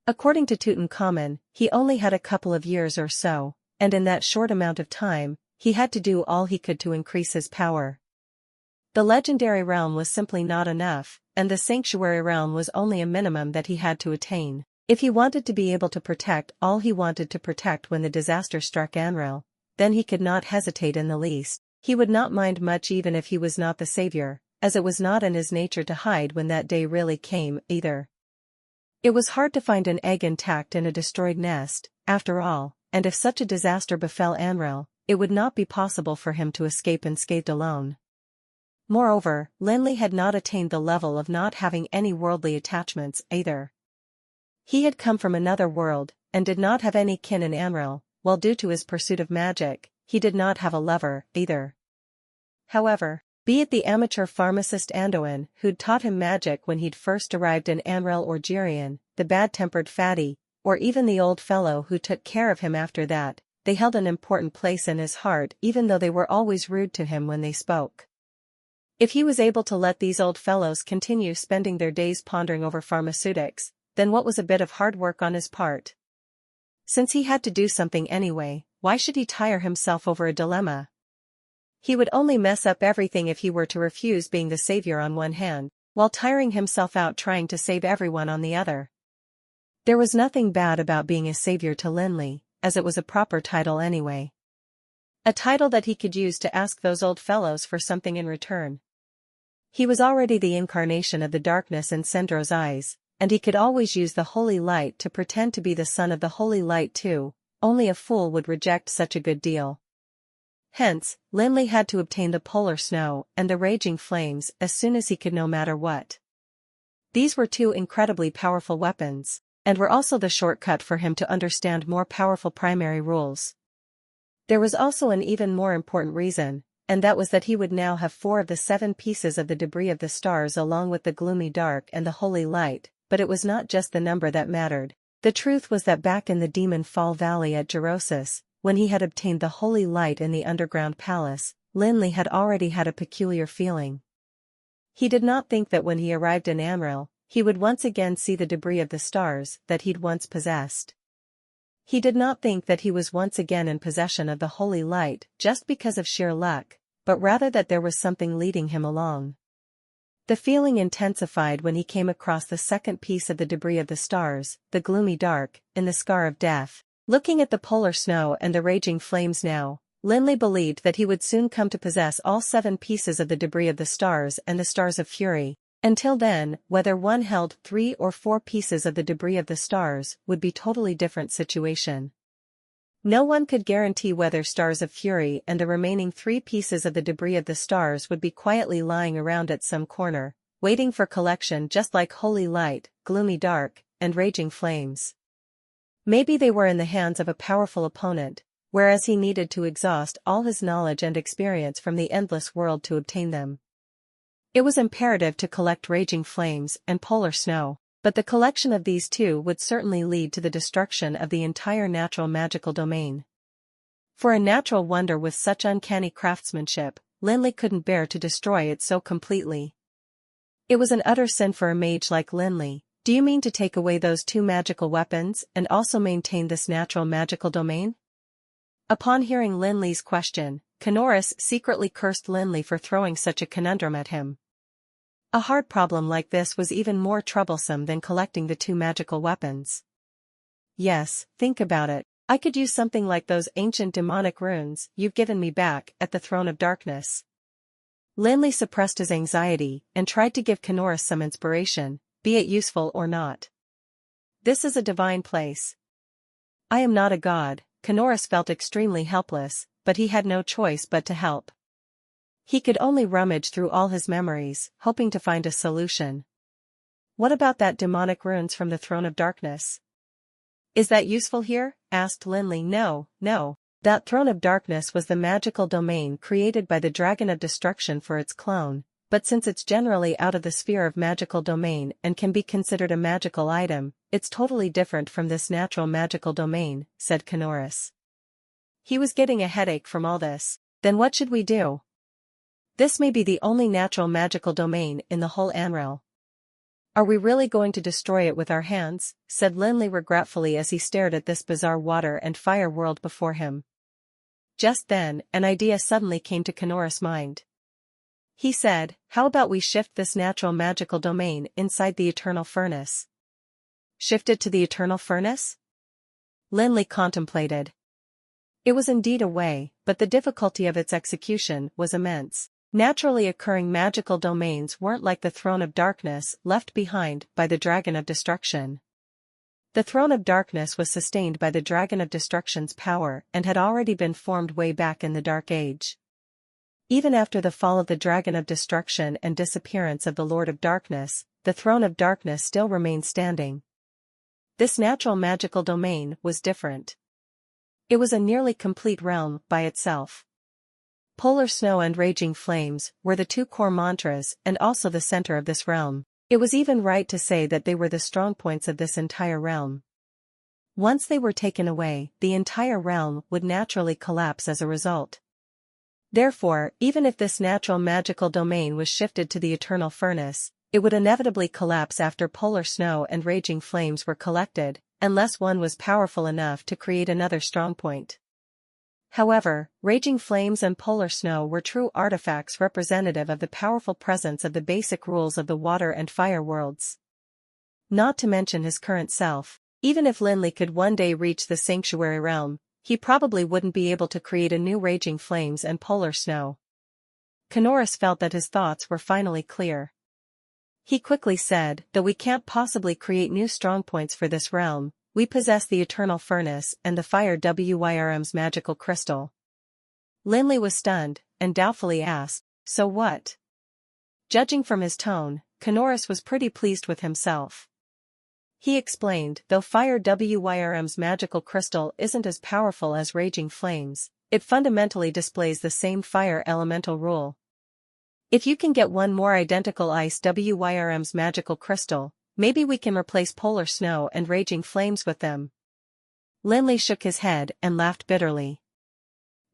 According to Tutankhamun, he only had a couple of years or so, and in that short amount of time, he had to do all he could to increase his power. The legendary realm was simply not enough, and the sanctuary realm was only a minimum that he had to attain. If he wanted to be able to protect all he wanted to protect when the disaster struck Anril, then he could not hesitate in the least. He would not mind much even if he was not the savior, as it was not in his nature to hide when that day really came, either. It was hard to find an egg intact in a destroyed nest, after all, and if such a disaster befell Anril, it would not be possible for him to escape unscathed alone. Moreover, Lin Li had not attained the level of not having any worldly attachments, either. He had come from another world, and did not have any kin in Anril, while due to his pursuit of magic, he did not have a lover, either. However, be it the amateur pharmacist Andoin who'd taught him magic when he'd first arrived in Anril, or Jirian, the bad-tempered fatty, or even the old fellow who took care of him after that, they held an important place in his heart even though they were always rude to him when they spoke. If he was able to let these old fellows continue spending their days pondering over pharmaceutics, then what was a bit of hard work on his part? Since he had to do something anyway, why should he tire himself over a dilemma? He would only mess up everything if he were to refuse being the savior on one hand, while tiring himself out trying to save everyone on the other. There was nothing bad about being a savior to Lin Li, as it was a proper title anyway. A title that he could use to ask those old fellows for something in return. He was already the incarnation of the darkness in Sendro's eyes, and he could always use the holy light to pretend to be the son of the holy light too. Only a fool would reject such a good deal. Hence, Lin Li had to obtain the polar snow and the raging flames as soon as he could, no matter what. These were two incredibly powerful weapons, and were also the shortcut for him to understand more powerful primary rules. There was also an even more important reason, and that was that he would now have 4 of the 7 pieces of the debris of the stars along with the gloomy dark and the holy light, but it was not just the number that mattered. The truth was that back in the Demon Fall Valley at Gerosis, when he had obtained the holy light in the underground palace, Lin Li had already had a peculiar feeling. He did not think that when he arrived in Anril, he would once again see the debris of the stars that he'd once possessed. He did not think that he was once again in possession of the holy light just because of sheer luck, but rather that there was something leading him along. The feeling intensified when he came across the second piece of the debris of the stars, the gloomy dark, in the scar of death. Looking at the polar snow and the raging flames now, Lin Li believed that he would soon come to possess all 7 pieces of the debris of the stars and the stars of fury. Until then, whether one held 3 or 4 pieces of the debris of the stars would be totally different situation. No one could guarantee whether stars of fury and the remaining 3 pieces of the debris of the stars would be quietly lying around at some corner, waiting for collection just like holy light, gloomy dark, and raging flames. Maybe they were in the hands of a powerful opponent, whereas he needed to exhaust all his knowledge and experience from the endless world to obtain them. It was imperative to collect raging flames and polar snow, but the collection of these two would certainly lead to the destruction of the entire natural magical domain. For a natural wonder with such uncanny craftsmanship, Lin Li couldn't bear to destroy it so completely. It was an utter sin for a mage like Lin Li. Do you mean to take away those 2 magical weapons and also maintain this natural magical domain? Upon hearing Lin Li's question, Kanoris secretly cursed Lin Li for throwing such a conundrum at him. A hard problem like this was even more troublesome than collecting the 2 magical weapons. Yes, think about it. I could use something like those ancient demonic runes you've given me back at the Throne of Darkness. Lin Li suppressed his anxiety and tried to give Kanoris some inspiration, be it useful or not. This is a divine place. I am not a god. Kanoris felt extremely helpless, but he had no choice but to help. He could only rummage through all his memories, hoping to find a solution. What about that demonic runes from the Throne of Darkness? Is that useful here? Asked Lin Li. No. That Throne of Darkness was the magical domain created by the Dragon of Destruction for its clone, but since it's generally out of the sphere of magical domain and can be considered a magical item, it's totally different from this natural magical domain, said Kanoris. He was getting a headache from all this. Then what should we do? This may be the only natural magical domain in the whole Anreal. Are we really going to destroy it with our hands? Said Lin Li regretfully as he stared at this bizarre water and fire world before him. Just then, an idea suddenly came to Kanoris' mind. He said, how about we shift this natural magical domain inside the eternal furnace? Shift it to the eternal furnace? Lin Li contemplated. It was indeed a way, but the difficulty of its execution was immense. Naturally occurring magical domains weren't like the Throne of Darkness left behind by the Dragon of Destruction. The Throne of Darkness was sustained by the Dragon of Destruction's power and had already been formed way back in the Dark Age. Even after the fall of the Dragon of Destruction and disappearance of the Lord of Darkness, the Throne of Darkness still remained standing. This natural magical domain was different. It was a nearly complete realm by itself. Polar snow and raging flames were the 2 core mantras and also the center of this realm. It was even right to say that they were the strong points of this entire realm. Once they were taken away, the entire realm would naturally collapse as a result. Therefore, even if this natural magical domain was shifted to the eternal furnace, it would inevitably collapse after polar snow and raging flames were collected, unless one was powerful enough to create another strongpoint. However, raging flames and polar snow were true artifacts representative of the powerful presence of the basic rules of the water and fire worlds. Not to mention his current self, even if Lin Li could one day reach the sanctuary realm, he probably wouldn't be able to create a new raging flames and polar snow. Kanoris felt that his thoughts were finally clear. He quickly said, though we can't possibly create new strongpoints for this realm, we possess the eternal furnace and the fire wyrm's magical crystal. Lin Li was stunned, and doubtfully asked, so what? Judging from his tone, Kanoris was pretty pleased with himself. He explained, though fire wyrm's magical crystal isn't as powerful as raging flames, it fundamentally displays the same fire elemental rule. If you can get one more identical ice wyrm's magical crystal, maybe we can replace polar snow and raging flames with them. Lin Li shook his head and laughed bitterly.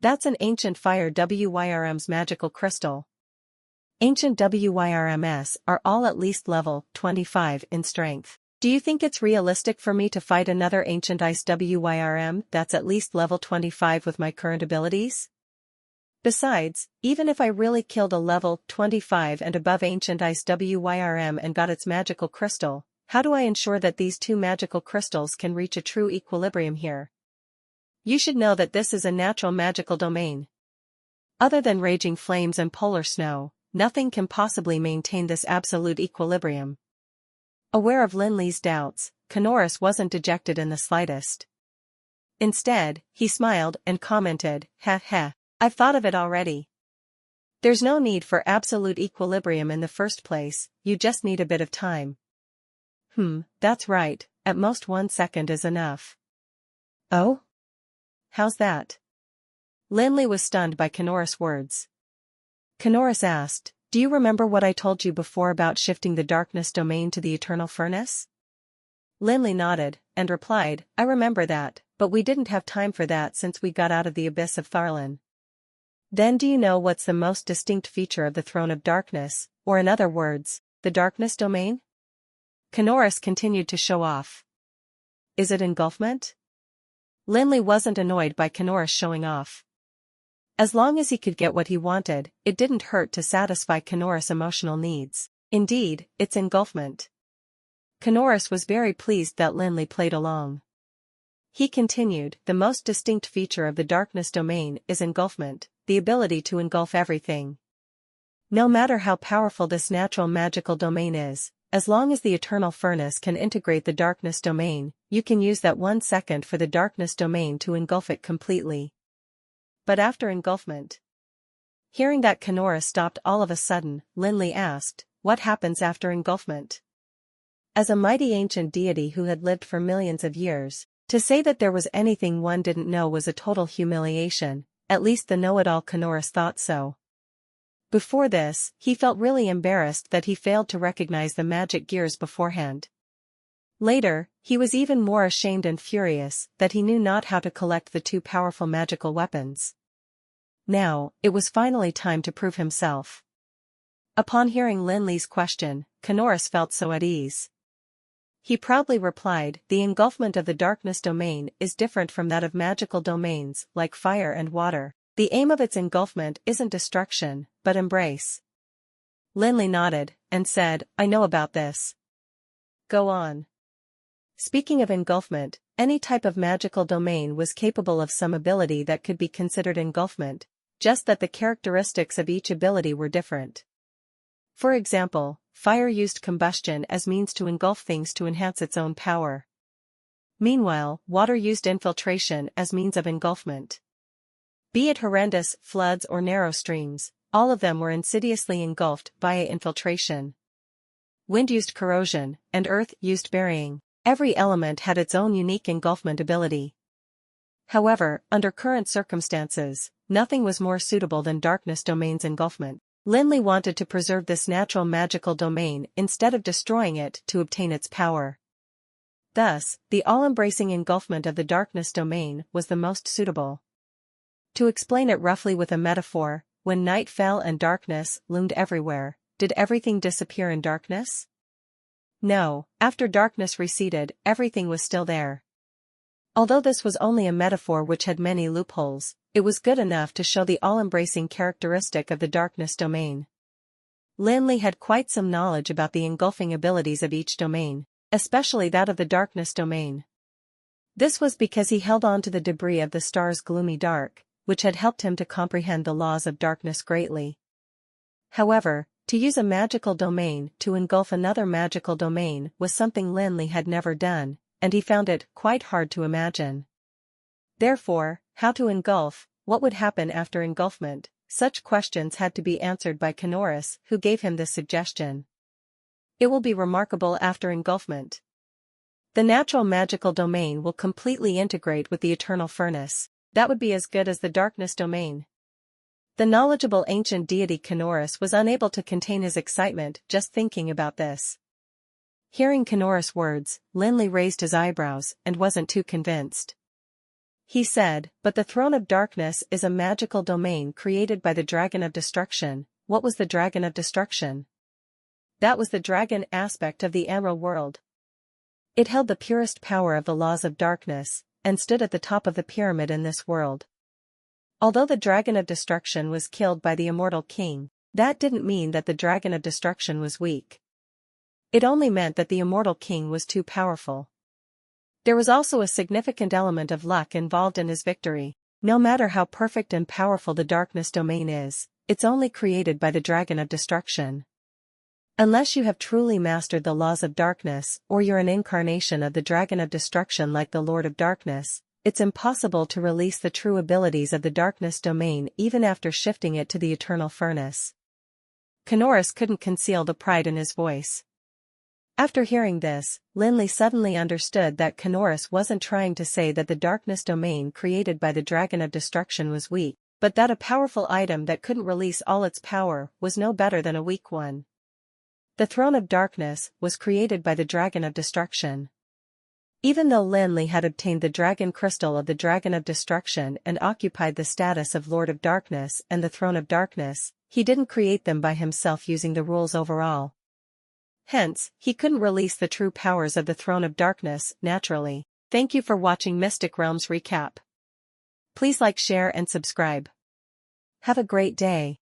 That's an ancient fire wyrm's magical crystal. Ancient wyrms are all at least level 25 in strength. Do you think it's realistic for me to fight another ancient ice wyrm that's at least level 25 with my current abilities? Besides, even if I really killed a level 25 and above ancient ice wyrm and got its magical crystal, how do I ensure that these 2 magical crystals can reach a true equilibrium here? You should know that this is a natural magical domain. Other than raging flames and polar snow, nothing can possibly maintain this absolute equilibrium. Aware of Lin Li's doubts, Kanoris wasn't dejected in the slightest. Instead, he smiled and commented, "Heh heh, I've thought of it already. There's no need for absolute equilibrium in the first place, you just need a bit of time." That's right, at most 1 second is enough. Oh? How's that? Lin Li was stunned by Kanoris' words. Kanoris asked, "Do you remember what I told you before about shifting the darkness domain to the eternal furnace?" Lin Li nodded, and replied, "I remember that, but we didn't have time for that since we got out of the abyss of Tharlan." Then do you know what's the most distinct feature of the Throne of Darkness, or in other words, the darkness domain? Kanoris continued to show off. Is it engulfment? Lin Li wasn't annoyed by Kanoris showing off. As long as he could get what he wanted, it didn't hurt to satisfy Kanoris' emotional needs. Indeed, it's engulfment. Kanoris was very pleased that Lin Li played along. He continued, "The most distinct feature of the darkness domain is engulfment, the ability to engulf everything. No matter how powerful this natural magical domain is, as long as the eternal furnace can integrate the darkness domain, you can use that 1 second for the darkness domain to engulf it completely." But after engulfment? Hearing that, Kanoris stopped all of a sudden. Lin Li asked, "What happens after engulfment?" As a mighty ancient deity who had lived for millions of years, to say that there was anything one didn't know was a total humiliation, at least the know-it-all Kanoris thought so. Before this, he felt really embarrassed that he failed to recognize the magic gears beforehand. Later, he was even more ashamed and furious that he knew not how to collect the two powerful magical weapons. Now, it was finally time to prove himself. Upon hearing Lin Li's question, Kanoris felt so at ease. He proudly replied, "The engulfment of the darkness domain is different from that of magical domains like fire and water. The aim of its engulfment isn't destruction, but embrace." Lin Li nodded, and said, "I know about this. Go on." Speaking of engulfment, any type of magical domain was capable of some ability that could be considered engulfment, just that the characteristics of each ability were different. For example, fire used combustion as means to engulf things to enhance its own power. Meanwhile, water used infiltration as means of engulfment. Be it horrendous floods or narrow streams, all of them were insidiously engulfed via infiltration. Wind used corrosion, and earth used burying. Every element had its own unique engulfment ability. However, under current circumstances, nothing was more suitable than darkness domain's engulfment. Lin Li wanted to preserve this natural magical domain instead of destroying it to obtain its power. Thus, the all-embracing engulfment of the darkness domain was the most suitable. To explain it roughly with a metaphor, when night fell and darkness loomed everywhere, did everything disappear in darkness? No, after darkness receded, everything was still there. Although this was only a metaphor which had many loopholes, it was good enough to show the all-embracing characteristic of the darkness domain. Lin Li had quite some knowledge about the engulfing abilities of each domain, especially that of the darkness domain. This was because he held on to the debris of the star's gloomy dark, which had helped him to comprehend the laws of darkness greatly. However, to use a magical domain to engulf another magical domain was something Lin Li had never done, and he found it quite hard to imagine. Therefore, how to engulf, what would happen after engulfment, such questions had to be answered by Kanoris, who gave him this suggestion. It will be remarkable after engulfment. The natural magical domain will completely integrate with the eternal furnace. That would be as good as the darkness domain. The knowledgeable ancient deity Kanoris was unable to contain his excitement just thinking about this. Hearing Kanoris' words, Lin Li raised his eyebrows and wasn't too convinced. He said, "But the Throne of Darkness is a magical domain created by the Dragon of Destruction." What was the Dragon of Destruction? That was the dragon aspect of the Emerald World. It held the purest power of the laws of darkness, and stood at the top of the pyramid in this world. Although the Dragon of Destruction was killed by the immortal king, that didn't mean that the Dragon of Destruction was weak. It only meant that the immortal king was too powerful. There was also a significant element of luck involved in his victory. No matter how perfect and powerful the darkness domain is, it's only created by the dragon of destruction. Unless you have truly mastered the laws of darkness, or you're an incarnation of the dragon of destruction like the Lord of Darkness, it's impossible to release the true abilities of the darkness domain even after shifting it to the eternal furnace. Kanoris couldn't conceal the pride in his voice. After hearing this, Lin Li suddenly understood that Kanoris wasn't trying to say that the darkness domain created by the dragon of destruction was weak, but that a powerful item that couldn't release all its power was no better than a weak one. The throne of darkness was created by the dragon of destruction. Even though Lin Li had obtained the dragon crystal of the dragon of destruction and occupied the status of Lord of Darkness and the throne of darkness, he didn't create them by himself using the rules overall. Hence, he couldn't release the true powers of the throne of darkness naturally. Thank you for watching Mystic Realms Recap. Please like, share and subscribe. Have a great day.